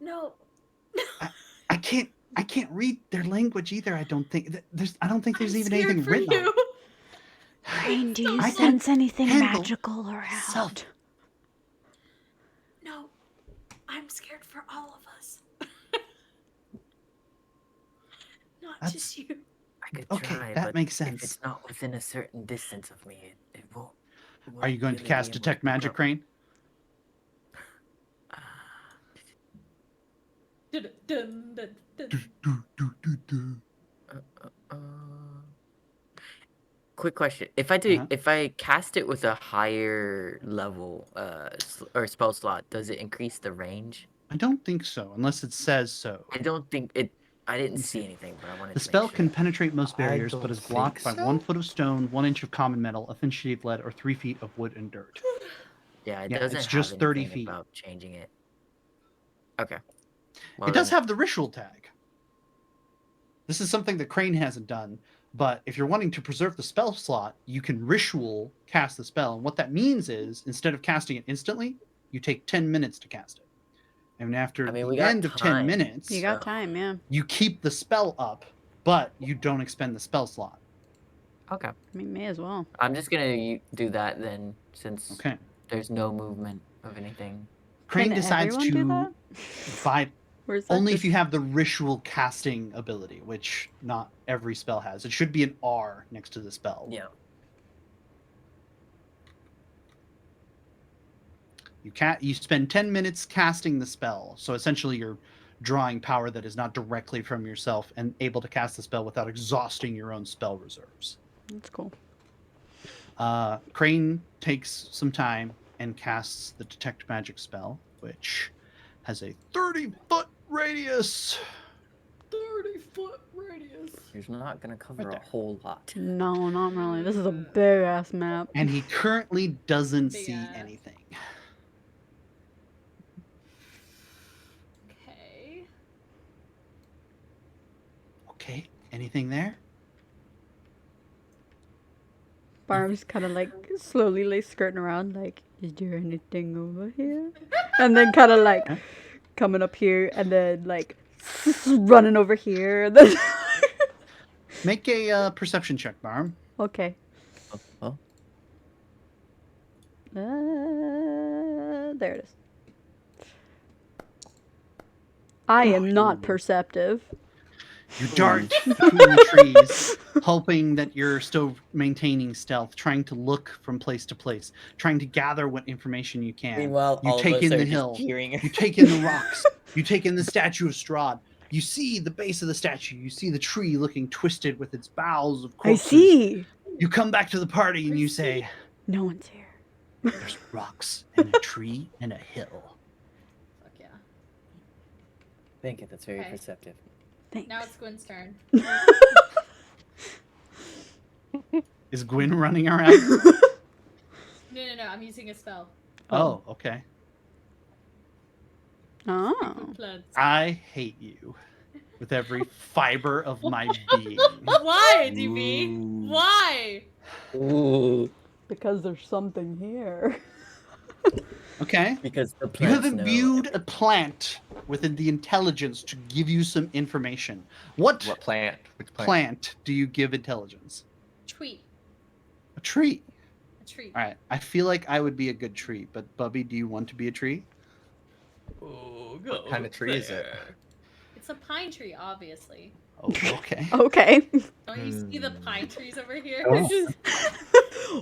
No. I can't read their language either. I don't think I don't think there's I'm even scared anything for written on you. it. Crane, do you I can sense anything handle magical myself. around? No. I'm scared for all of us. Not That's- just you. I could Okay, try, that but makes if sense. it's not within a certain distance of me, it won't. Are you going to cast Detect Magic, Crane? Dun, dun, dun, dun. Do, do, do, do. quick question. If I do, Uh-huh. if I cast it with a higher level, or spell slot, does it increase the range? I don't think so, unless it says so. I don't think it. I didn't Let me see see. anything, but I wanted The to spell make sure. can penetrate most I barriers, but don't is blocked think by so. 1 foot of stone, 1 inch of common metal, a thin sheet of lead, or 3 feet of wood and dirt. Yeah, it Yeah, doesn't it's have just 30 anything feet. about changing it. Okay. Well, It does then- have the ritual tag. This is something that Crane hasn't done, but if you're wanting to preserve the spell slot, you can ritual cast the spell. And what that means is, instead of casting it instantly, you take 10 minutes to cast it. And after I mean, the we got end of 10 time. minutes, You got time, yeah. you keep the spell up, but you don't expend the spell slot. Okay. I mean, may as well. I'm just gonna do that then, since Okay. there's no movement of anything. Crane Can decides everyone do to that? buy Or is that only if just- you have the ritual casting ability, which not every spell has. It should be an R next to the spell. Yeah. You spend 10 minutes casting the spell. So essentially you're drawing power that is not directly from yourself and able to cast the spell without exhausting your own spell reserves. That's cool. Crane takes some time and casts the detect magic spell, which has a 30-foot radius. 30-foot radius. He's not gonna cover Right a there. whole lot. No, not really. This is a big ass map. And he currently doesn't Big see ass. anything. Okay. Okay, anything there? Barb's kind of like slowly like skirting around, like, is there anything over here? And then kind of like Huh? coming up here and then like running over here. And then Make a perception check, Barm. okay. Oh, There it is. I am not perceptive. You dart between the trees, hoping that you're still maintaining stealth, trying to look from place to place, trying to gather what information you can. Meanwhile, You all take of us in are the just hill. cheering. You take in the rocks. You take in the statue of Strahd. You see the base of the statue. You see the tree looking twisted with its boughs of I corpses. see. You come back to the party and you say, No one's here. there's rocks and a tree and a hill. Fuck yeah. Thank you. That's very Okay. perceptive. Thanks. Now it's Gwen's turn. Is Gwyn running around? No, I'm using a spell. Oh, okay. Oh. Plants. I hate you with every fiber of my being. Why, DB? Why? Ooh. Because there's something here. Okay. Because the You have plants know imbued a everything. plant within the intelligence to give you some information. What What plant? Which plant? plant do you give intelligence? Tweet. A tree. A tree. All right. I feel like I would be a good tree, but Bubby, do you want to be a tree? What kind of tree is it? It's a pine tree, obviously. Oh, okay. Okay. Don't you see the pine trees over here? Oh.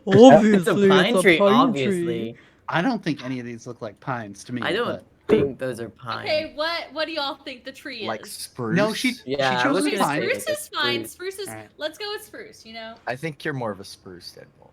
Obviously, It's a pine tree, pine obviously. I don't think any of these look like pines to me. I don't but- think those are pine. Okay, what do y'all think the tree Like is? spruce? No, she Yeah, I chose was a Okay, gonna pine. say- spruce is fine. Spruce. Spruce is. Alright. Let's go with spruce. You know. I think you're more of a spruce, Deadbolt.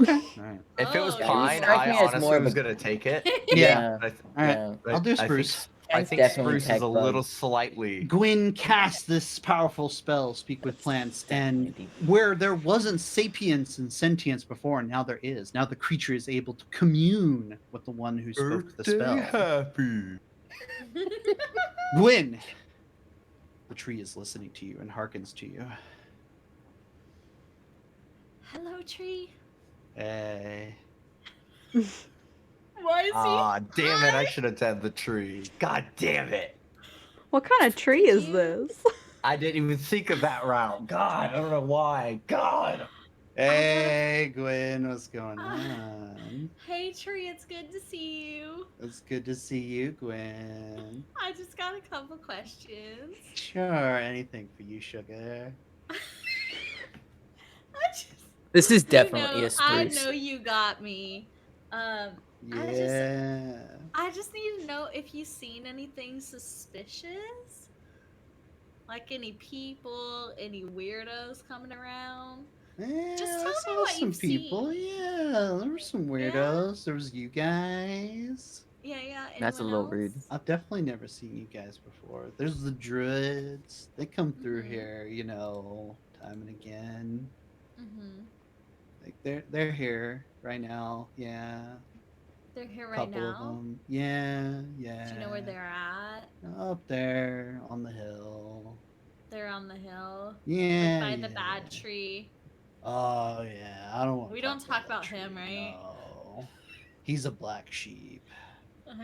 Okay. All right. If it was Oh, you pine, strike I me as honestly more of was a- gonna take it. Yeah. But All right. Yeah. but I'll do I think- spruce. I Cats think definitely spruce is peck a little bugs. slightly. Gwyn cast this powerful spell, Speak with Plants, and Definitely. where there wasn't sapience and sentience before, now there is. Now the creature is able to commune with the one who spoke the spell. Happy. Gwyn! The tree is listening to you and hearkens to you. Hello, tree. Hey. Why is he? Ah, damn it! I should have said the tree. God damn it! What kind of tree is Cute. this? I didn't even think of that route. God, I don't know why. God. Hey, Gwyn, what's going on? Hey, tree. It's good to see you. It's good to see you, Gwyn. I just got a couple questions. Sure, anything for you, sugar. I just. This is You definitely know, a spruce. I know you got me. Yeah. I just need to know if you've seen anything suspicious. Like any people, any weirdos coming around. Yeah, Just I tell me saw what some you've people. seen. Yeah, there were some weirdos. There was you guys. Yeah, yeah. That's a Anyone little rude. else? I've definitely never seen you guys before. There's the druids. They come through Mhm. here, time and again. Mm-hmm. Like they're here right now. Yeah, They're here a right couple of now. them. Yeah, yeah. Do you know where they're at? Up there on the hill. They're on the hill. Yeah, Like by the yeah. bad tree. Oh yeah, I don't want. We don't talk that about him, tree, right? No, he's a black sheep.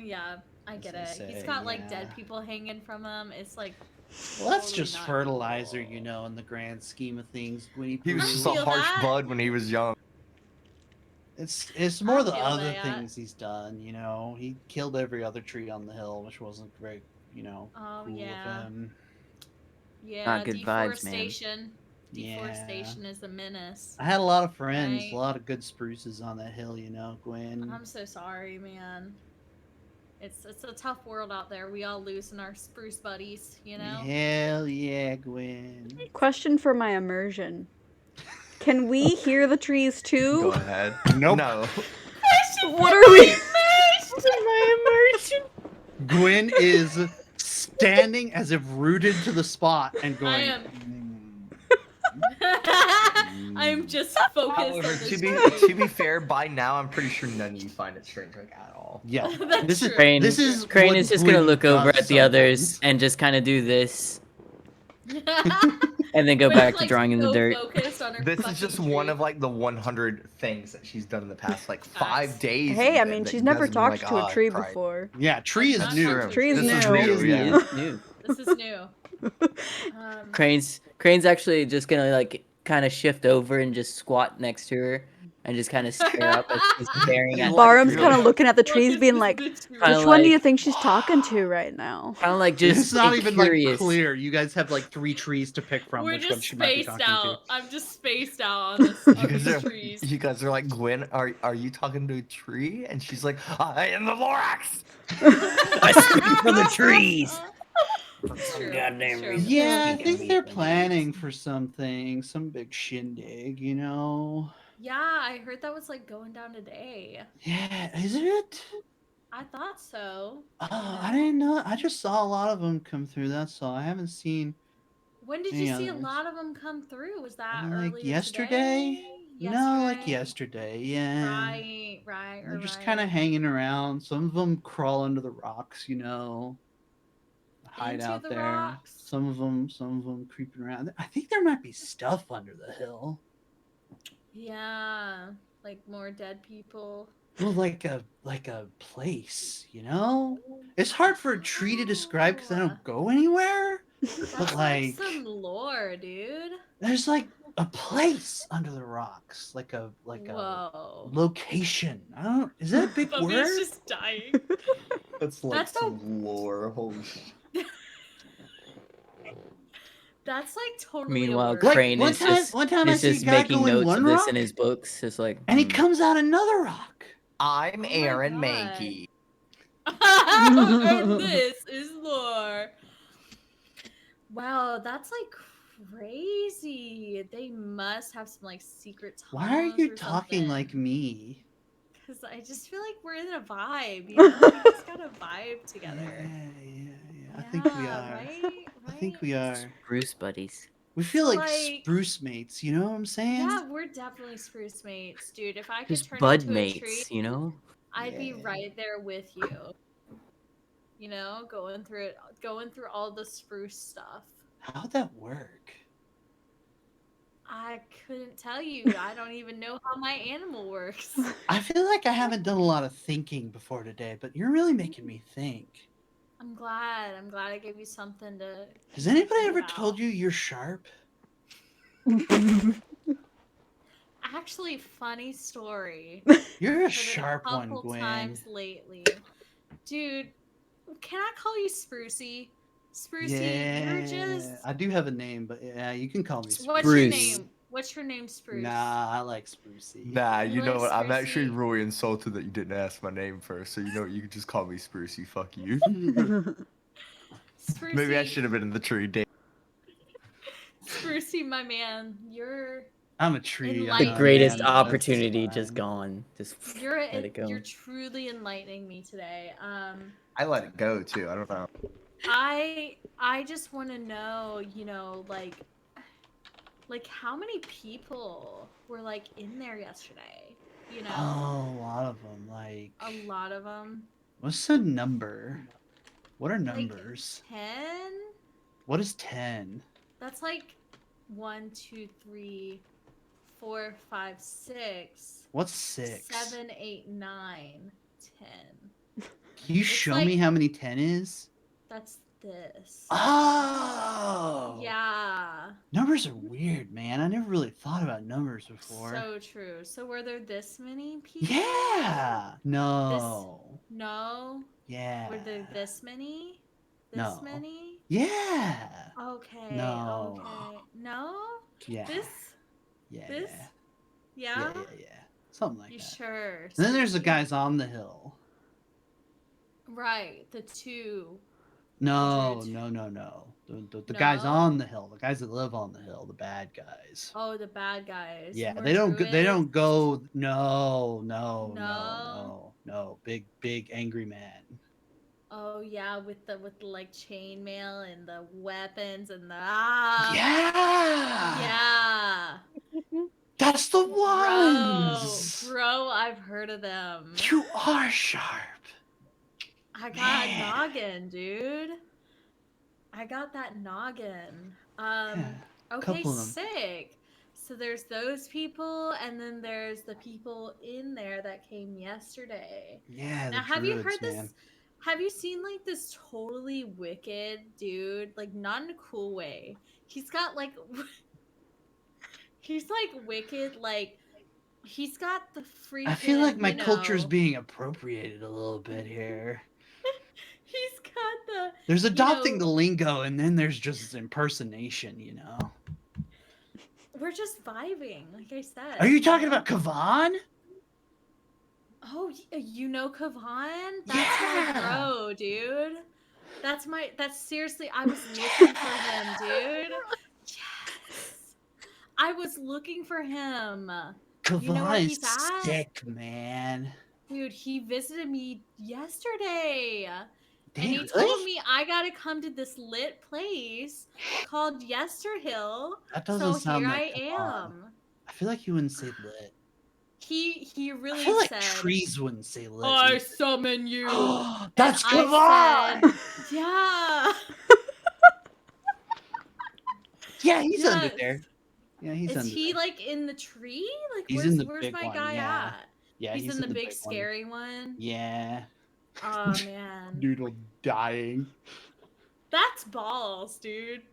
Yeah, I As get they it. He's say, got like dead yeah. people hanging from him. It's like Well, that's totally just not fertilizer, cool. in the grand scheme of things, Gwynny He was Pooh. just a feel harsh that. bud when he was young. It's more I the feel other that. things he's done. He killed every other tree on the hill, which wasn't very, Oh cool yeah. of him. Yeah, Not good vibes, man. deforestation. Deforestation is a menace. I had a lot of friends, Right. a lot of good spruces on that hill, Gwen. I'm so sorry, man. It's a tough world out there. We all losing our spruce buddies, Hell yeah, Gwen. Question for my immersion. Can we hear the trees Go too? ahead. Nope. No. What are we? My immersion. Gwen is standing as if rooted to the spot and going. I am. I am just focused on However, this to be fair, by now I'm pretty sure none of you find it strange at all. Yeah, That's this is true. Crane, this is Crane what is just gonna Gwen look over does at the others sometimes. and just kind of do this, and then go Gwen's, back to like, drawing in the so dirt. focused on her This is fucking just one tree. of like the 100 things that she's done in the past like 5 days. Hey, I even, mean, that she's you never guys have been talked to a "Ah, tree Christ." before. Yeah, tree is That's new. not true. Tree is This new. Tree is Yeah, new. it's new. This is new. Crane's actually just gonna like kind of shift over and just squat next to her and just kind of stare up as she's staring at. Barham's You're kind of like- looking at the Look trees, at being this like, bitch Kinda "Which one do you like- think she's talking to right now?" Kind of like It's just not like, even curious. like clear. You guys have like 3 trees to pick from. We're Which one just she might be spaced talking out. I'm just spaced out on this on these trees. You guys are like, Gwen, are you talking to a tree? And she's like, I am the Lorax. I speak for the trees. It's true. Goddamn It's true. reason. Yeah, I Speaking think of they're being planning for something, some big shindig. Yeah, I heard that was like going down today. Yeah, is it? I thought so. Oh, I didn't know. I just saw a lot of them come through. That's all. I haven't seen. When did Any you see a others? lot of them come through? Was that Like earlier yesterday? today? No, like yesterday. Yeah. Right. They're just kind of hanging around. Some of them crawl under the rocks, hide Into out the there. rocks? Some of them creeping around. I think there might be stuff under the hill. Yeah, like more dead people. Well, like a place, It's hard for a tree to describe because I don't go anywhere. That's But like some lore, dude. there's like a place under the rocks, like a Whoa. location. I don't. Is that a big Bubby word? is just dying. That's like That's some lore. Holy shit. That's like totally. Meanwhile, a word. Like, Crane one is time- just, one time I is see a just guy making go in notes one of this rock, in his books. Just like, and he comes out another rock. I'm Oh my Aaron God. Mankey. And this is lore. Wow, that's like crazy. They must have some like secret tunnels. Why are you or talking something. like me? Because I just feel like we're in a vibe. We just got a vibe together. Yeah. I think we Yeah, are. Right? I think we are. Bruce buddies. We feel like, Like- spruce mates. You know what I'm saying? Yeah, we're definitely spruce mates, dude. If I could Just turn bud into mates, a tree, you know? I'd be Yeah. right there with you. Going through it, going through all the spruce stuff. How'd that work? I couldn't tell you. I don't even know how my animal works. I feel like I haven't done a lot of thinking before today, but you're really making me think. I'm glad. I'm glad I gave you something to. Has anybody think ever about. told you you're sharp? Actually, funny story. You're a Heard it sharp a one, couple Gwen. times lately, dude. Can I call you Sprucey? Sprucey, you're just. I do have a name, but yeah, you can call me Spruce. What's Bruce. your name? What's your name, Spruce? Nah, I like Sprucey. Nah, you know Like what? I'm actually Sprucey. really insulted that you didn't ask my name first. So you know what? You can just call me Sprucey. Fuck you. Sprucey, Maybe I should have been in the tree. Damn. Sprucey, my man, you're I'm a tree. I The know, greatest man, that's opportunity just fine. gone. Just You're let it go. you're truly enlightening me today. I let it go too. I don't know. I just want to know, like how many people were like in there yesterday? You know, Oh, a lot of them. Like, a lot of them. what's the number? What are Like numbers? 10. What is 10? That's like 1, 2, 3, 4, 5, 6, What's 6? 7, 8, 9, 10. Can you It's show like- me how many 10 is? That's this. Oh! Yeah. Numbers are weird, man. I never really thought about numbers before. So true. So were there this many people? Yeah! No. No. Yeah. Were there this many? This No. many? Yeah. Okay. No. Okay. No? Yeah. This? Yeah. This? Yeah. Yeah? Yeah. Something like You that. sure? And then there's the Sweetie? guys on the hill. Right. The two. No, Druid. no. The guys No? on the hill, the guys that live on the hill, the bad guys. Oh, the bad guys. Yeah, More they don't druids? go. No. Big angry man. Oh yeah, with the like chainmail and the weapons and the Yeah. yeah. That's the ones. Bro, I've heard of them. You are sharp. I got Man. a noggin, dude. I got that noggin. Yeah, Okay, couple of them. sick. So there's those people, and then there's the people in there that came yesterday. Yeah. Now, the have you druids, heard this? man. Have you seen like this totally wicked dude? Like not in a cool way. He's got like, he's like wicked. Like he's got the freaking. I feel like my you culture's know, being appropriated a little bit here. He's got the. There's adopting you the know, lingo, and then there's just impersonation, you know. We're just vibing, like I said. Are you talking know? about Kavan? Oh, you know Kavan? That's Yeah. my bro, dude. That's seriously, I was looking for him, dude. Yes. I was looking for him. You know where Kavan he's is at? sick, man. Dude, he visited me yesterday. Did And he he really? told me I gotta come to this lit place called Yesterhill. That doesn't So sound here like I Kavan. am. I feel like you wouldn't say lit. He really I feel like said, trees wouldn't say lit. I either. summon you. That's And Kavan! I said, yeah. Yeah, he's under Yes. there. Yeah, he's Is under he there. like in the tree? Like He's in the where's big my one, guy yeah. at? Yeah, he's in the big one. scary one. Yeah. Oh man. Noodle dying. That's balls, dude.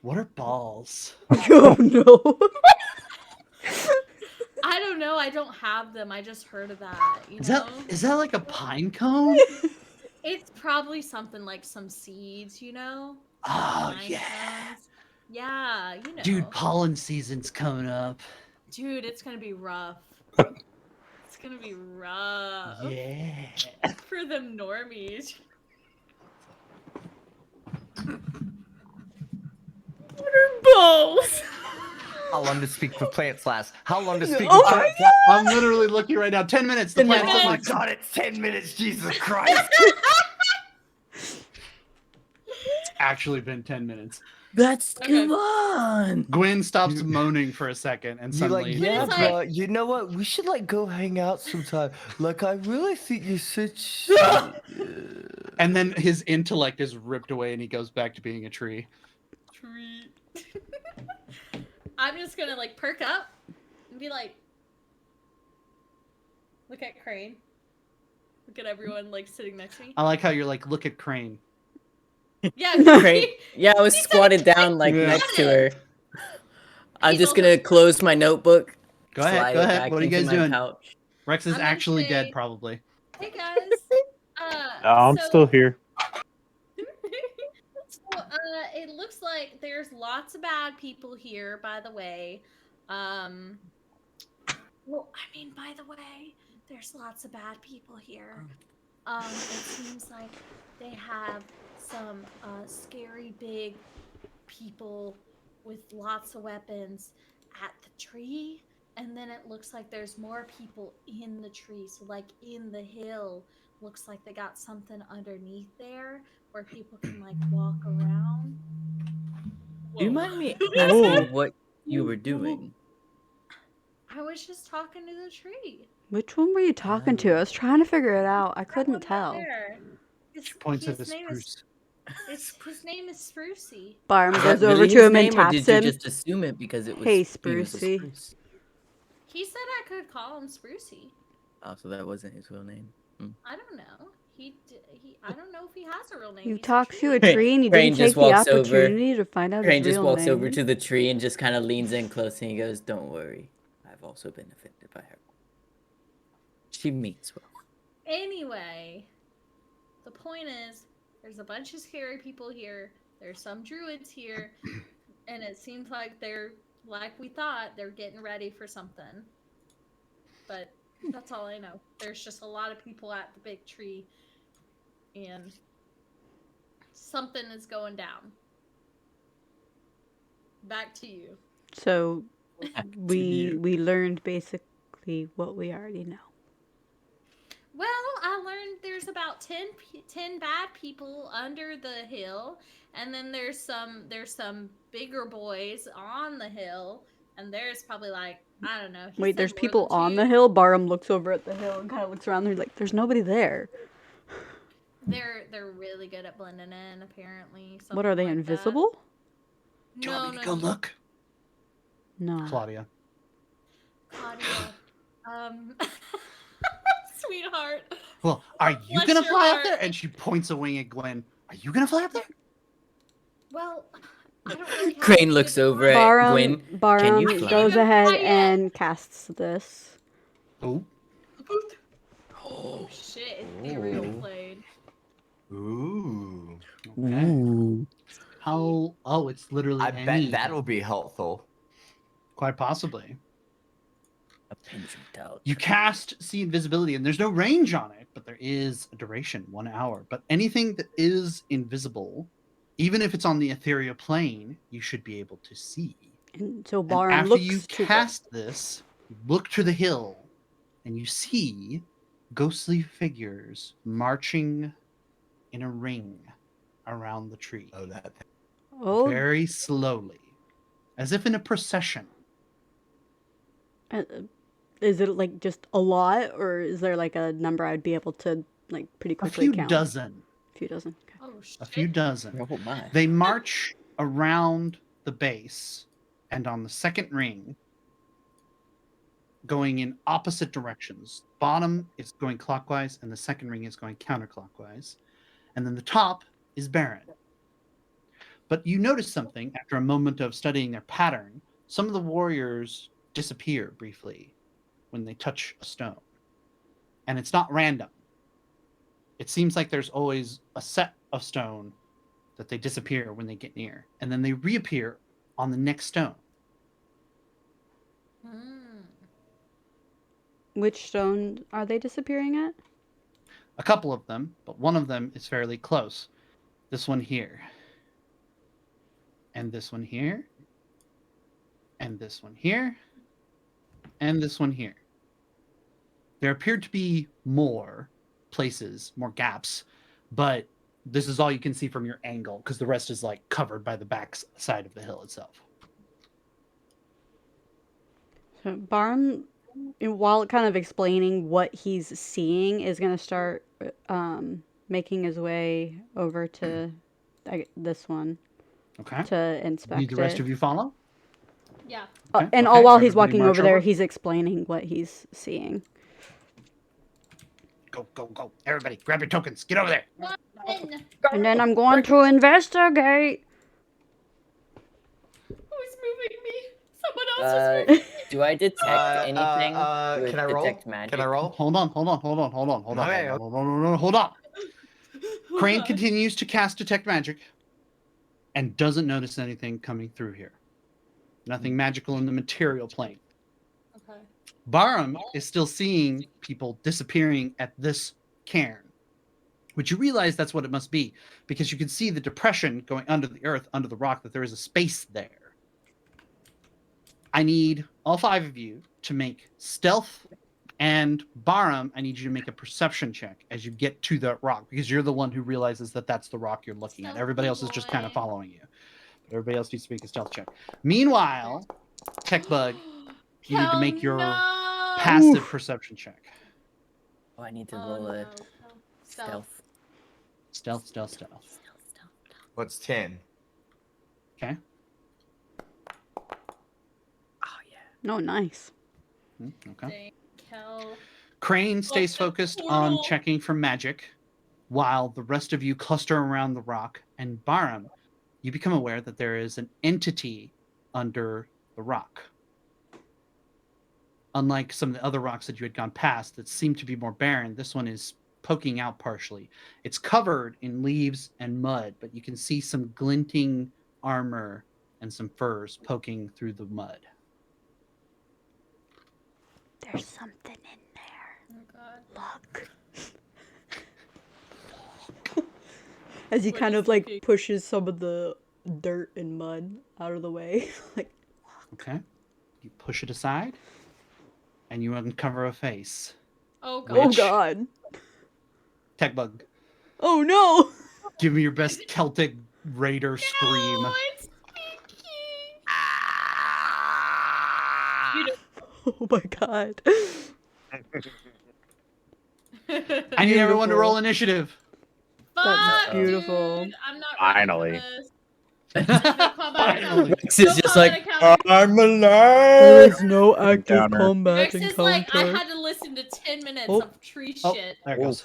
What are balls? Oh no. I don't know. I don't have them. I just heard of that. You know? Is that like a pine cone? It's probably something like some seeds, you know? Oh Pine yeah. cones. Yeah, you know. Dude, pollen season's coming up. Dude, it's gonna be rough. It's gonna be rough. Yeah. For them normies. What are balls? How long to speak with plants last? How long to speak Oh with my plants last? I'm literally looking right now. 10 minutes. The 10 plan. minutes. Oh my god, it's 10 minutes, Jesus Christ! It's actually been 10 minutes. That's Okay. come on. Gwen stops You- moaning for a second and You're like, suddenly yeah, it's like- bro, you know what? We should like go hang out sometime. Like, I really think you're such. and then his intellect is ripped away and he goes back to being a tree. Treat. I'm just gonna like perk up and be like, look at Crane. Look at everyone like sitting next to me. I like how you're like, look at Crane. Yeah, Great. Yeah, I was He said squatted it. down like Yeah. next to her. I'm He's just also- gonna close my notebook. Go ahead, slide go it ahead. back What are you into guys my doing? Pouch. Rex is I'm gonna actually say- dead, probably. Hey guys. I'm So- still here. So, it looks like there's lots of bad people here, by the way. Well, I mean, by the way, there's lots of bad people here. It seems like they have some scary big people with lots of weapons at the tree, and then it looks like there's more people in the tree. So like in the hill, looks like they got something underneath there where people can like walk around. Do you mind me Whoa. asking what you were doing? I was just talking to the tree. Which one were you talking to? I was trying to figure it out. I That couldn't one right tell. there. She points at the His name is spruce. his name is Sprucey. Barm Is goes that over really to his him and name, or taps did you him. just assume it because it was Hey, he was a Sprucey. spruce? He said I could call him Sprucey. Oh, so that wasn't his real name. I don't know. I don't know if he has a real name. You He's talked to a Crane- tree and you Crane didn't take just the walks over. opportunity to find out Crane his just real walks over name. to the tree and just kind of leans in close and he goes, "Don't worry, I've also been affected by her. She means well." Anyway, the point is, there's a bunch of scary people here. There's some druids here, and it seems like they're like we thought. They're getting ready for something. But that's all I know. There's just a lot of people at the big tree, and something is going down. Back to you. So we you. learned basically what we already know. Well, I learned there's about 10 bad people under the hill, and then there's some bigger boys on the hill, and there's probably like, I don't know. Wait, there's people on the hill? Barham looks over at the hill and kind of looks around there like, there's nobody there. They're really good at blending in, apparently. What are they, something like that. invisible? Do you want me to No, go look? No. Claudia. Claudia. Sweetheart. Well, are you Bless gonna your fly heart. up there? And she points a wing at Gwen. Are you gonna fly up there? Well, I don't really have Crane any looks good over at Barham, Gwen. Can you Barham fly? goes Can't ahead fly yet. and casts this. Oh. Oh shit, ethereal played. Ooh. Okay. How? Oh, it's literally. I bet any- that'll be helpful. Quite possibly. A pinch of doubt. You cast see invisibility, and there's no range on it, but there is a duration, 1 hour. But anything that is invisible, even if it's on the ethereal plane, you should be able to see. And so And Barham after looks you to cast this, you look to the hill, and you see ghostly figures marching in a ring around the tree, Oh, that. Oh, very slowly, as if in a procession. is it like just a lot, or is there like a number I'd be able to like pretty A quickly few count? dozen. A few dozen. Okay. Oh shit. A few dozen. Oh my. They march around the base, and on the second ring, going in opposite directions. Bottom is going clockwise, and the second ring is going counterclockwise. And then the top is barren. But you notice something after a moment of studying their pattern. Some of the warriors disappear briefly when they touch a stone. And it's not random. It seems like there's always a set of stone that they disappear when they get near. And then they reappear on the next stone. Which stone are they disappearing at? A couple of them, but one of them is fairly close. This one here. And this one here. And this one here. And this one here. There appeared to be more places, more gaps, but this is all you can see from your angle because the rest is like covered by the back side of the hill itself. So Barham, while kind of explaining what he's seeing, is going to start making his way over to this one Okay. to inspect Need the rest it. of you follow? Yeah. Okay, And okay, all while he's everybody walking march over there, over. he's explaining what he's seeing. Go, go, go. Everybody, grab your tokens. Get over there. And then I'm going to investigate. Who's moving me? Someone else is moving. Do I detect anything with Can I roll? detect magic? Can I roll? Hold on. Okay, Hold on. Crane continues to cast Detect Magic and doesn't notice anything coming through here. Nothing magical in the material plane. Okay. Barham is still seeing people disappearing at this cairn, which you realize that's what it must be because you can see the depression going under the earth, under the rock, that there is a space there. I need all 5 of you to make stealth, and Barum, I need you to make a perception check as you get to the rock, because you're the one who realizes that that's the rock you're looking at. Everybody else is just kind of following you. But everybody else needs to make a stealth check. Meanwhile, Techbug, you need to make your passive perception check. Oh, I need to roll a stealth. Stealth. What's 10? Okay. Oh yeah. No, nice. Okay. Kel. Crane stays the focused portal. on checking for magic, while the rest of you cluster around the rock. And Barum, you become aware that there is an entity under the rock. Unlike some of the other rocks that you had gone past that seemed to be more barren, this one is poking out partially. It's covered in leaves and mud, but you can see some glinting armor and some furs poking through the mud. There's something in there. Oh god. Look. As he What kind is of like looking? pushes some of the dirt and mud out of the way. Like, Okay. You push it aside, and you uncover a face. Oh god. oh Which- god. Techbug, Oh no. give me your best Celtic raider scream. No, it's speaking. Oh my god. I need everyone to Beautiful. roll initiative. That's Fuck, beautiful. dude. I'm not Finally. ready for this. No combat Finally. Rex is just like, encounter. I'm alive. There's no active Encounter. combat Rex is like, I encounter. had to listen to 10 minutes Oh. of tree Oh, shit. there it goes.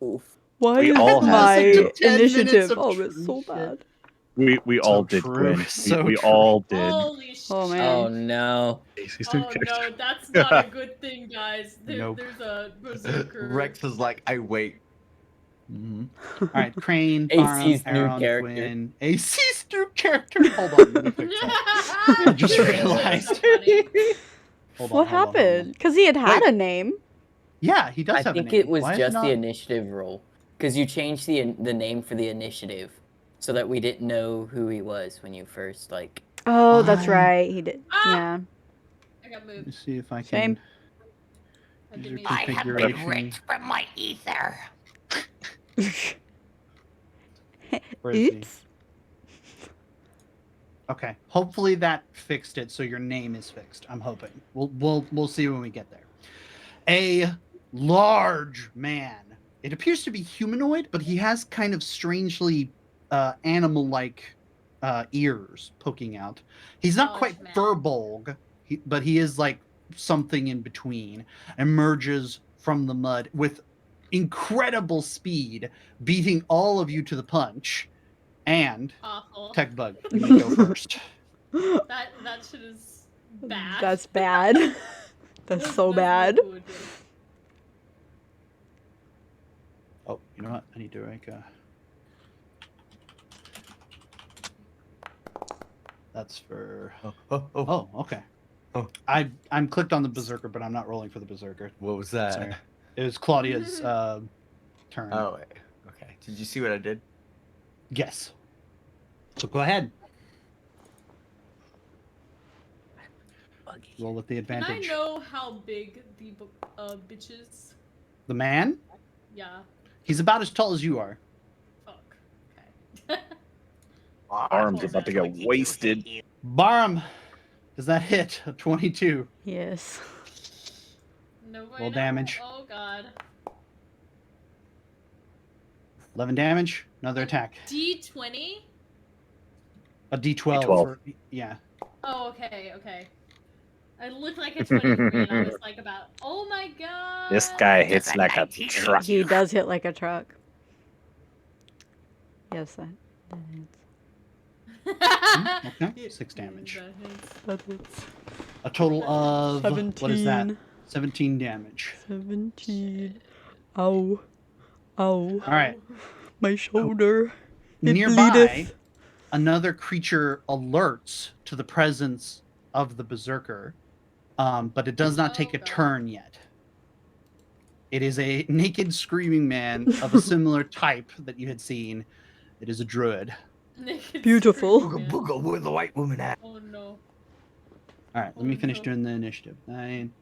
oof. Why We is all had my to 10 minutes initiative of always tree so shit. bad? We So all did, true, Quinn. so we true. all did. Holy shit. Oh Oh man. no. Casey's Oh new character. no, that's not a good thing, guys. Nope. There's a berserker. Rex is like, I wait. All right, Crane, AC's Barum, new Aaron, character. Quinn. AC's new character. Hold on, let me fix that. I just realized. So funny. Hold on, What hold on. happened? Because he had Wait. a name. Yeah, he does I have think a name. it was Why is just not- the initiative roll, because you changed the name for the initiative, so that we didn't know who he was when you first like. Oh, that's Why? right. He did. Ah! Yeah. I got Let me moved. see if I Shame. can. I User didn't I have been configuration. ripped from my ether. Where is he? Oops. Okay. Hopefully that fixed it, so your name is fixed. I'm hoping. We'll see when we get there. A large man. It appears to be humanoid, but he has kind of strangely animal-like ears poking out. He's not Large quite man. Furbolg, but he is like something in between. Emerges from the mud with incredible speed, beating all of you to the punch. And Awful. Techbug, you may go first. That shit is bad. That's bad. That's so That's bad. not good. Oh, you know what? I need to make a. That's for. Oh, okay. Oh. I'm clicked on the berserker, but I'm not rolling for the berserker. What was that? Sorry. It was Claudia's turn. Oh, okay. Did you see what I did? Yes. So go ahead. Roll with the Can I advantage. know how big the bitch is? The man? Yeah. He's about as tall as you are. Fuck. Okay. Arm's about to get wasted. Barum, does that hit? A 22. Yes. No way. Roll damage. Oh god. 11 damage. Another attack. D20? A D12. D12. For, yeah. Oh, okay, okay. I looked like a 23 and I was like about, oh my god. This guy hits like a truck. He does hit like a truck. Yes, that hits. Okay. 6 damage. That hits. A total of 17. what is that? 17 damage. 17. Ow. Ow. All right. My shoulder. It Nearby, bleedeth. another creature alerts to the presence of the berserker, but it does not take Oh, a God. turn yet. It is a naked screaming man of a similar type that you had seen. It is a druid. Naked Beautiful. scream, man. Booga, where the white woman at? Oh no. All right, let me finish doing the initiative. 9.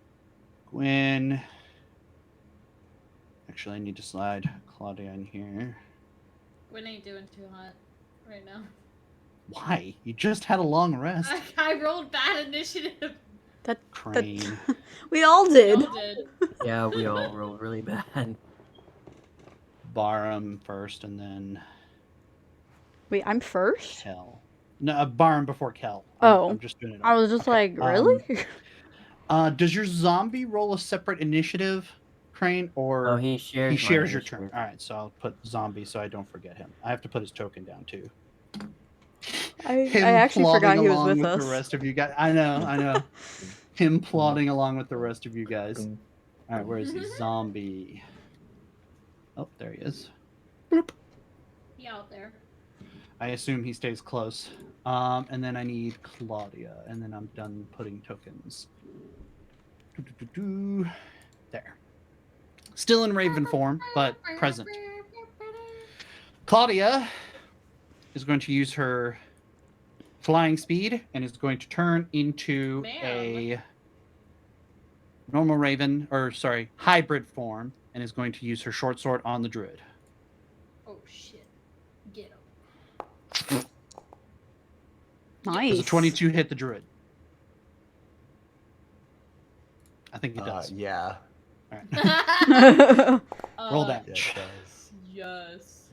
Gwen. Actually, I need to slide Claudia in here. Gwen ain't doing too hot right now. Why? You just had a long rest. I rolled bad initiative. Crane. We all did. Y'all did. Yeah, we all rolled really bad. Barham first, and then Wait, I'm first? Kel. No, Barham before Kel. Oh. I'm just doing it. I was just Okay, like, really? Does your zombie roll a separate initiative, Crane, or Oh, he shares. my your initiative. turn? All right, so I'll put zombie so I don't forget him. I have to put his token down too. I Him actually forgot plodding he was along with the us. rest of you guys. I know. Him plodding along with the rest of you guys. All right, where is he? Zombie. Oh, there he is. Bloop. He out there. I assume he stays close. And then I need Claudia, and then I'm done putting tokens. There. Still in Raven form, but present. Claudia is going to use her flying speed and is going to turn into a normal Raven, or sorry, hybrid form, and is going to use her short sword on the druid. Oh shit. Get him. Nice. Does a 22 hit the druid? I think it does. Yeah. All right. Roll damage. Yeah, it does. Yes.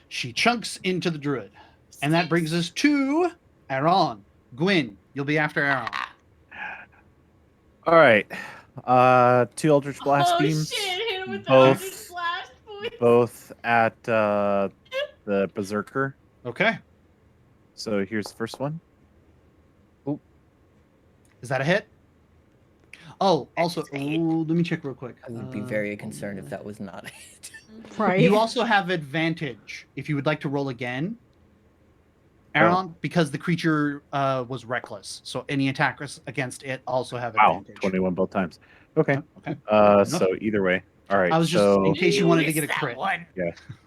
She chunks into the druid. And that brings us to Aaron. Gwyn, you'll be after Aaron. All right. 2 Eldritch Blast Oh beams. shit, hit him with the Both- Eldritch Blast, boys. Both at the Berserker. Okay. So here's the first one. Is that a hit? Oh, also, let me check real quick. I would be very concerned if that was not a hit. Right. You also have advantage if you would like to roll again. Aaron, because the creature was reckless. So any attackers against it also have Wow, advantage. 21 both times. Okay. Okay. So either way. All right. I was just so in case you wanted to get a crit.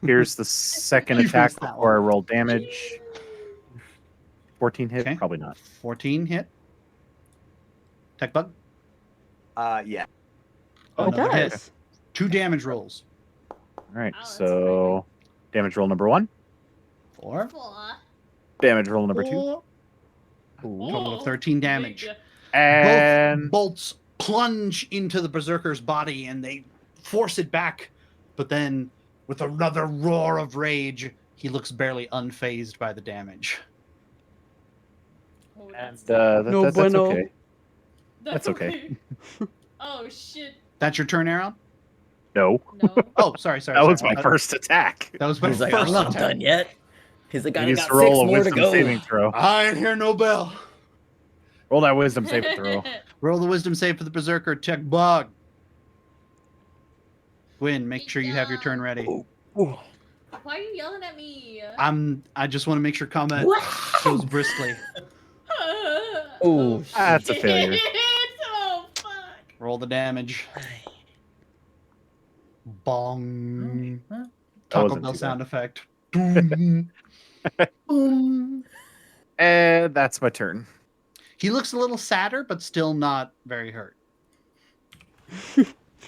here's the second You attack missed that before I one. roll damage. 14 hit? Okay. Probably not. 14 hit. Tech bug. Yeah. Oh, Another hit. guys. 2 damage rolls. All right. Wow, that's So damage roll number 1. 4. Damage roll number 2. Total of 13 damage. Big, And Both bolts plunge into the berserker's body and they force it back. But then, with another roar of rage, he looks barely unfazed by the damage. Oh, and that's, No that's bueno. okay. That's okay. Oh shit. That's your turn, Aaron? No. No. Oh, sorry. That was my first attack. That was my He's like, first I'm not attack. done yet. He's like, He I needs got to roll 6 a more to wisdom go. saving throw. I ain't hear no bell. Roll that wisdom saving throw. Roll the wisdom save for the berserker. Tech bug. Gwyn, make sure you have your turn ready. Why are you yelling at me? I just want to make sure combat goes briskly. Oh, That's a failure. Oh fuck. Roll the damage. Bong. That Taco wasn't Bell too sound bad. effect. Boom. Boom. And that's my turn. He looks a little sadder, but still not very hurt.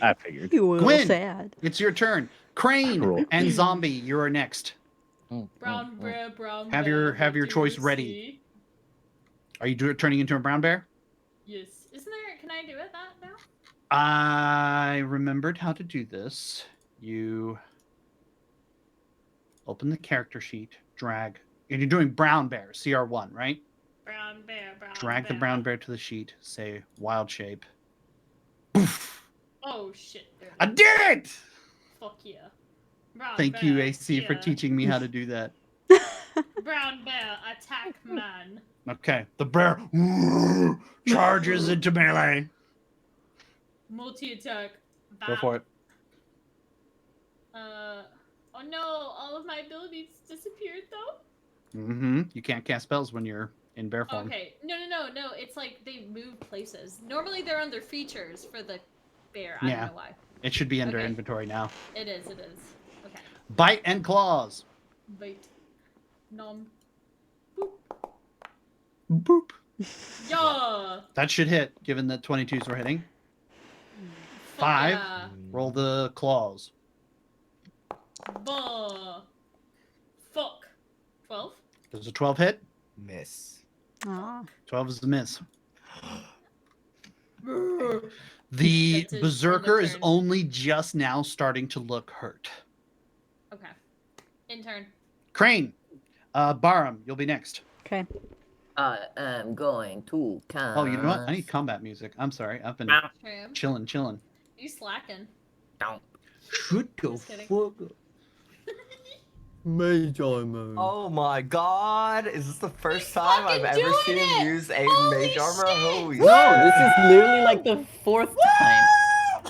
I figured. You were Gwyn. sad. It's your turn. Crane Cool. and Zombie, you are next. Brown bear, brown Have bear, your what do choice you ready. see? Are you turning into a brown bear? Yes. Isn't there? Can I do it that now? I remembered how to do this. You open the character sheet, drag, and you're doing brown bear, CR1, right? Brown bear, brown Drag bear. the brown bear to the sheet, say wild shape. Oh shit. There it I is. did it! Fuck yeah. Brown Thank you, bear, AC, for yeah. teaching me how to do that. Brown bear, attack man. Okay, the bear charges into melee. Multi-attack. Go for it. Oh no, all of my abilities disappeared though? Mm-hmm. You can't cast spells when you're in bear form. Okay. No. It's like they move places. Normally they're under features for the bear. I Yeah. don't know why. It should be under Okay. inventory now. It is. Okay. Bite and claws. Wait. Nom. Boop. Yeah. That should hit, given that 22s were hitting. Fuck 5. Yeah. Roll the claws. Buh. Fuck. 12. Does a 12 hit? Miss. Aw. 12 is a miss. The That's his berserker end of is turn. only just now starting to look hurt. Okay. Intern. Crane, Barum, you'll be next. Okay. I am going to cast. Oh, you know what? I need combat music. I'm sorry. I've been Trim. chilling. You slacking. Should go Just kidding. fuck. Mage armor. Oh my god! Is this the first time I've fucking ever seen doing him it! use a Holy mage armor? shit! Holy No, this is literally like the 4th time.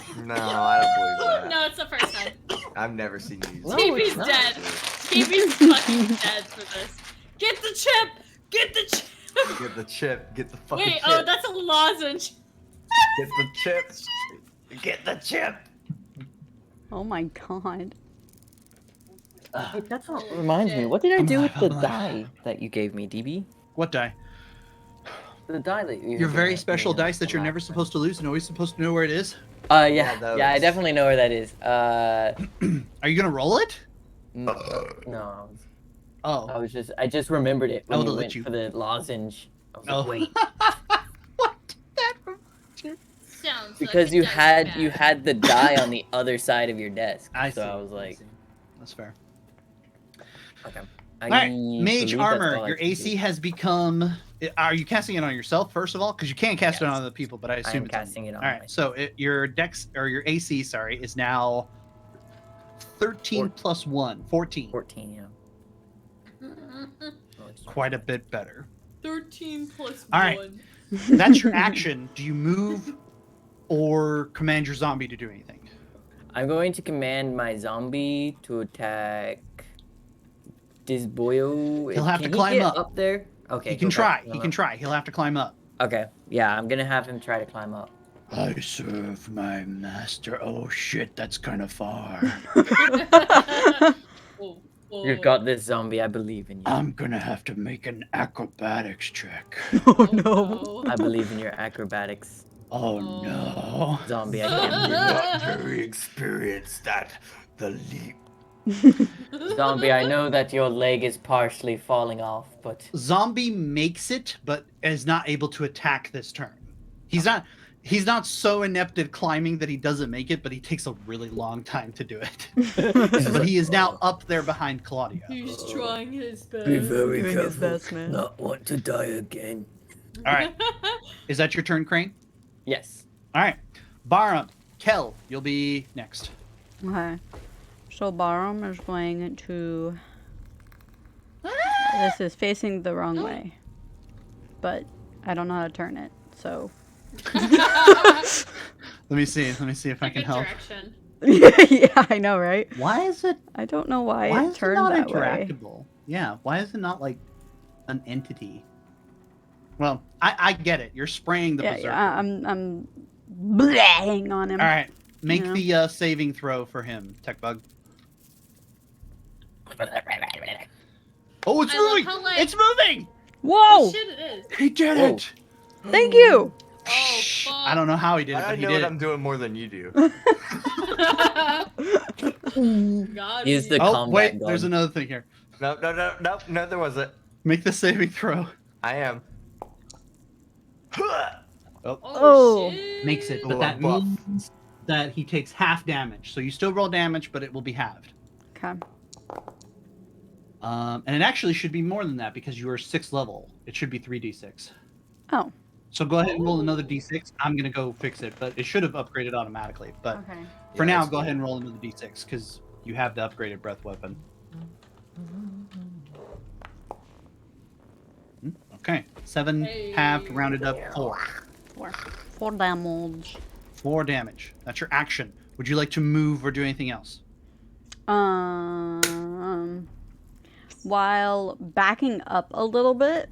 shit. No, I don't believe that. No, it's the first time. I've never seen you use No, it. it's TP's not. dead. TP's fucking dead for this. Get the chip! Get the chip! Get the chip. Get the fucking Wait, chip. oh, that's a lozenge. Get the chip. Get the chip. Oh my god. Wait, that's what reminds me. What did I do with the alive. die that you gave me, DB? What die? The die that you. Your very special dice that you're never supposed to lose and always supposed to know where it is. Yeah, Yeah, yeah, I those. definitely know where that is. Are you gonna roll it? No, I Oh. I just remembered it when Oh, to you let went you- for the lozenge. I was Oh. like, wait, What? That Sounds because like you it does had bad. you had the die on the other side of your desk. I so see. I was like, That's fair. okay. All right, I mage believe that's armor. all I Your can do. AC has become. Are you casting it on yourself first of all? Because you can't cast it on Yes. other people, but I assume I'm it's on casting it on All right, so your dex or your AC, sorry, is now 13 plus 1, 14. 14, yeah. Quite a bit better. 13 plus All right. 1. That's your action. Do you move or command your zombie to do anything? I'm going to command my zombie to attack this boyo. He'll have to Can he climb get up. there. Okay. He can he'll try. have to He climb can up. try. He'll have to climb up. Okay. Yeah, I'm gonna have him try to climb up. I serve my master. Oh shit, that's kind of far. You've got this, zombie. I believe in you. I'm gonna have to make an acrobatics check. Oh no. I believe in your acrobatics, Oh Oh. no. zombie. I can't do Not very experienced at the leap. it. Zombie, I know that your leg is partially falling off, but Zombie makes it, but is not able to attack this turn. He's not so inept at climbing that he doesn't make it, but he takes a really long time to do it. But he is now up there behind Claudia. He's trying his best. very Doing his best, man. Not want to die again. All right. Is that your turn, Crane? Yes. All right. Barum, Kel, you'll be next. Okay. So Barum is going to. This is facing the wrong way, but I don't know how to turn it. So. Let me see if I can Good help. direction. Yeah, I know, right? Why is it? I don't know why, Why it is it turned not that way. interactable? Yeah. Why is it not like an entity? Well, I get it. You're spraying the Yeah, berserker. yeah. I'm blahing on him. All right. Make Yeah. the saving throw for him, Tech Bug. Oh, it's I love moving! how, like- It's moving! Whoa! Oh, shit, it is. He did Whoa. it! Thank you. Oh, fuck. I don't know how he did it, I but he know did what it. I'm doing more than you do. God. Use the Oh, combat wait, gun. there's another thing here. No, there wasn't. Make the saving throw. I am. Oh. shit. Makes it, but Oh, that buff. means that he takes half damage. So you still roll damage, but it will be halved. Okay. And it actually should be more than that because you are 6th level. It should be 3d6. Oh. So go ahead and roll another d6. I'm going to go fix it, but it should have upgraded automatically. But Okay. for Yeah, now, that's go fine. ahead and roll another d6 because you have the upgraded breath weapon. Okay. 7 Hey. halved, rounded up, 4. 4 damage. 4 damage. That's your action. Would you like to move or do anything else? While backing up a little bit,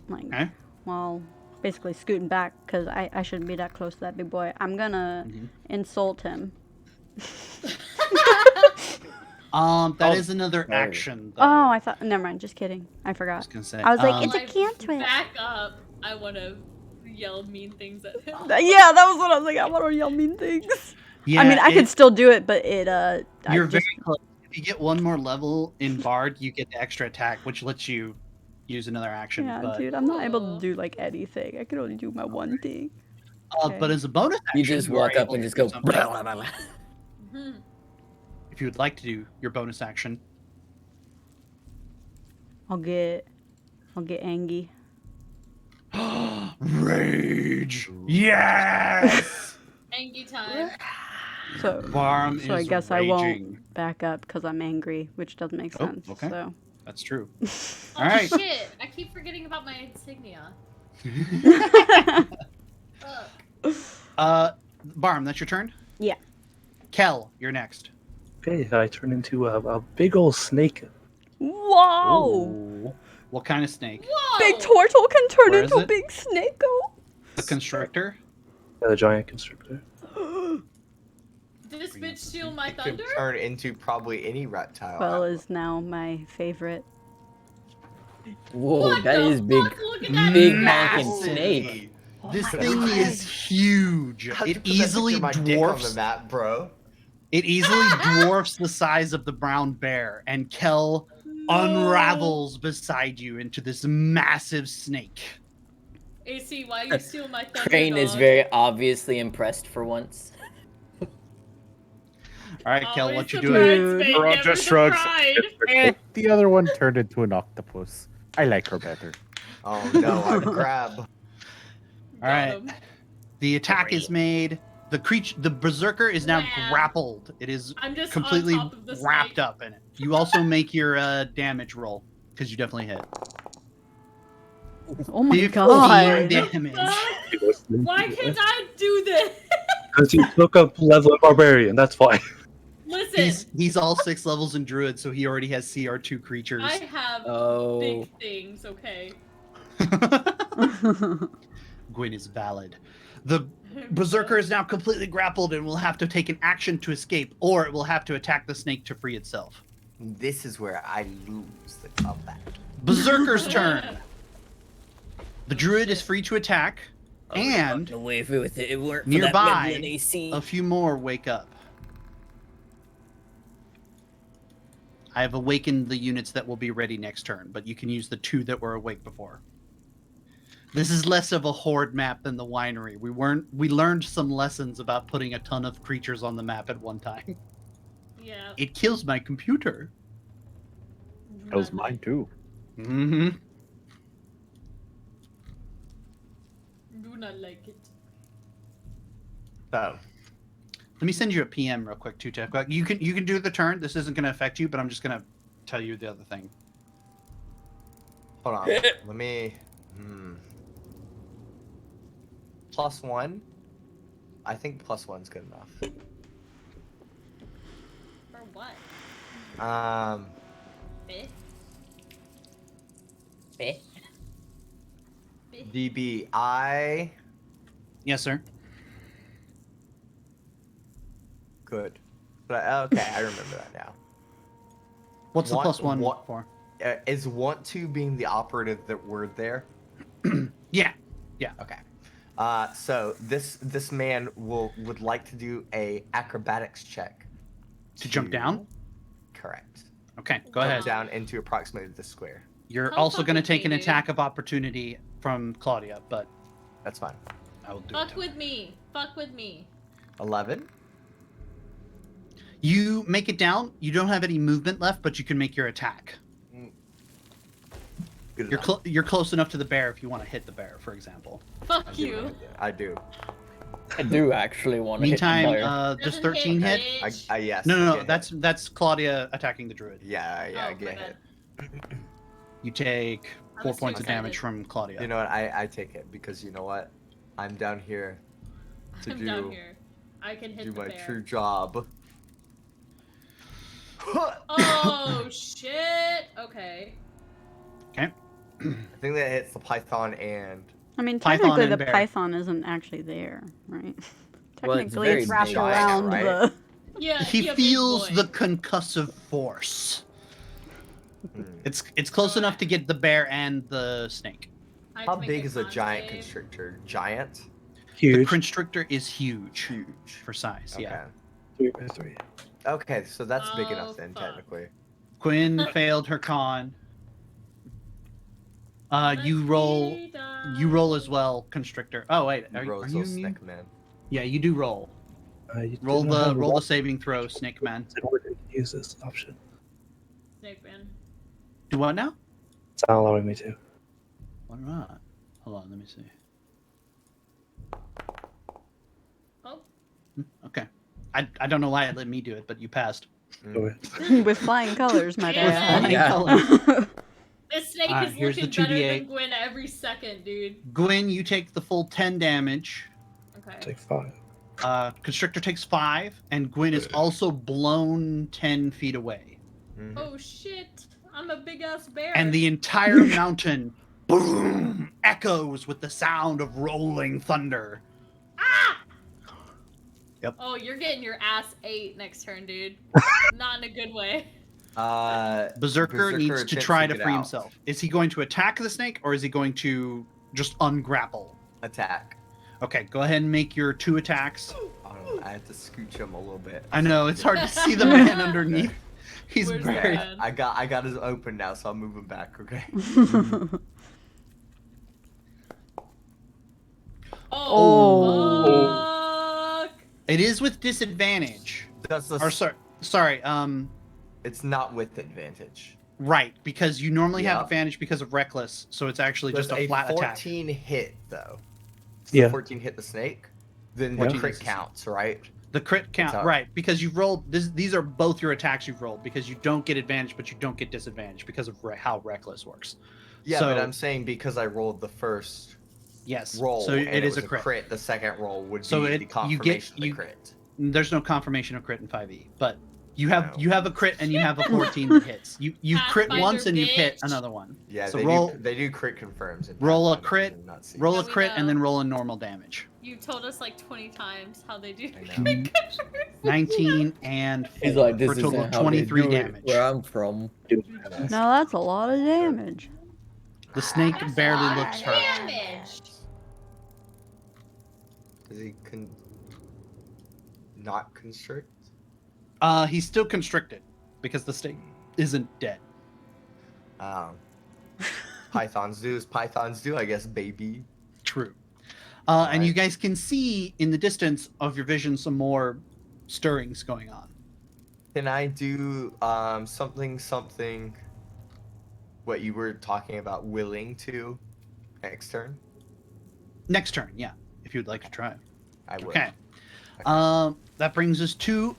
like, Okay. well, basically scooting back because I shouldn't be that close to that big boy. I'm gonna insult him. That is another action. Though. Oh, I thought. Never mind. Just kidding. I I forgot. was gonna say. I was like, it's a Like, cantrip. Back up. I want to yell mean things at him. Yeah, that was what I was like. I want to yell mean things. Yeah, I mean, I could still do it, but it You're I just, very close. If you get one more level in Bard, you get the extra attack, which lets you use another action. yeah, but, dude, I'm not able to do like anything. I can only do my one thing. But as a bonus action, You just are walk up able and to just do go. something. Mhm. If you would like to do your bonus action. I'll get angry. Rage. Yes. Angie time. So Barm so I is guess I raging. won't back up because I'm angry, which doesn't make Oh, sense. okay. So That's true. Oh All right. shit! I keep forgetting about my insignia. Fuck. Barm, that's your turn. yeah. Kel, you're next. Okay, I turn into a big old snake. Whoa! Ooh. What kind of snake? Whoa! Big turtle can turn Where is into it? big snake. The constrictor. The giant constrictor. Did this bitch steal my It could thunder? turn into probably any reptile. Well, is now my favorite. Whoa, What that the is big. fuck? Look at that Big thing. honking snake. This my thing God. is huge. How'd you It put that easily picture of my dick on the dwarfs. map, bro. It easily dwarfs the size of the brown bear, and Kel unravels beside you into this massive snake. AC, why you steal my thunder? Crane is dog? very obviously impressed for once. All right, Kel, Always what you surprised, doing? babe, Roger never shrugs. surprised. The other one turned into an octopus. I like her better. Oh no, I'd grab. All right. Dumb. The attack is made. The berserker is now Wow. grappled. It is I'm just completely on top of the wrapped snake. up in it. You also make your damage roll because you definitely hit. Oh my 15 god! damage. Why can't I do this? Because you took up level of barbarian, that's why. Listen, He's all 6 levels in druid, so he already has CR2 creatures. I have Oh. big things, okay? Gwyn is valid. The berserker is now completely grappled and will have to take an action to escape, or it will have to attack the snake to free itself. This is where I lose the combat. Berserker's turn. The druid is free to attack, and away with it. It worked for nearby, that Midland AC. a few more wake up. I have awakened the units that will be ready next turn, but you can use the 2 that were awake before. This is less of a horde map than the winery. We learned some lessons about putting a ton of creatures on the map at one time. Yeah. It kills my computer. That was mine too. Mm-hmm. Do not like it. So, Let me send you a PM real quick too, Tech. You can do the turn. This isn't going to affect you, but I'm just going to tell you the other thing. hold on. Let me. +1. I think +1's good enough. For what? Fifth? Eh? DBI. Yes, sir. Good. But okay, I remember that now. What's the +1 what- for? Is want to being the operative that word there? Yeah. Okay. So this man would like to do a acrobatics check. To jump down? Correct. Okay, go Jump ahead. down into approximately the square. You're Come also fuck going to with take me, an dude. attack of opportunity from Claudia, but That's fine. I will do Fuck it. with me. Fuck with me. 11. You make it down. You don't have any movement left, but you can make your attack. Good You're enough. you're close enough to the bear if you want to hit the bear, for example. Fuck you. I do. I do actually want to hit the Meantime, fire. does Doesn't 13 hit? bitch. I yes. No. get hit. That's Claudia attacking the druid. Yeah, Oh, I my get bad. hit. You take I 4 was too points of damage excited. from Claudia. You know what? I take it because you know what? I'm down here to I'm do down here. I can hit do the my bear. true job. Oh shit. Okay. Okay. I think that hits the python and I mean, Python technically and the bear. python isn't actually there, right? Well, it's Technically, very it's wrapped big. around Right? the. Yeah. He yeah, big feels boy. the concussive force. hmm, It's close enough to get the bear and the snake. I have How to make big is a con giant save. constrictor? Giant? The Huge. constrictor is huge Huge. for size. Okay. Yeah. 3 by 3. Okay, so that's big Oh, enough then, fuck. technically. Quinn failed her con. You roll. You roll as well, constrictor. Oh wait, You are rolls you little immune? snake man. Yeah, you do roll. You Roll did not have a the roll saving throw, Snake Man. in order to use this option. Snake man. Do what now? It's not allowing me to. Why not? Hold on, let me see. Oh, Okay. I don't know why it let me do it, but you passed. Go ahead. With flying colors, might I Yeah. add. Yeah. Colors. this snake Alright, is here's the looking better 2d8. than Gwen every second, dude. Gwen, you take the full 10 damage. Okay. Take 5. Constrictor takes 5, and Gwen is also blown 10 feet away. Mhm. Oh shit! I'm a big ass bear. And the entire mountain, boom, echoes with the sound of rolling thunder. ah! Yep. Oh, you're getting your ass ate next turn, dude. Not in a good way. Berserker needs to attempts try to get free out. himself. Is he going to attack the snake, or is he going to just ungrapple? Attack. Okay, go ahead and make your 2 attacks. I have to scooch him a little bit. I know, it's hard to see the man underneath. He's Where's buried. that? I got his open now, so I'll move him back, okay? Oh, fuck! It is with disadvantage. That's the Or sorry, it's not with advantage. right, because you normally have Yeah. advantage because of reckless, so it's actually Does just a flat attack. 14 hit though? Does Yeah. the 14 hit the snake? Then the 14 crit is- counts, right? The crit count, how- right? Because you've rolled. These are both your attacks you've rolled because you don't get advantage, but you don't get disadvantage because of how reckless works. Yeah, So- but I'm saying because I rolled the first Yes. roll, So and it is was a crit. The second roll would So be it- the you get- confirmation of the you- crit. There's no confirmation of crit in 5e, but you have No. you have a crit and you have a 14 that hits. You crit Pathfinder, once and you hit bitch. another one. Yeah, So they roll- do crit confirms. in roll a Pathfinder, crit, and not Siege. Roll Yeah, a we crit and know. then roll a normal damage. You've told us like 20 times how they do. I know. crit confirms. 19 and 4 He's like, this for a is total of 23 damage. where I'm from. Now that's a lot of damage. The snake barely looks hurt. Damage. Does he not constrict? He's still constricted because the snake isn't dead. Pythons do as pythons do, I guess, baby. True. And you Right. guys can see in the distance of your vision some more stirrings going on. Can I do something what you were talking about willing to next turn? Next turn, yeah, if you'd like to try. I would. Okay. That brings us to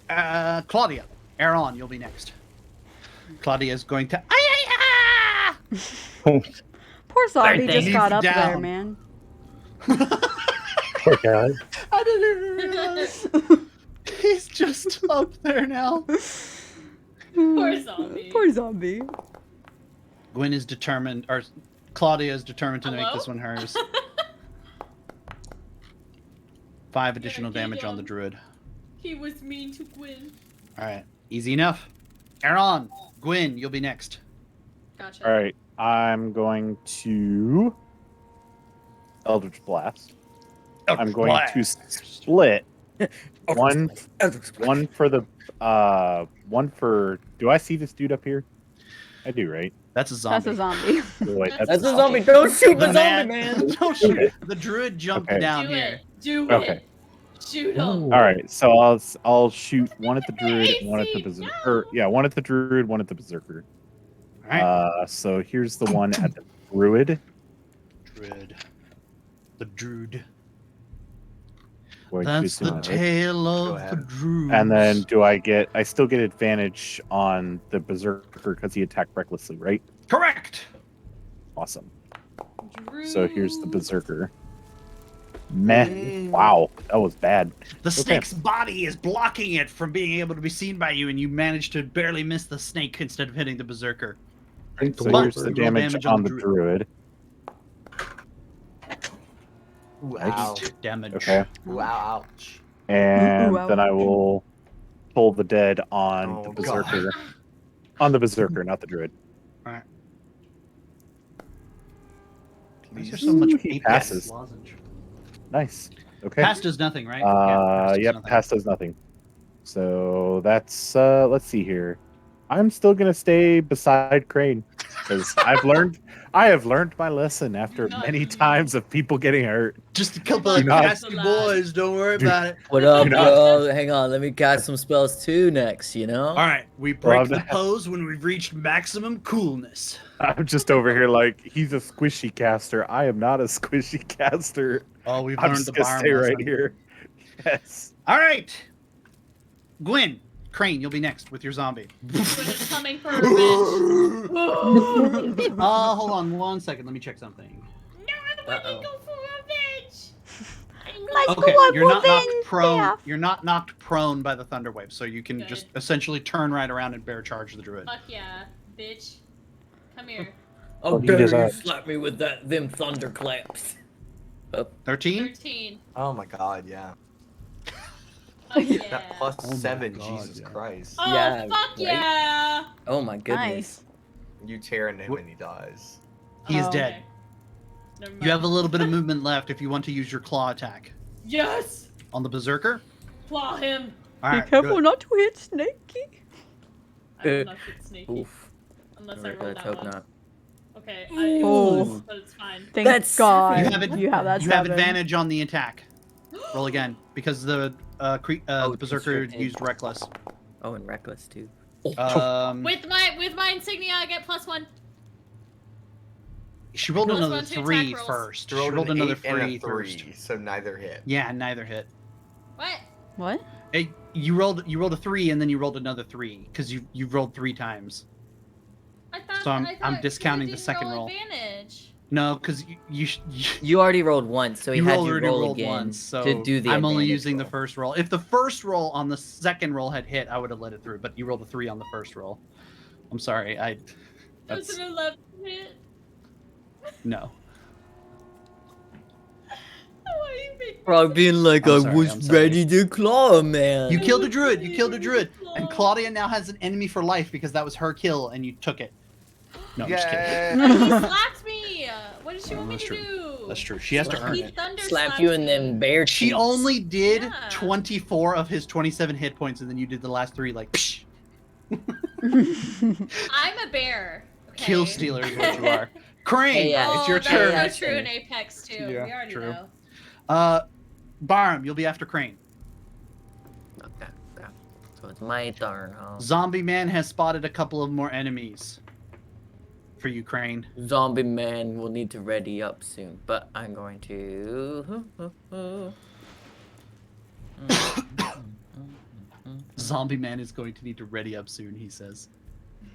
Claudia. Aaron, you'll be next. Claudia is going to. Poor zombie Birthday. just got up there, Down. man. Poor guy. I didn't even realize. He's just up there now. Poor zombie. Poor zombie. Gwen is determined, or Claudia is determined to make Hello? this one hers. 5 Yeah, additional he, damage on the druid. He was mean to Gwen. All right, easy enough. Aaron, Gwen, you'll be next. Gotcha. All right, I'm going to Eldritch Blast. I'm going to split one for the one for. Do I see this dude up here? I do, right? That's a zombie. That's a zombie. Oh, wait, That's a zombie. Don't shoot the The zombie, man. Don't shoot. Okay. The druid jumped Okay. down Do here. it. Do Okay. it. Shoot him. All right, so I'll shoot one at the druid, and one at the AC, berserker. Yeah, one at the druid, one at the berserker. All right. So here's the one at the druid. Druid. The druid. Going to That's the do that. tale Go of the ahead. druid. And then I still get advantage on the berserker because he attacked recklessly, right? Correct. Awesome. Drew. So here's the berserker. Meh. Wow, that was bad. The snake's body is blocking it from being able to be seen by you, and you manage to barely miss the snake instead of hitting the berserker. Drink the So But here's the roll damage damage on on the the druid. Wow. Damage. Okay. Wow. Ouch. And Ooh, ow. then I will pull the dead on Oh, the God. berserker. On the berserker, not the druid. Why is there please. so much He Apex passes. lozenge? Nice. Okay. Pass does nothing, right? Pass does Yep. nothing. Pass does nothing. So that's let's see here. I'm still gonna stay beside Crane because I have learned my lesson after Not many you. times of people getting hurt. Just a couple Do of not- pesky boys. Don't worry Do- about it. What up, You know- bro? Hang on, let me cast some spells too next, you know? All right, we Well, break I'm the not- pose when we've reached maximum coolness. I'm just over here like he's a squishy caster. I am not a squishy caster. Oh, we've I'm learned the just gonna bar stay right lesson. here. Yes. All right, Gwyn, Crane, you'll be next with your zombie. When it's coming for revenge. Hold on 1 second. Let me check something. No, I want Uh-oh. to go for revenge. Let's Okay, go up you're not knocked revenge, prone. yeah. You're not knocked prone by the thunder wave, so you can Good. just essentially turn right around and bear charge the druid. Fuck yeah, bitch. Come here. Oh, he dare does you that. slap me with them thunderclaps. 13. 13. Oh my god, yeah. Oh yeah. That plus Oh my 7, God, Jesus yeah. Christ. Oh Yeah, fuck right? yeah. Oh my goodness. Nice. You tear into him and he dies. He is Oh, dead. okay. Never You have a mind. little bit of movement left if you want to use your claw attack Yes. on the berserker. Claw him. All Be right, careful good. not to hit Snakey. I will not get sneaky. Oof. Unless I roll Let's that hope one. not. Okay. Oh. But it's fine. Thank That's- God. You have it- You have that You have seven. advantage on the attack. Roll again because the Oh, the berserker constricted. used reckless. Oh, and reckless too. With my insignia, I get +1. She rolled Plus another one to attack 3 rolls. first. She Rolled rolled an another 8 and 3 a first. 3, so neither hit. Yeah, neither hit. What? What? Hey, you rolled a 3 and then you rolled another 3 because you rolled 3 times. I thought. So I'm- I thought I'm 'cause discounting it the didn't second roll. roll. Advantage. No, because you You already rolled once, so he had you already roll rolled again once, so to do the I'm only advantage using the roll. first roll. If the first roll on the second roll had hit, I would have let it through. But you rolled a 3 on the first roll. I'm sorry. Does That's an 11 hit? no. Why you make me Bro, being like, I'm I sorry, was I'm sorry. ready to claw, man. You killed a druid. You killed a druid. And Claudia now has an enemy for life because that was her kill and you took it. No, I'm just kidding. Yay! He slapped me. What did she want me That's to true. do? That's true. She has to earn He it. thunder Slap slapped you in me. them bare She cheeks. only did Yeah. 24 of his 27 hit points, and then you did the last 3 like psh, I'm a bear. Okay? kill stealer is what you are. Crane, Hey, yeah. it's Oh, your that's turn. so true in Apex too. Yeah, we already true. know. Barham, you'll be after Crane. Okay, okay. So it's my turn, huh? Zombie man has spotted a couple of more enemies for you, Crane. Zombie man will need to ready up soon, but I'm going to. Zombie man is going to need to ready up soon, he says.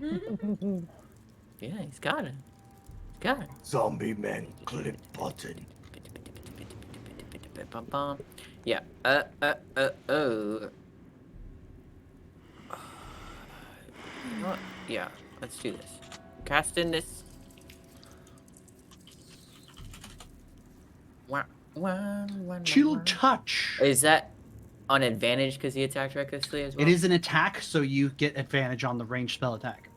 Yeah, he's got it. Got it. Zombie man, click button. Yeah. Oh. You know what? Yeah. Let's do this. Casting this. Chill touch. Is that on advantage because he attacked recklessly as well? It is an attack, so you get advantage on the ranged spell attack.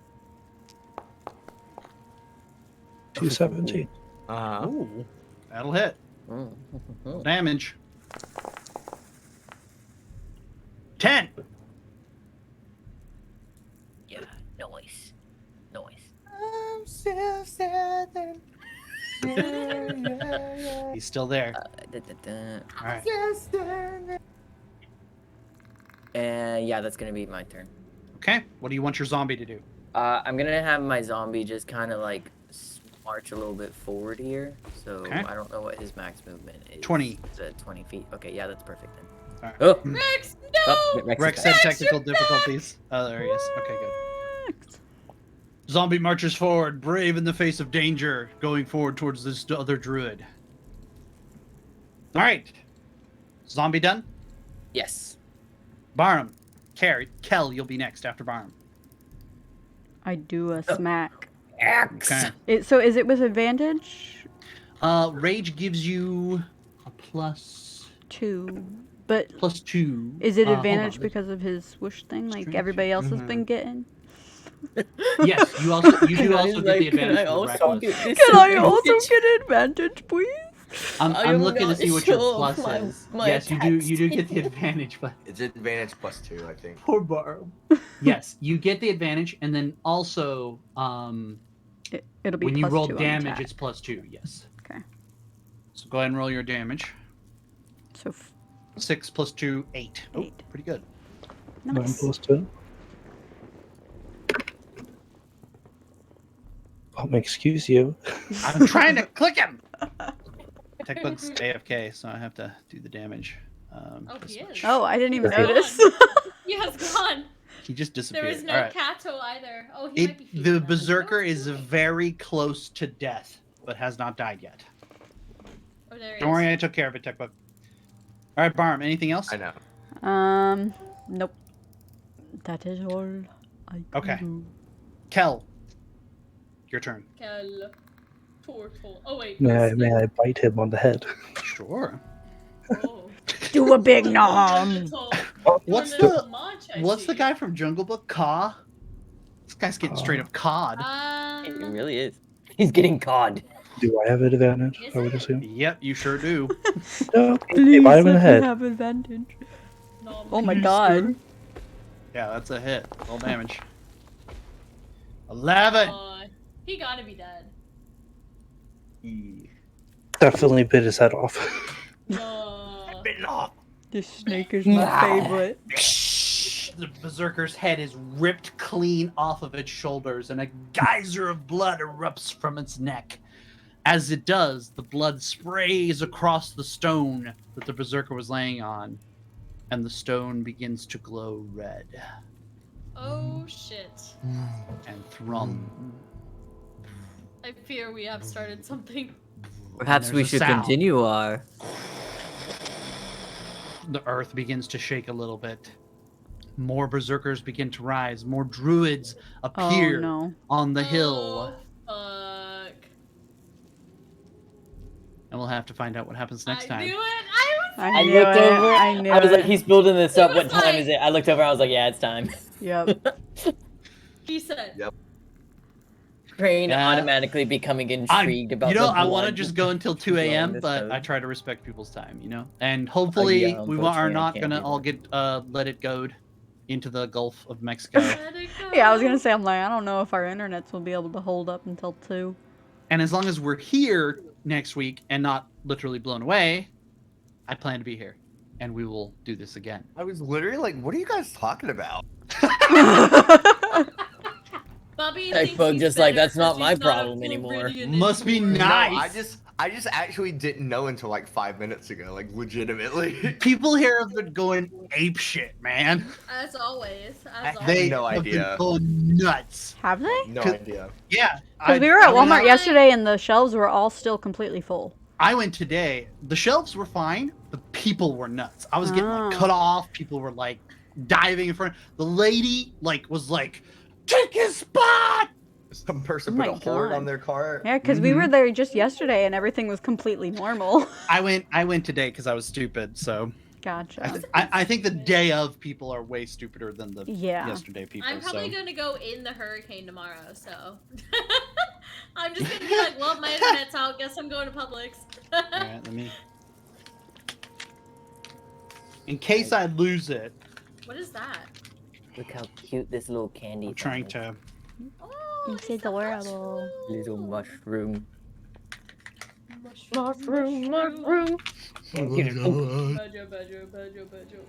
217. Uh-huh. Ooh, that'll hit. Mm. Damage. 10. Yeah. Noise. Noise. I'm still standing. He's still there. Da-da-da. All right. Yeah, that's gonna be my turn. Okay. What do you want your zombie to do? I'm gonna have my zombie just kind of like march a little bit forward here. So Okay. I don't know what his max movement is. 20. Is it 20 feet? Okay, yeah, that's perfect then. All right. Oh, Rex, no! oh Rex, Rex is said back. technical difficulties. Oh, there he is. Okay, good. Zombie marches forward, brave in the face of danger, going forward towards this other druid. All right. Zombie done? Yes. Barham. Kel, you'll be next after Barham. I do a smack. X. Okay. So is it with advantage? Rage gives you a plus 2. But 2. is it Hold advantage on. because of his swoosh thing like Strange. everybody else has been getting? Yes, you do And also he's get like, the advantage "Can I for also reckless. get Can I disadvantage?" also get advantage, please? I'm am looking to not see what your sure plus my- is. my Yes, you attacks do get the too. advantage, but It's advantage +2, I think. poor Barb. Yes, you get the advantage, and then also It'll be when you plus roll 2 on damage, attack. it's +2. Yes. Okay. So go ahead and roll your damage. So 6 + 2, 8. Oh, 8. pretty good. 9 Nice. plus 2. Excuse you. I'm trying to click him. Techbook's AFK, so I have to do the damage. Oh, this he much. is. Oh, I didn't even He's notice. He has gone. He just There disappeared. was no All right. Kato either. Oh, he might be The feeding us. berserker No, it's is too late. very close to death, but has not died yet. Oh, there he Don't is. worry, I took care of it, Techbook. All right, Barm. Anything else? I know. Nope. That is all I can Okay. do. Kel, your turn. Kel. Turtle. Oh wait. May I bite him on the head? Sure. Oh. Do a big nom. What's the guy from Jungle Book? Caw? This guy's getting straight up cawed. It really is. He's getting cod. Do I have an advantage? Is I would it? assume. Yep, you sure do. No, Please bite him in the let me head. have advantage. No, Oh my Please, god. sir. Yeah, that's a hit. Roll damage. 11. he gotta be dead. Definitely bit his head off. This snake is my favorite. The berserker's head is ripped clean off of its shoulders, and a geyser of blood erupts from its neck. As it does, the blood sprays across the stone that the berserker was laying on, and the stone begins to glow red Oh shit. and thrum. I fear we have started something. Perhaps we there's a should sound. continue our. The earth begins to shake a little bit. More berserkers begin to rise. More druids appear Oh no. on the hill. Oh, fuck. And we'll have to find out what happens next I time. knew it. I I knew looked it. over. I knew I was like, it. he's building this up. He What was time like- is it? I looked over. I was like, yeah, it's time. Yep. He said. Yep. Crane Yeah. automatically becoming intrigued about. I the want to blood just go until 2 flowing a.m., this but road. I try to respect people's time, And hopefully yeah, we are unfortunately, I not can't going to do all that. get let it go into the Gulf of Mexico. Let it go. Yeah, I was gonna say, I'm like, I don't know if our internets will be able to hold up until 2. And as long as we're here next week and not literally blown away, I plan to be here. And we will do this again. I was literally like, what are you guys talking about? Bobby Hey, thinks Bug, he's just like, better that's not 'cause my he's not a problem anymore. Floridian Must be anymore. nice. No, I just actually didn't know until like 5 minutes ago, like legitimately. People here have been going ape shit, man. As always. I As have always. They no have idea. been going nuts. Have they? No Could- idea. Yeah. Because we were at went Walmart out- yesterday and the shelves were all still completely full. I went today. The shelves were fine. The people were nuts. I was getting Oh. cut off. People were like diving in front. The lady was like, take his spot. Some person Oh put my a horn God. on their car. Yeah, because we were there just yesterday and everything was completely normal. I went today because I was stupid. So Gotcha. I think the day of people are way stupider than the Yeah. yesterday people. I'm probably so. going to go in the hurricane tomorrow, so. I'm just going to be like, well, my internet's out. Guess I'm going to Publix. All right, let me. In case I lose it, What is that? Look how cute this little candy. I'm trying thing to. Oh, It's adorable. is. Little mushroom. Mushroom. Mushroom. Badger, badger, badger, badger, badger.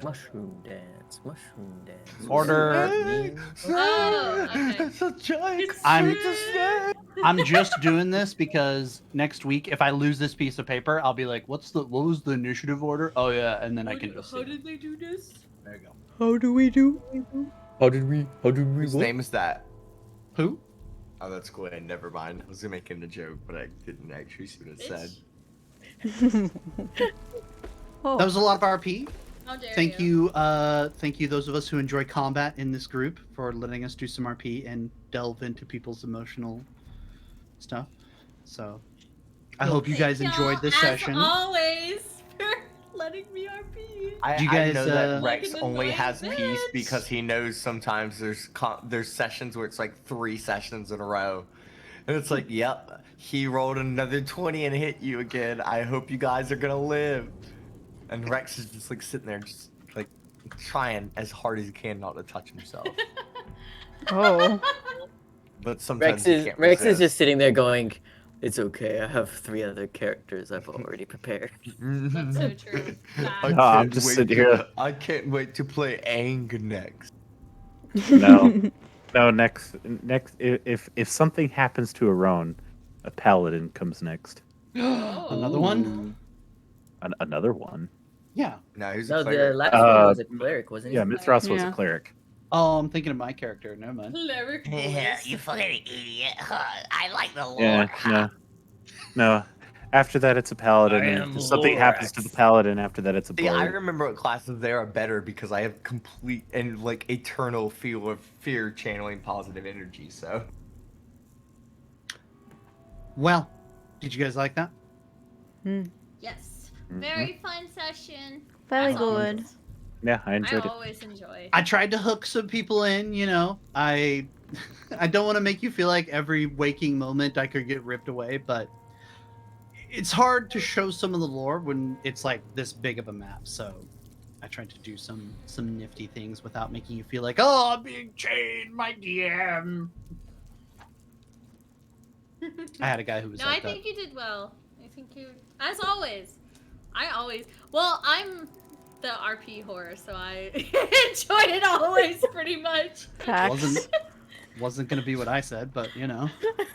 Mushroom dance. Mushroom dance. Order. Oh, okay. It's a giant. I'm just doing this because next week, if I lose this piece of paper, I'll be like, what was the initiative order? Oh yeah, and then I can just. How See. did they do this? There you go. How do we do? How did we? Whose what? name is that? Who? Oh, that's cool. Never mind. I was gonna make it a joke, but I didn't actually see what it said. Oh, That was a lot of RP. How dare Thank you, those of us who enjoy combat in this group for letting us do some RP and delve into people's emotional stuff. So, I hope you guys Thank enjoyed y'all, this as session. always, for letting letting me RP. Do you I guys, know that Like Rex an only annoying has peace bitch. because he knows sometimes there's sessions where it's like 3 sessions in a row. And it's like, yep, he rolled another 20 and hit you again. I hope you guys are gonna live. And Rex is just like sitting there, just like trying as hard as he can not to touch himself. Oh. But sometimes he can't Rex is resist. just sitting there going, "It's okay. I have 3 other characters I've already prepared." That's so true. I No, can't I'm just wait sitting to- here. I can't wait to play Ang next. No. No, next, if something happens to Aron, a paladin comes next. Another one? Another one. Yeah. No, he's a No, the clearer. last one was a cleric, wasn't he? Yeah, Mithras was Yeah. a cleric. Oh, I'm thinking of my character. Never mind. Cleric Yeah, boys. you fucking idiot. I like the lore. Yeah, no. After that, it's a paladin. I And am if something happens to the paladin, after that, it's a See, I bard. remember what classes there are better because I have complete and like eternal feel of fear channeling positive energy. So Well, did you guys like that? Yes. Mhm. Very fun session. Very As good. always. Yeah, I I enjoyed it. always enjoy. I tried to hook some people in, you know. I don't want to make you feel like every waking moment I could get ripped away, but it's hard to show some of the lore when it's like this big of a map. So I tried to do some nifty things without making you feel like, oh, I'm being chained, my DM. I had a guy who was No, like I think you did well. I think you, as always. Well, I'm the RP whore, so I enjoy it always pretty much. that. Facts. Wasn't gonna be what I said, but you know.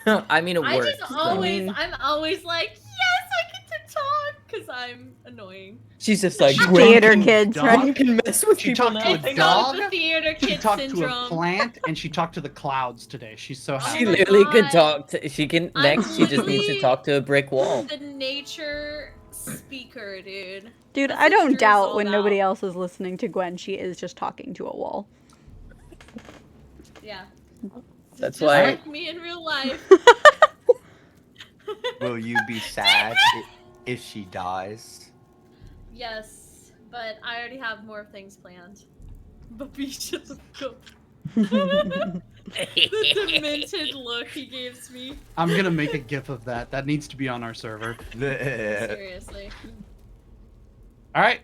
I mean, it I works. just so- always, mean- I'm always like, yes, I get to talk, because I'm annoying. She's just like, Theater Talking kids, dog. right? can mess with She people talked to now. a It's dog. called the theater She kid talked syndrome. to a plant and she talked to the clouds today. She's so Oh happy. She my literally could God. talk to. She can I'm next. She just needs to literally- talk to a brick wall. The nature speaker, dude. Dude, That's I what don't Drew's doubt all when nobody about. else is listening to Gwen, she is just talking to a wall. Yeah. That's Just why- like me in real life. will you be sad if she dies? Yes, but I already have more things planned. But be shut the fuck up. The demented look he gives me. I'm gonna make a gif of that. That needs to be on our server. Seriously. All right.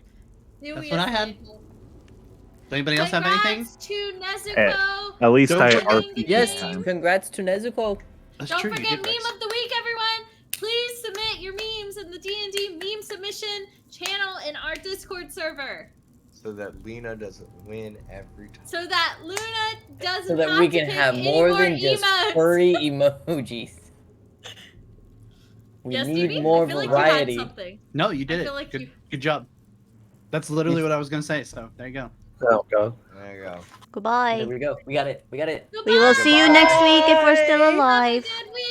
Seriously. what I had. Does anybody else have anything? Congrats to Nezuko. At least Don't I forget- RP Yes, this time. congrats to Nezuko. That's Don't true. you forget did, meme Rex. of the week, everyone. Please submit your memes in the DnD meme submission channel in our Discord server, So that Lena doesn't win every time. so that Luna doesn't So that have we to can pick have any more than just emotes. furry emojis. We Yes, need Stevie? more I feel like variety. you had something. No, you did I it. feel like good, you- good job. That's literally what I was gonna say. So there you go. Oh god. There you go. Goodbye. There we go. We got it. We got it. We will see you next week if we're still Goodbye. alive. Have a good week.